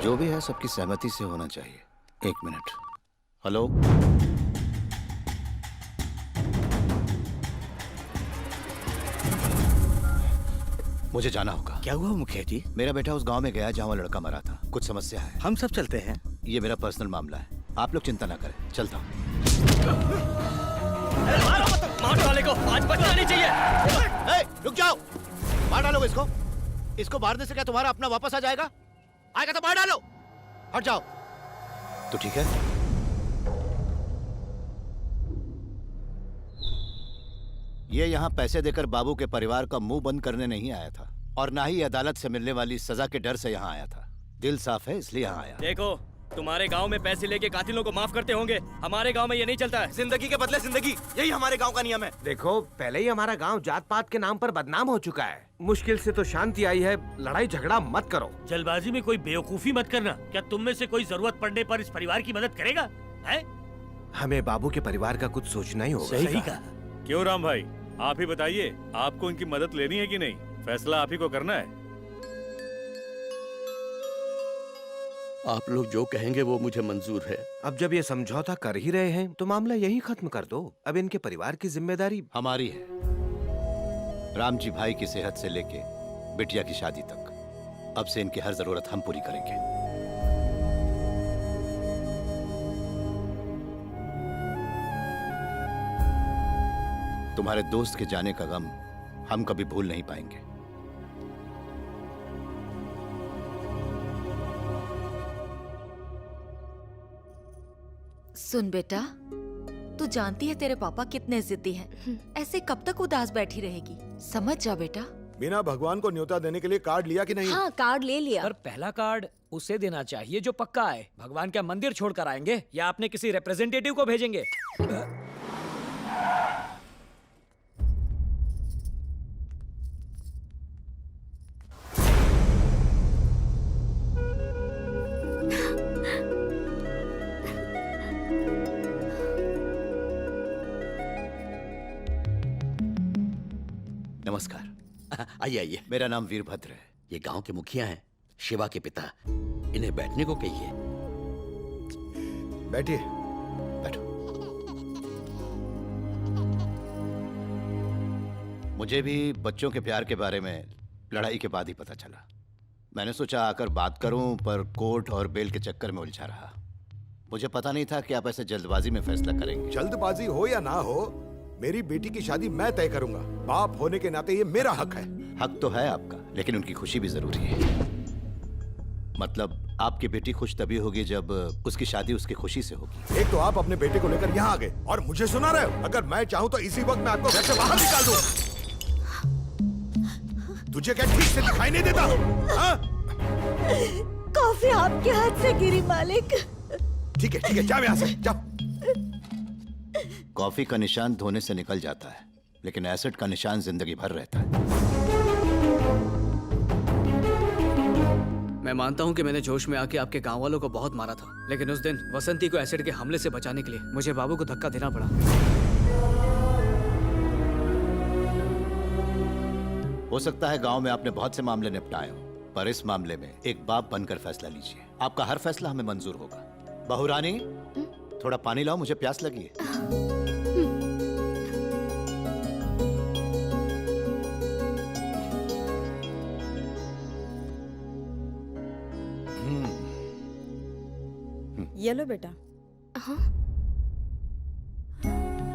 जो भी है सबकी सहमति से होना चाहिए। 1 मिनट। हेलो, मुझे जाना होगा। क्या हुआ मुखिया जी? मेरा बेटा उस गांव में गया जहां वो लड़का मरा था। कुछ समस्या है। हम सब चलते हैं। ये मेरा पर्सनल मामला है, आप लोग चिंता ना करें। चलता हूँ। मार डाले को, आज बचना नहीं चाहिए। रुक जाओ, मार डालो इसको। इसको मारने से क्या तुम्हारा अपना वापस आ जाएगा? आएगा तो मार डालो। हट जाओ। तो ठीक है। ये यहाँ पैसे देकर बाबू के परिवार का मुंह बंद करने नहीं आया था, और ना ही अदालत से मिलने वाली सजा के डर से यहाँ आया था। दिल साफ है इसलिए यहाँ आया। देखो, तुम्हारे गांव में पैसे लेके कातिलों को माफ करते होंगे, हमारे गांव में ये नहीं चलता है। जिंदगी के बदले जिंदगी, यही हमारे गांव का नियम है। देखो, पहले ही हमारा गांव जात पात के नाम पर बदनाम हो चुका है। मुश्किल से तो शांति आई है, लड़ाई झगड़ा मत करो। जल्दबाजी में कोई बेवकूफी मत करना। क्या तुम में से कोई जरूरत पड़ने पर इस परिवार की मदद करेगा? है? हमें बाबू के परिवार का कुछ सोचना ही होगा। सही कहा। क्यों राम भाई, आप ही बताइए, आपको इनकी मदद लेनी है कि नहीं? फैसला आप ही को करना है। आप लोग जो कहेंगे वो मुझे मंजूर है। अब जब ये समझौता कर ही रहे हैं तो मामला यही खत्म कर दो। अब इनके परिवार की जिम्मेदारी हमारी है। राम जी भाई की सेहत से लेके बिटिया की शादी तक, अब से इनकी हर जरूरत हम पूरी करेंगे। तुम्हारे दोस्त के जाने का गम हम कभी भूल नहीं पाएंगे। सुन बेटा, तू जानती है तेरे पापा कितने जिद्दी हैं। ऐसे कब तक उदास बैठी रहेगी? समझ जा बेटा। बिना भगवान को न्योता देने के लिए कार्ड लिया कि नहीं? हाँ, कार्ड ले लिया। पर पहला कार्ड उसे देना चाहिए जो पक्का है। भगवान क्या मंदिर छोड़कर आएंगे या आपने किसी रिप्रेजेंटेटिव को भेजेंगे? नमस्कार। आइए आइए। मेरा नाम वीरभद्र है। ये गांव के मुखिया हैं, शिवा के पिता। इन्हें बैठने को कहिए। बैठिए। बैठो। मुझे भी बच्चों के प्यार के बारे में लड़ाई के बाद ही पता चला। मैंने सोचा आकर बात करूं, पर कोर्ट और बेल के चक्कर में उलझा रहा। मुझे पता नहीं था कि आप ऐसे जल्दबाजी में फैसला करेंगे। जल्दबाजी हो या ना हो, मेरी बेटी की शादी मैं तय करूंगा। बाप होने के नाते ये मेरा हक है। हक तो है आपका, लेकिन उनकी खुशी भी जरूरी है। मतलब आपकी बेटी खुश तभी होगी जब उसकी शादी उसकी खुशी से होगी। एक तो आप अपने बेटे को लेकर यहाँ आ गए और मुझे सुना रहे हो। अगर मैं चाहूँ तो इसी वक्त मैं आपको घर से बाहर निकाल दूं। तुझे क्या ठीक से दिखाई नहीं देता? कॉफी आपके हाथ से गिरी मालिक। ठीक है, जाओ यहाँ से, जाओ। कॉफी का निशान धोने से निकल जाता है, लेकिन एसिड का निशान जिंदगी भर रहता है। मैं मानता हूँ कि मैंने जोश में आके आपके गांव वालों को बहुत मारा था, लेकिन उस दिन वसंती को एसिड के हमले से बचाने के लिए मुझे बाबू को धक्का देना पड़ा। हो सकता है गांव में आपने बहुत से मामले निपटाए हो, पर इस मामले में एक बाप बनकर फैसला लीजिए। आपका हर फैसला हमें मंजूर होगा। बहू रानी, थोड़ा पानी लाओ, मुझे प्यास लगी है। ये लो बेटा।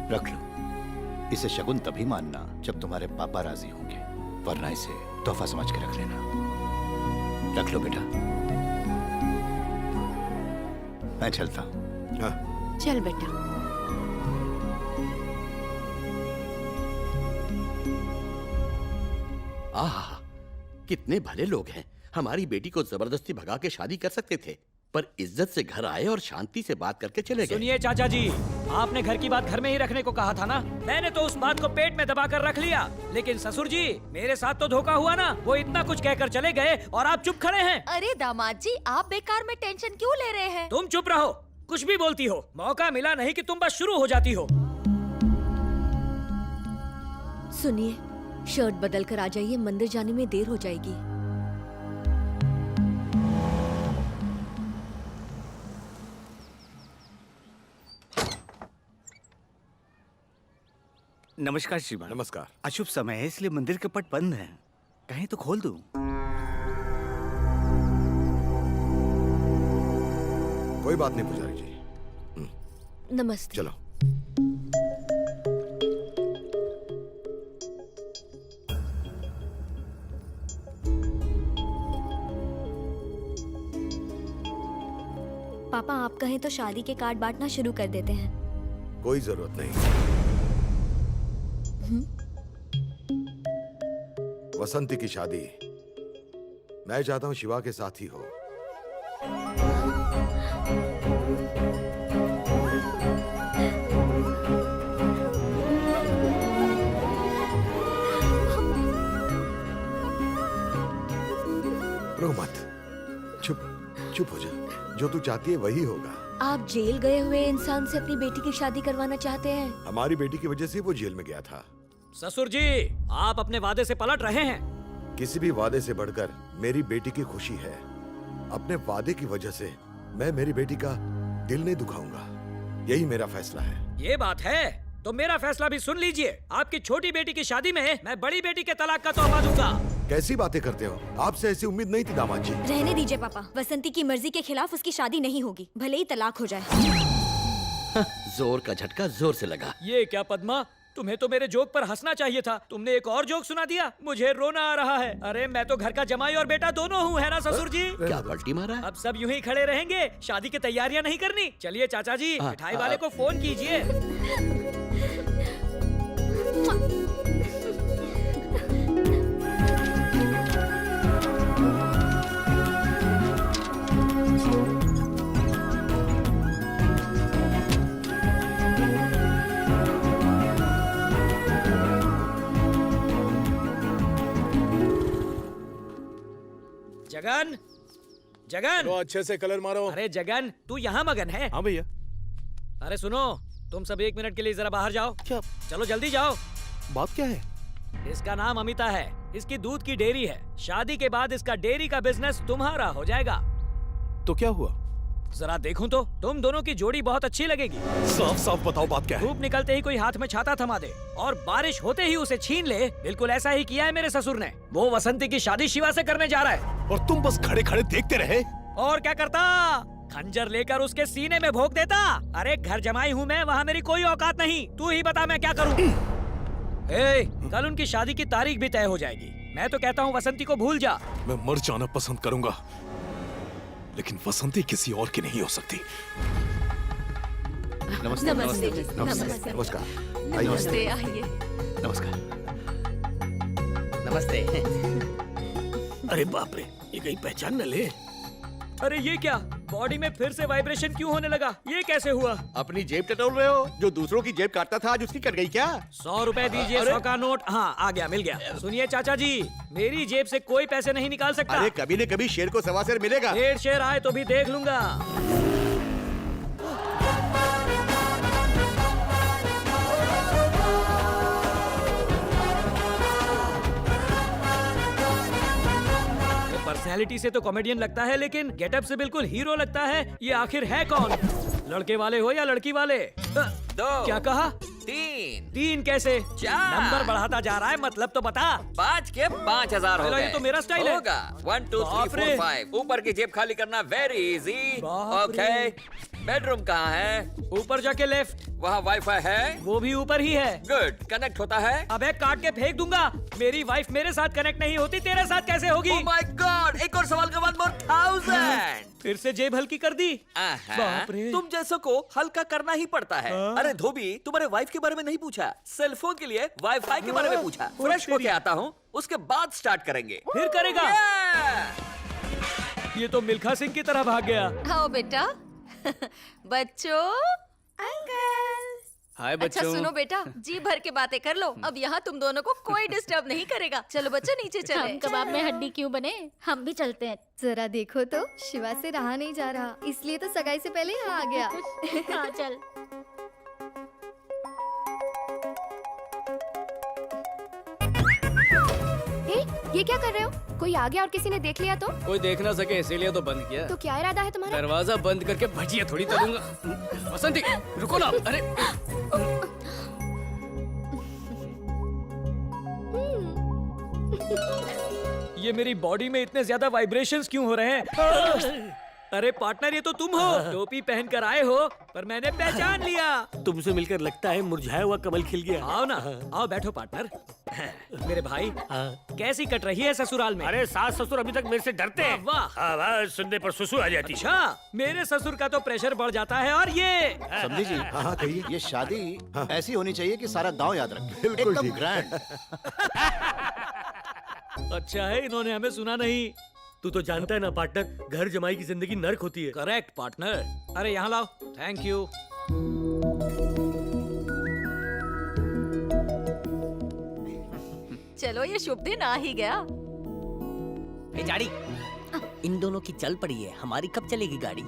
रख लो। इसे शगुन तभी मानना जब तुम्हारे पापा राजी होंगे, वरना इसे तोहफा समझ के रख लेना। रख लो बेटा। मैं चलता हूँ। चल बेटा। आहा, कितने भले लोग हैं। हमारी बेटी को जबरदस्ती भगा के शादी कर सकते थे, पर इज्जत से घर आए और शांति से बात करके चले गए। सुनिए चाचा जी, आपने घर की बात घर में ही रखने को कहा था ना। मैंने तो उस बात को पेट में दबा कर रख लिया, लेकिन ससुर जी मेरे साथ तो धोखा हुआ ना। वो इतना कुछ कहकर चले गए और आप चुप खड़े हैं। अरे दामाद जी, आप बेकार में टेंशन क्यों ले रहे हैं? तुम चुप रहो, कुछ भी बोलती हो। मौका मिला नहीं कि तुम बस शुरू हो जाती हो। सुनिए, शर्ट बदल कर आ जाइए, मंदिर जाने में देर हो जाएगी। नमस्कार श्रीमान। नमस्कार। अशुभ समय है इसलिए मंदिर के पट बंद हैं। कहीं तो खोल दूं? कोई बात नहीं पुजारी जी। नमस्ते। चलो। पापा आप कहें तो शादी के कार्ड बांटना शुरू कर देते हैं। कोई जरूरत नहीं। वसंती की शादी मैं चाहता हूं शिवा के साथ ही हो। मत। चुप चुप हो जा। जो तू चाहती है वही होगा। आप जेल गए हुए इंसान से अपनी बेटी की शादी करवाना चाहते हैं? हमारी बेटी की वजह से वो जेल में गया था। ससुर जी, आप अपने वादे से पलट रहे हैं। किसी भी वादे से बढ़कर मेरी बेटी की खुशी है। अपने वादे की वजह से मैं मेरी बेटी का दिल नहीं दुखाऊंगा। यही मेरा फैसला है। ये बात है तो मेरा फैसला भी सुन लीजिए। आपकी छोटी बेटी की शादी में मैं बड़ी बेटी के तलाक का तोहफा दूंगा। कैसी बातें करते हो? आपसे ऐसी उम्मीद नहीं थी दामाद जी। रहने दीजिए पापा। वसंती की मर्जी के खिलाफ उसकी शादी नहीं होगी, भले ही तलाक हो जाए। जोर का झटका जोर से लगा। ये क्या पद्मा, तुम्हें तो मेरे जोक पर हंसना चाहिए था। तुमने एक और जोक सुना दिया। मुझे रोना आ रहा है। अरे मैं तो घर का जमाई और बेटा दोनों हूँ, है ना ससुर जी? क्या पलटी मारा है? अब सब यूं ही खड़े रहेंगे, शादी की तैयारियां नहीं करनी। चलिए चाचा जी, मिठाई वाले को फोन कीजिए। जगन, जगन, अच्छे से कलर मारो। अरे जगन, तू यहाँ मगन है? हाँ भैया। अरे सुनो, तुम सब 1 मिनट के लिए जरा बाहर जाओ। क्या? चलो जल्दी जाओ। बात क्या है? इसका नाम अमिता है। इसकी दूध की डेयरी है। शादी के बाद इसका डेयरी का बिजनेस तुम्हारा हो जाएगा। तो क्या हुआ? जरा देखूं तो तुम दोनों की जोड़ी बहुत अच्छी लगेगी। साफ साफ बताओ बात क्या है? धूप निकलते ही कोई हाथ में छाता थमा दे और बारिश होते ही उसे छीन ले। बिल्कुल ऐसा ही किया है मेरे ससुर ने। वो वसंती की शादी शिवा से करने जा रहा है। और तुम बस खड़े खड़े देखते रहे? और क्या करता? खंजर लेकर उसके सीने में भोंक देता। अरे घर जमाई हूँ मैं, वहाँ मेरी कोई औकात नहीं। तू ही बता मैं क्या करूँ? कल उनकी शादी की तारीख भी तय हो जाएगी। मैं तो कहता हूँ वसंती को भूल जा। मैं मर जाना पसंद करूंगा, लेकिन वसंती किसी और की नहीं हो सकती। नमस्ते। नमस्ते जी। नमस्ते। नमस्कार। नमस्ते, आइए। नमस्कार। नमस्ते। अरे बाप रे, ये कहीं पहचान न ले। अरे ये क्या? बॉडी में फिर से वाइब्रेशन क्यों होने लगा? ये कैसे हुआ? अपनी जेब टटोल रहे हो? जो दूसरों की जेब काटता था आज उसकी कट गई क्या? 100 रुपए दीजिए। 100 का नोट। हाँ आ गया, मिल गया। सुनिए चाचा जी, मेरी जेब से कोई पैसे नहीं निकाल सकता। अरे कभी न कभी शेर को सवा शेर मिलेगा। 1.5 शेर आए तो भी देख लूंगा। पर्सनैलिटी से तो कॉमेडियन लगता है, लेकिन गेटअप से बिल्कुल हीरो लगता है। ये आखिर है कौन? लड़के वाले हो या लड़की वाले? 2 क्या कहा? 3 कैसे? 4 नंबर बढ़ाता जा रहा है, मतलब तो बता। 5 के 5000 हो पहला गए। ये तो मेरा स्टाइल है। होगा। 1 2 3 बाप रे। 4 5। ऊपर की जेब खाली करना वेरी इजी। बाप ओके। बेडरूम कहाँ है? ऊपर जाके लेफ्ट। वहाँ वाईफाई है? वो भी ऊपर ही है। गुड। कनेक्ट होता है? अबे काट के फेंक दूंगा। मेरी वाइफ मेरे साथ कनेक्ट नहीं होती, तेरे साथ कैसे होगी? Oh my God! एक और सवाल का बाद more 1000। फिर से जेब हल्की कर दी। बाप रे। तुम जैसों को हल्का करना ही पड़ता है। अरे धोबी, तुम्हारे वाइफ के बारे में नहीं पूछा, सेलफोन के लिए वाईफाई के बारे में पूछा। फ्रेश होके आता हूँ, उसके बाद स्टार्ट करेंगे। फिर करेगा? ये तो मिल्खा सिंह की तरह भाग गया। आओ बेटा। बच्चों। अंकल। हाय अच्छा बच्चों। सुनो बेटा, जी भर के बातें कर लो। अब यहाँ तुम दोनों को कोई डिस्टर्ब नहीं करेगा। चलो बच्चों नीचे चले। हम कबाब में हड्डी क्यों बने? हम भी चलते हैं। जरा देखो तो, शिवा से रहा नहीं जा रहा, इसलिए तो सगाई से पहले यहाँ आ गया। हाँ चल। ये क्या कर रहे हो? कोई आ गया और किसी ने देख लिया तो? कोई देख ना सके इसीलिए तो बंद किया। तो क्या इरादा है तुम्हारा? दरवाजा बंद करके भजिया थोड़ी तलूंगा। वसंती रुको ना। अरे ये मेरी बॉडी में इतने ज्यादा वाइब्रेशंस क्यों हो रहे हैं? अरे पार्टनर, ये तो तुम हो। टोपी पहन कर आए हो, पर मैंने पहचान लिया। तुमसे मिलकर लगता है मुरझाया हुआ कमल खिल गया। आओ ना, आओ बैठो पार्टनर। मेरे भाई, कैसी कट रही है ससुराल में? अरे सास ससुर अभी तक मेरे से डरते हैं। वाह, आवाज सुनने पर सुसु आ जाती है। अच्छा, मेरे ससुर का तो प्रेशर बढ़ जाता है। और ये समझी जी, हाँ कहिए। ये शादी ऐसी होनी चाहिए कि सारा गांव याद रखे। बिल्कुल एकदम ठीक। ग्रैंड। अच्छा है इन्होंने हमें सुना नहीं। तू तो जानता है ना पार्टनर, घर जमाई की जिंदगी नर्क होती है। Correct partner. अरे यहाँ लाओ। Thank you. चलो ये शुभ दिन आ ही गया। ए जाड़ी, इन दोनों की चल पड़ी है, हमारी कब चलेगी गाड़ी?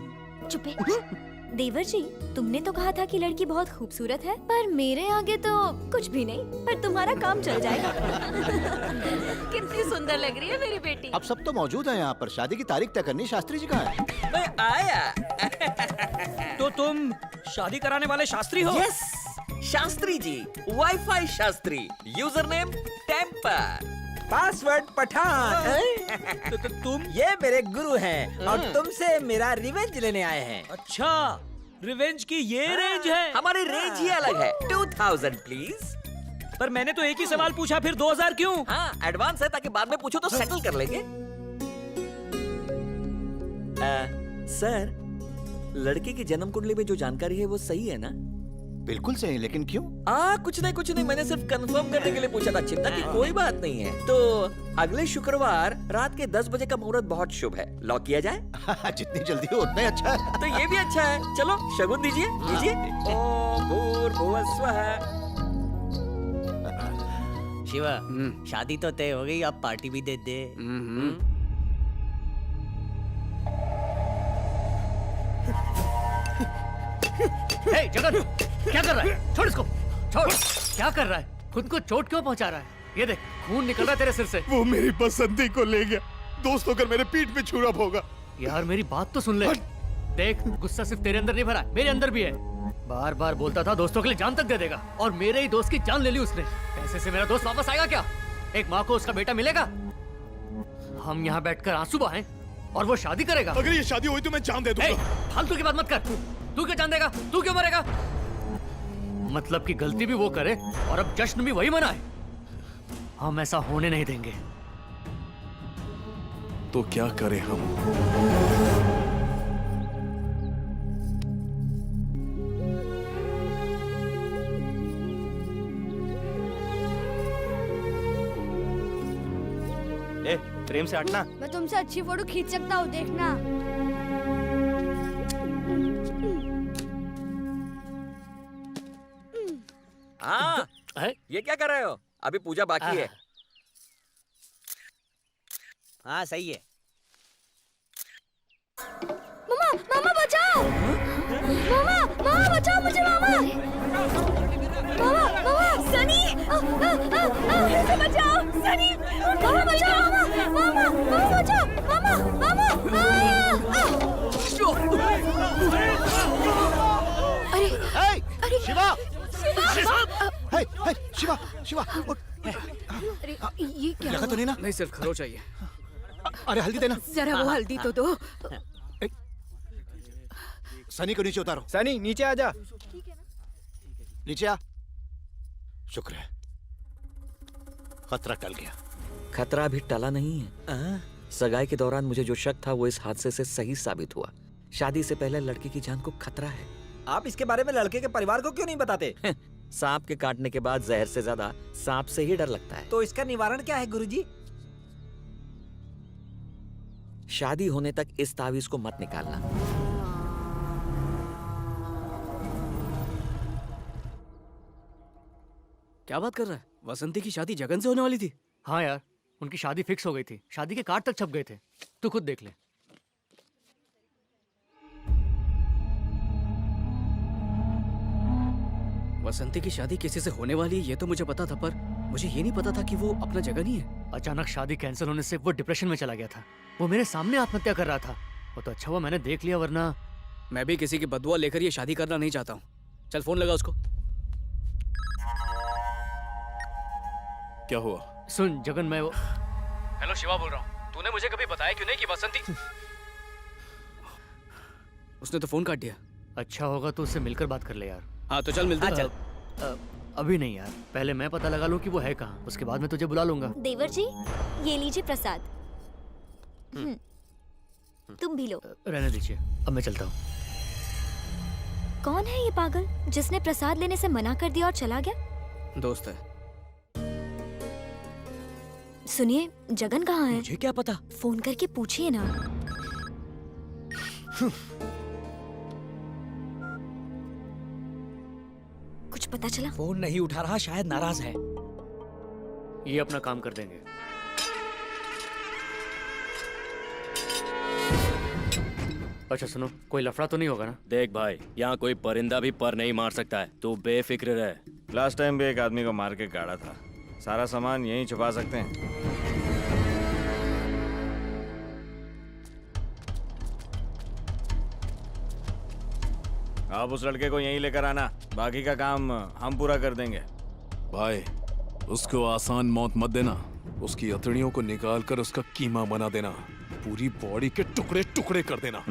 चुप है। देवर जी, तुमने तो कहा था कि लड़की बहुत खूबसूरत है, पर मेरे आगे तो कुछ भी नहीं, पर तुम्हारा काम चल जाएगा। कितनी सुंदर लग रही है मेरी बेटी। अब सब तो मौजूद है यहाँ पर, शादी की तारीख तय करनी। शास्त्री जी कहाँ है? मैं आया। तो तुम शादी कराने वाले शास्त्री हो? Yes, Shastri ji, wifi Shastri, user name temper, password Pathan. तो तुम? ये मेरे गुरु हैं और तुमसे मेरा रिवेंज लेने आए हैं। अच्छा, रिवेंज की ये रेंज है? हमारी रेंज ही अलग है। 2000 प्लीज। पर मैंने तो एक ही सवाल पूछा, फिर 2000 क्यों? हाँ, एडवांस है ताकि बाद में पूछो तो सेटल कर लेंगे। सर, लड़के की जन्म कुंडली में जो जानकारी है वो सही है ना? बिल्कुल सही, लेकिन क्यों? कुछ नहीं, मैंने सिर्फ कंफर्म करने के लिए पूछा था। चिंता की कोई बात नहीं है। तो अगले शुक्रवार रात के 10 बजे का मुहूर्त बहुत शुभ है, लॉक किया जाए? जितनी जल्दी हो उतना ही अच्छा है। तो ये भी अच्छा है। चलो शगुन दीजिए। ओम भूर्भुवः स्वः। शिवा, शादी तो तय हो गई, अब पार्टी भी दे दे। हे जगन, क्या कर रहा है? छोड़ इसको, छोड़। क्या कर रहा है? खुद को चोट क्यों पहुंचा रहा है? ये देख, खून निकल रहा है तेरे सिर से। वो मेरी बसंती को ले गया। दोस्त होकर मेरे पीठ पे छुरा भोगा। यार मेरी बात तो सुन ले। देख, गुस्सा सिर्फ तेरे अंदर नहीं भरा, मेरे अंदर भी है। बार बार बोलता था दोस्तों के लिए जान तक दे देगा, और मेरे ही दोस्त की जान ले ली उसने। पैसे से मेरा दोस्त वापस आएगा क्या? एक माँ को उसका बेटा मिलेगा? हम यहाँ बैठकर आंसू बहाएं और वो शादी करेगा? अगर ये शादी हुई तो मैं जान दे दूंगा। फालतू की बात मत कर। तू क्या जान देगा? तू क्यों मरेगा? मतलब कि गलती भी वो करे और अब जश्न भी वही मनाए। हम ऐसा होने नहीं देंगे। तो क्या करें हम? प्रेम से हटना। मैं तुमसे अच्छी फोटो खींच सकता हूँ, देखना। हाँ, ये क्या कर रहे हो? अभी पूजा बाकी है। हाँ सही है। मामा, मामा बचाओ! मामा, मामा बचाओ मुझे, मामा! मामा, मामा, सनी! मुझे बचाओ, सनी! मामा बचाओ, मामा! मामा, मामा बचाओ! मामा, मामा! अरे, शिवा! शिवा! शिवा, शिवा, उठ। अरे ये क्या? लगा तो नहीं ना? नहीं, सिर्फ खरो चाहिए। अरे हल्दी देना। जरा वो हल्दी तो दो। सनी को नीचे उतारो। सनी नीचे आ जा। नीचे आ। शुक्र है, खतरा टल गया। खतरा अभी टला नहीं है। सगाई के दौरान मुझे जो शक था वो इस हादसे से सही साबित हुआ। शादी से पहले लड़की की जान को खतरा है। आप इसके बारे में लड़के के परिवार को क्यों नहीं बताते? सांप के काटने के बाद जहर से ज्यादा सांप से ही डर लगता है। तो इसका निवारण क्या है गुरुजी? शादी होने तक इस तावीज को मत निकालना। क्या बात कर रहा है? वसंती की शादी जगन से होने वाली थी? हाँ यार, उनकी शादी फिक्स हो गई थी। शादी के कार्ड तक छप गए थे। तू खुद देख ले। वसंती की शादी किसी से होने वाली है ये तो मुझे पता था, पर मुझे ये नहीं पता था कि वो अपना जगन ही है। अचानक शादी कैंसिल होने से वो डिप्रेशन में चला गया था। वो मेरे सामने आत्महत्या कर रहा था। वो तो अच्छा हुआ मैंने देख लिया, वरना मैं भी किसी की बदुआ लेकर ये शादी करना नहीं चाहता हूँ। चल फोन लगा उसको। क्या हुआ? सुन जगन, मैं वो... हेलो शिवा बोल रहा हूँ। तूने मुझे कभी बताया क्यों नहीं कि वसंती... उसने तो फोन काट दिया। अच्छा होगा तो उससे मिलकर बात कर ले यार। हाँ तो चल मिलते हैं। चल। अभी नहीं यार, पहले मैं पता लगा लूं कि वो है कहाँ, उसके बाद मैं तुझे बुला लूंगा। देवर जी, ये लीजिए प्रसाद। तुम भी लो। रहने दीजिए, अब मैं चलता हूँ। कौन है ये पागल जिसने प्रसाद लेने से मना कर दिया और चला गया? दोस्त है। सुनिए, जगन कहाँ है? मुझे क्या पता? फोन करके पूछिए ना। कुछ पता चला? फोन नहीं उठा रहा, शायद नाराज है। ये अपना काम कर देंगे। अच्छा सुनो, कोई लफड़ा तो नहीं होगा ना? देख भाई, यहाँ कोई परिंदा भी पर नहीं मार सकता है, तू बेफिक्र रहे। लास्ट टाइम भी एक आदमी को मार के गाड़ा था। सारा सामान यहीं छुपा सकते हैं। आप उस लड़के को यहीं लेकर आना, बाकी का काम हम पूरा कर देंगे। भाई, उसको आसान मौत मत देना। उसकी अतड़ियों को निकाल कर उसका कीमा बना देना, पूरी बॉडी के टुकड़े टुकड़े कर देना।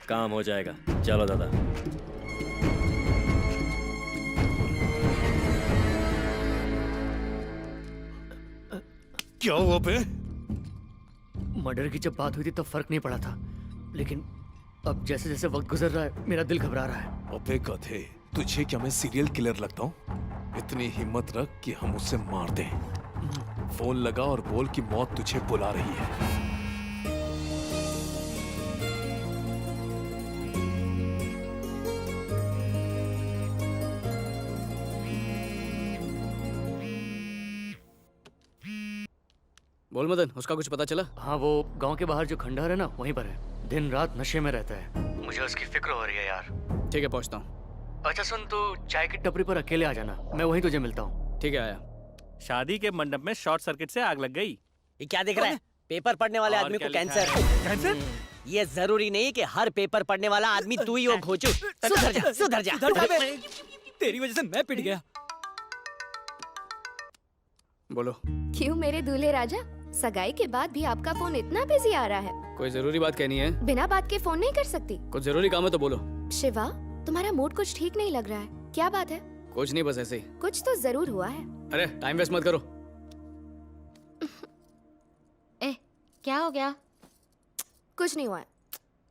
काम हो जाएगा। चलो दादा। क्या हुआ बे? मर्डर की जब बात हुई थी तब फर्क नहीं पड़ा था, लेकिन अब जैसे जैसे वक्त गुजर रहा है मेरा दिल घबरा रहा है। अबे गधे, तुझे क्या मैं सीरियल किलर लगता हूँ? इतनी हिम्मत रख कि हम उसे मार दें। फोन लगा और बोल कि मौत तुझे बुला रही है। बोल मदन, उसका कुछ पता चला? हाँ, वो गांव के बाहर जो खंडहर है ना, वहीं पर है। दिन रात नशे में रहता है। मुझे उसकी फिक्र हो रही है यार। ठीक है, पहुंचता हूँ। अच्छा सुन, तू चाय की टपरी पर अकेले आ जाना, मैं वहीं तुझे मिलता हूँ। ठीक है, आया। शादी के मंडप में शॉर्ट सर्किट से आग लग गई। ये क्या दिख रहा है? पेपर पढ़ने वाले आदमी को कैंसर। कैंसर? ये जरूरी नहीं कि हर पेपर पढ़ने वाला आदमी तू ही हो घोचू। सुधर जा, सुधर जा। तेरी वजह से मैं पिट गया। बोलो। क्यों मेरे दूल्हे राजा, सगाई के बाद भी आपका फोन इतना बिजी आ रहा है? कोई जरूरी बात कहनी है? बिना बात के फोन नहीं कर सकती। कुछ जरूरी काम है तो बोलो। शिवा, तुम्हारा मूड कुछ ठीक नहीं लग रहा है, क्या बात है? कुछ नहीं, बस ऐसे ही। कुछ तो जरूर हुआ है। अरे टाइम वेस्ट मत करो। क्या हो गया? कुछ नहीं हुआ है।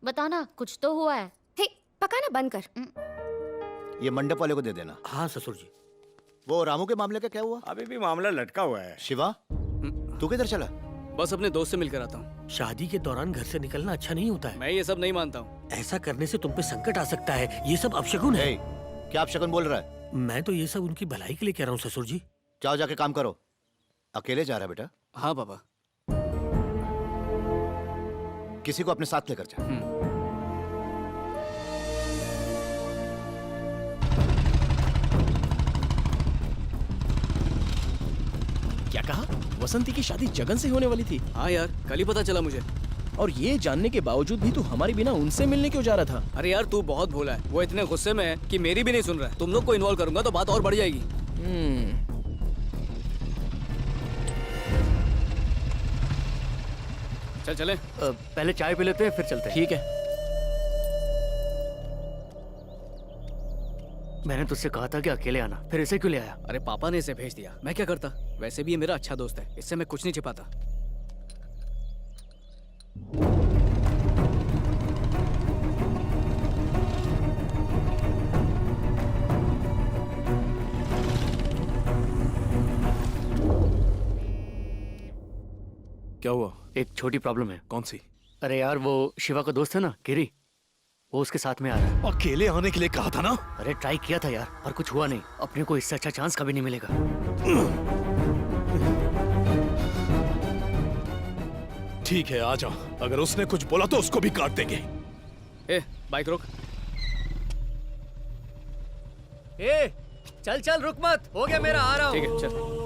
बताना, कुछ तो हुआ है। हे, पकाना बंद कर। ये मंडप वाले को दे देना। हाँ ससुर जी। वो रामू के मामले का क्या हुआ? अभी भी मामला लटका हुआ है। शिवा, तू किधर चला? बस अपने दोस्त से मिलकर आता हूँ। शादी के दौरान घर से निकलना अच्छा नहीं होता है। मैं ये सब नहीं मानता हूँ। ऐसा करने से तुम पे संकट आ सकता है। ये सब अपशगुन है। क्या अपशगुन बोल रहा है? मैं तो ये सब उनकी भलाई के लिए कह रहा हूँ ससुर जी। जाओ जाके काम करो। अकेले जा रहा है बेटा? हाँ पापा। किसी को अपने साथ लेकर जा। क्या कहा? वसंती की शादी जगन से होने वाली थी? हाँ यार, कल ही पता चला मुझे। और ये जानने के बावजूद भी तू हमारे बिना उनसे मिलने क्यों जा रहा था? अरे यार, तू बहुत भोला है। वो इतने गुस्से में है कि मेरी भी नहीं सुन रहा है। तुम लोग को इन्वॉल्व करूंगा तो बात और बढ़ जाएगी। चल चले। पहले चाय पी लेते हैं फिर चलते हैं। ठीक है। मैंने तुझसे कहा था कि अकेले आना, फिर इसे क्यों ले आया? अरे पापा ने इसे भेज दिया, मैं क्या करता? वैसे भी ये मेरा अच्छा दोस्त है, इससे मैं कुछ नहीं छिपाता। क्या हुआ? एक छोटी प्रॉब्लम है। कौन सी? अरे यार, वो शिवा का दोस्त है ना, किरी, वो उसके साथ में आ रहा है। अकेले आने के लिए कहा था ना? अरे ट्राई किया था यार, पर कुछ हुआ नहीं। अपने को इससे अच्छा चांस कभी नहीं मिलेगा। ठीक है, आ जा। अगर उसने कुछ बोला तो उसको भी काट देंगे। ए, बाइक रोक। ए, चल चल, रुक मत। हो गया मेरा, आ रहा हूँ। ठीक है, चल।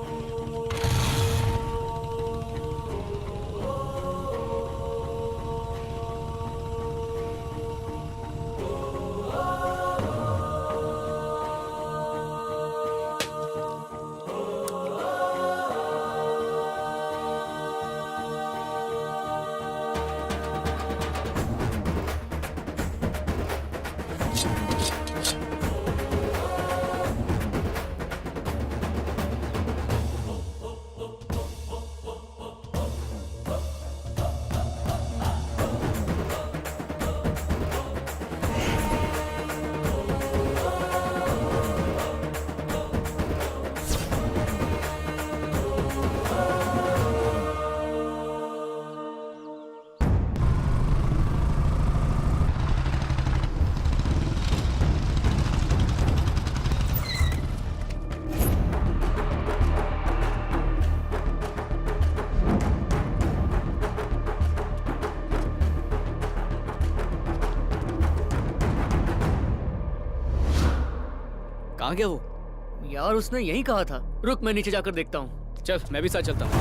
कहाँ गया वो? यार उसने यही कहा था। रुक मैं नीचे जाकर देखता हूँ। चल मैं भी साथ चलता हूँ।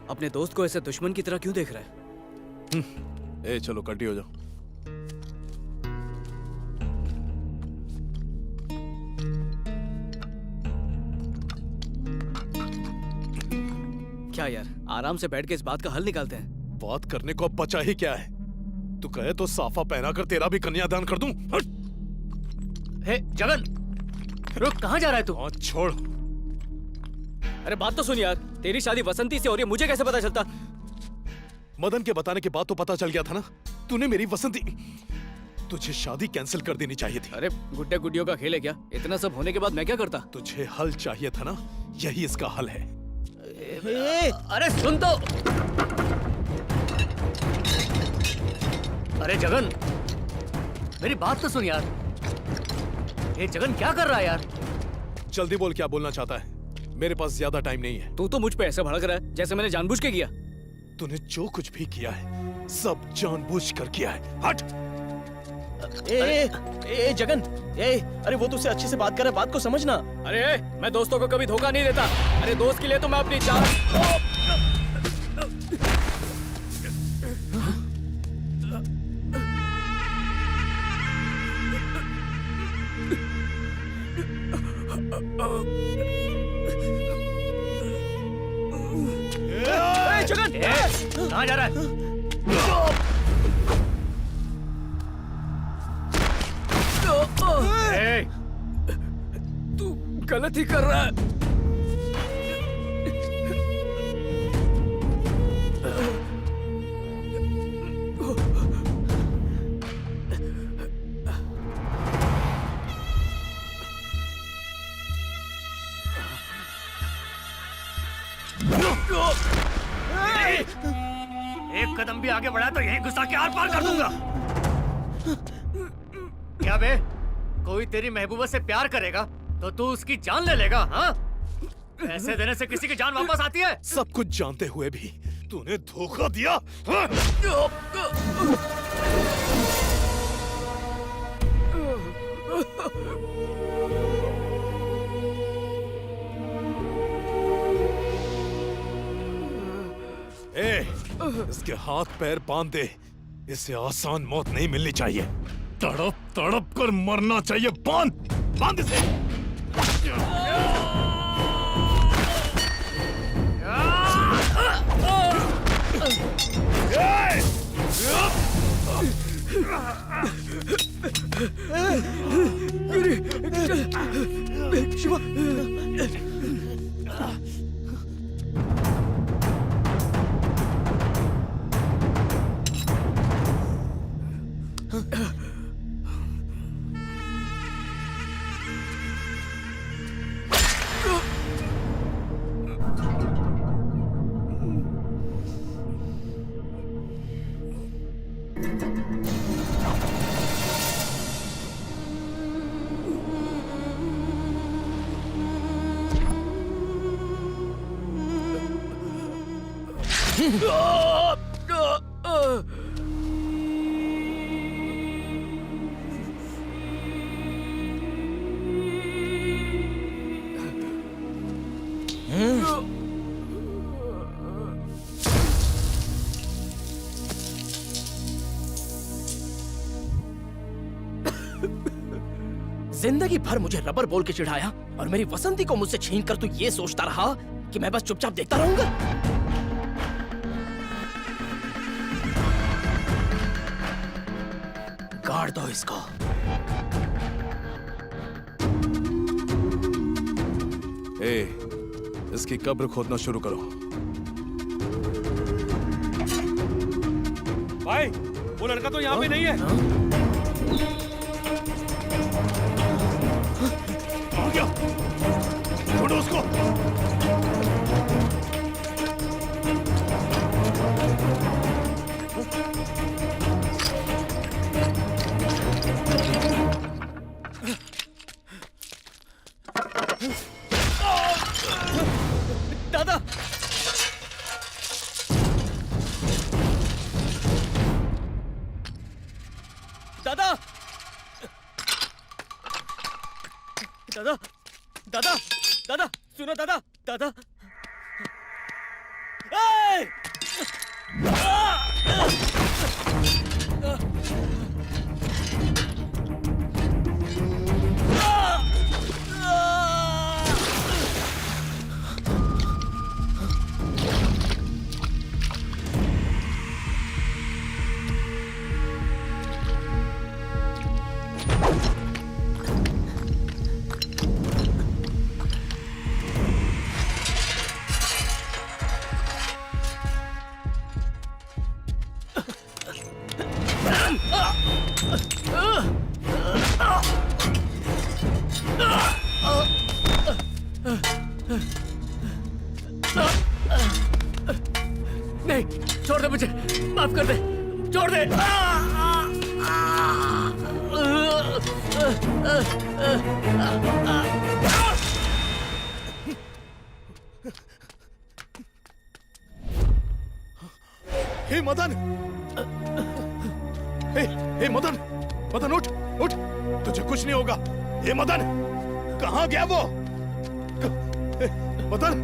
अपने दोस्त को ऐसे दुश्मन की तरह क्यों देख रहा है? ए चलो कल्टी हो जाओ। क्या यार, आराम से बैठ के इस बात का हल निकालते हैं। बात करने को अब बचा ही क्या है? तू कहे तो साफा पहना कर तेरा भी कन्यादान कर दूं। हे जगन, रुक, कहाँ जा रहा है तू? छोड़। अरे बात तो सुन यार, तेरी शादी वसंती से हो रही है, मुझे कैसे पता चलता? मदन के बताने के बाद तो पता चल गया था ना। तूने मेरी वसंती, तुझे शादी कैंसिल कर देनी चाहिए थी। अरे गुड्डे गुड्डियों का खेल है क्या? इतना सब होने के बाद मैं क्या करता? तुझे हल चाहिए था ना, यही इसका हल है। अरे सुन तो। अरे जगन, मेरी बात तो सुन यार। ये जगन क्या कर रहा है यार? जल्दी बोल, क्या बोलना चाहता है? मेरे पास ज्यादा टाइम नहीं है। तू तो मुझ पे ऐसे भड़क रहा है जैसे मैंने जानबूझ के किया। तूने जो कुछ भी किया है सब जानबूझ कर किया है। हट। ए जगन, अरे वो तुझसे अच्छे से बात कर रहा है, बात को समझना। अरे मैं दोस्तों को कभी धोखा नहीं देता। अरे दोस्त के लिए तो मैं अपनी जान। जगन, कहाँ जा रहा है? तू गलत ही कर रहा है। एक कदम भी आगे बढ़ा तो यहीं गुस्सा के आर पार कर दूंगा। क्या बे, कोई तेरी महबूबा से प्यार करेगा तो तू उसकी जान ले लेगा? हाँ, पैसे देने से किसी की जान वापस आती है? सब कुछ जानते हुए भी तूने धोखा दिया। हाँ? इसके हाथ पैर बांध दे, इसे आसान मौत नहीं मिलनी चाहिए। तड़प तड़प कर मरना चाहिए। बांध बांध इसे। शिवा, जिंदगी भर मुझे रबर बोल के चिढ़ाया और मेरी वसंती को मुझसे छीन कर तू ये सोचता रहा कि मैं बस चुपचाप देखता रहूंगा। गाड़ दो इसको। इसकी कब्र खोदना शुरू करो। भाई, वो लड़का तो यहाँ पे नहीं है। आ गया, ढूंढो उसको। दादा दादा दादा दादा सुनो दादा दादा ए! नहीं, छोड़ दे मुझे, माफ कर दे, छोड़ दे। हे मदन, हे मदन, मदन उठ, उठ, तुझे कुछ नहीं होगा। हे मदन, कहाँ गया वो? मदन,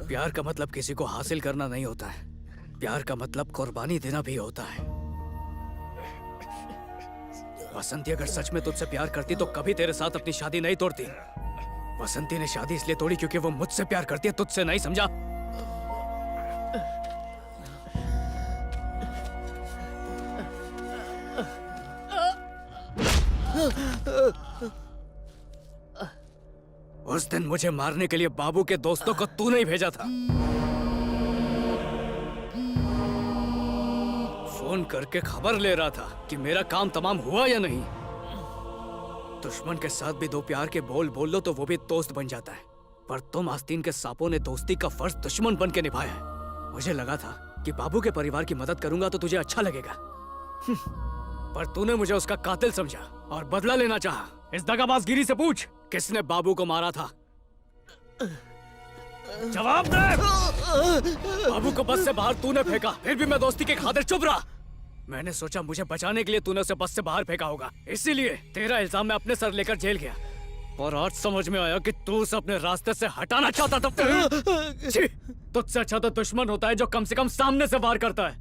प्यार का मतलब किसी को हासिल करना नहीं होता है। प्यार का मतलब कुर्बानी देना भी होता है। बसंती अगर सच में तुझसे प्यार करती तो कभी तेरे साथ अपनी शादी नहीं तोड़ती। बसंती ने शादी इसलिए तोड़ी क्योंकि वो मुझसे प्यार करती है, तुझसे नहीं, समझा? उस दिन मुझे मारने के लिए बाबू के दोस्तों को तूने ही भेजा था। फोन करके खबर ले रहा था कि मेरा काम तमाम हुआ या नहीं। दुश्मन के साथ भी दो प्यार के बोल बोल लो तो वो भी दोस्त बन जाता है, पर तुम आस्तीन के सांपों ने दोस्ती का फर्ज दुश्मन बन के निभाया है। मुझे लगा था कि बाबू के परिवार की मदद करूंगा तो तुझे अच्छा लगेगा, पर तूने मुझे उसका कातिल समझा और बदला लेना चाहा। इस दगाबाजगिरी से पूछ, किसने बाबू को मारा था? जवाब दे। बाबू को बस से बाहर तूने फेंका, फिर भी मैं दोस्ती के खातिर चुप रहा। मैंने सोचा मुझे बचाने के लिए तूने उसे बस से बाहर फेंका होगा, इसीलिए तेरा इल्जाम मैं अपने सर लेकर जेल गया। और आज समझ में आया कि तू उसे अपने रास्ते से हटाना चाहता था। छी, तुझसे अच्छा तो दुश्मन होता है जो कम से कम सामने से वार करता है।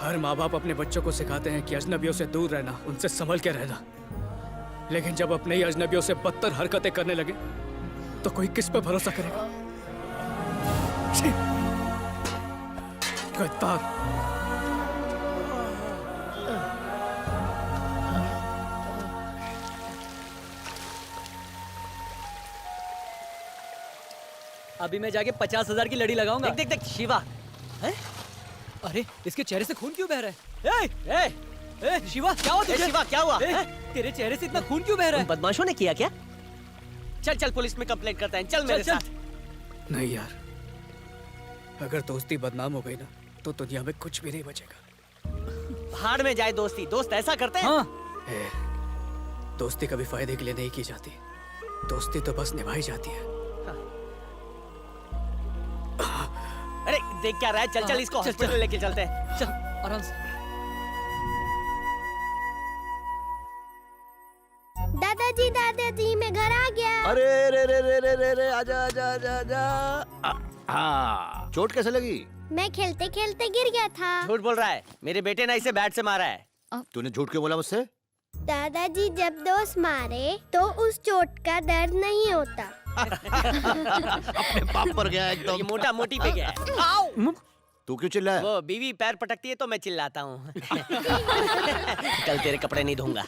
हर माँ बाप अपने बच्चों को सिखाते हैं कि अजनबियों से दूर रहना, उनसे संभल के रहना। लेकिन जब अपने ही अजनबियों से बदतर हरकतें करने लगे तो कोई किस पे भरोसा करेगा? छी! गद्दार। अभी मैं जाके 50,000 की लड़ी लगाऊंगा। देख देख देख शिवा है? अरे इसके चेहरे से खून क्यों बह रहा है? ए, ए, ए, शिवा क्या हुआ तुझे? शिवा क्या हुआ? तेरे चेहरे से इतना खून क्यों बह रहा है? बदमाशों ने किया क्या? चल चल पुलिस में कंप्लेंट करते हैं। चल मेरे साथ। नहीं यार, अगर दोस्ती बदनाम हो गई ना तो दुनिया में कुछ भी नहीं बचेगा। भाड़ में जाए दोस्ती। दोस्त ऐसा करते हैं? दोस्ती कभी फायदे के लिए नहीं की जाती, दोस्ती तो बस निभाई जाती है। अरे देख क्या रहा है? चल चल इसको हॉस्पिटल लेके चलते हैं। चल आराम से। दादाजी मैं घर आ गया। अरे रे रे रे रे रे रे आजा आजा आजा आजा। चोट कैसे लगी? मैं खेलते खेलते गिर गया था। झूठ बोल रहा है। मेरे बेटे ने इसे बैट से मारा है। तूने झूठ क्यों बोला मुझसे? दादाजी जब दोस्त मारे तो उस चोट का दर्द नहीं होता। अपने बाप पर गया एकदम। ये मोटा मोटी पे गया है। आओ! तू क्यों चिल्ला है? वो बीवी पैर पटकती है तो मैं चिल्लाता हूँ। कल तेरे कपड़े नहीं धोऊंगा।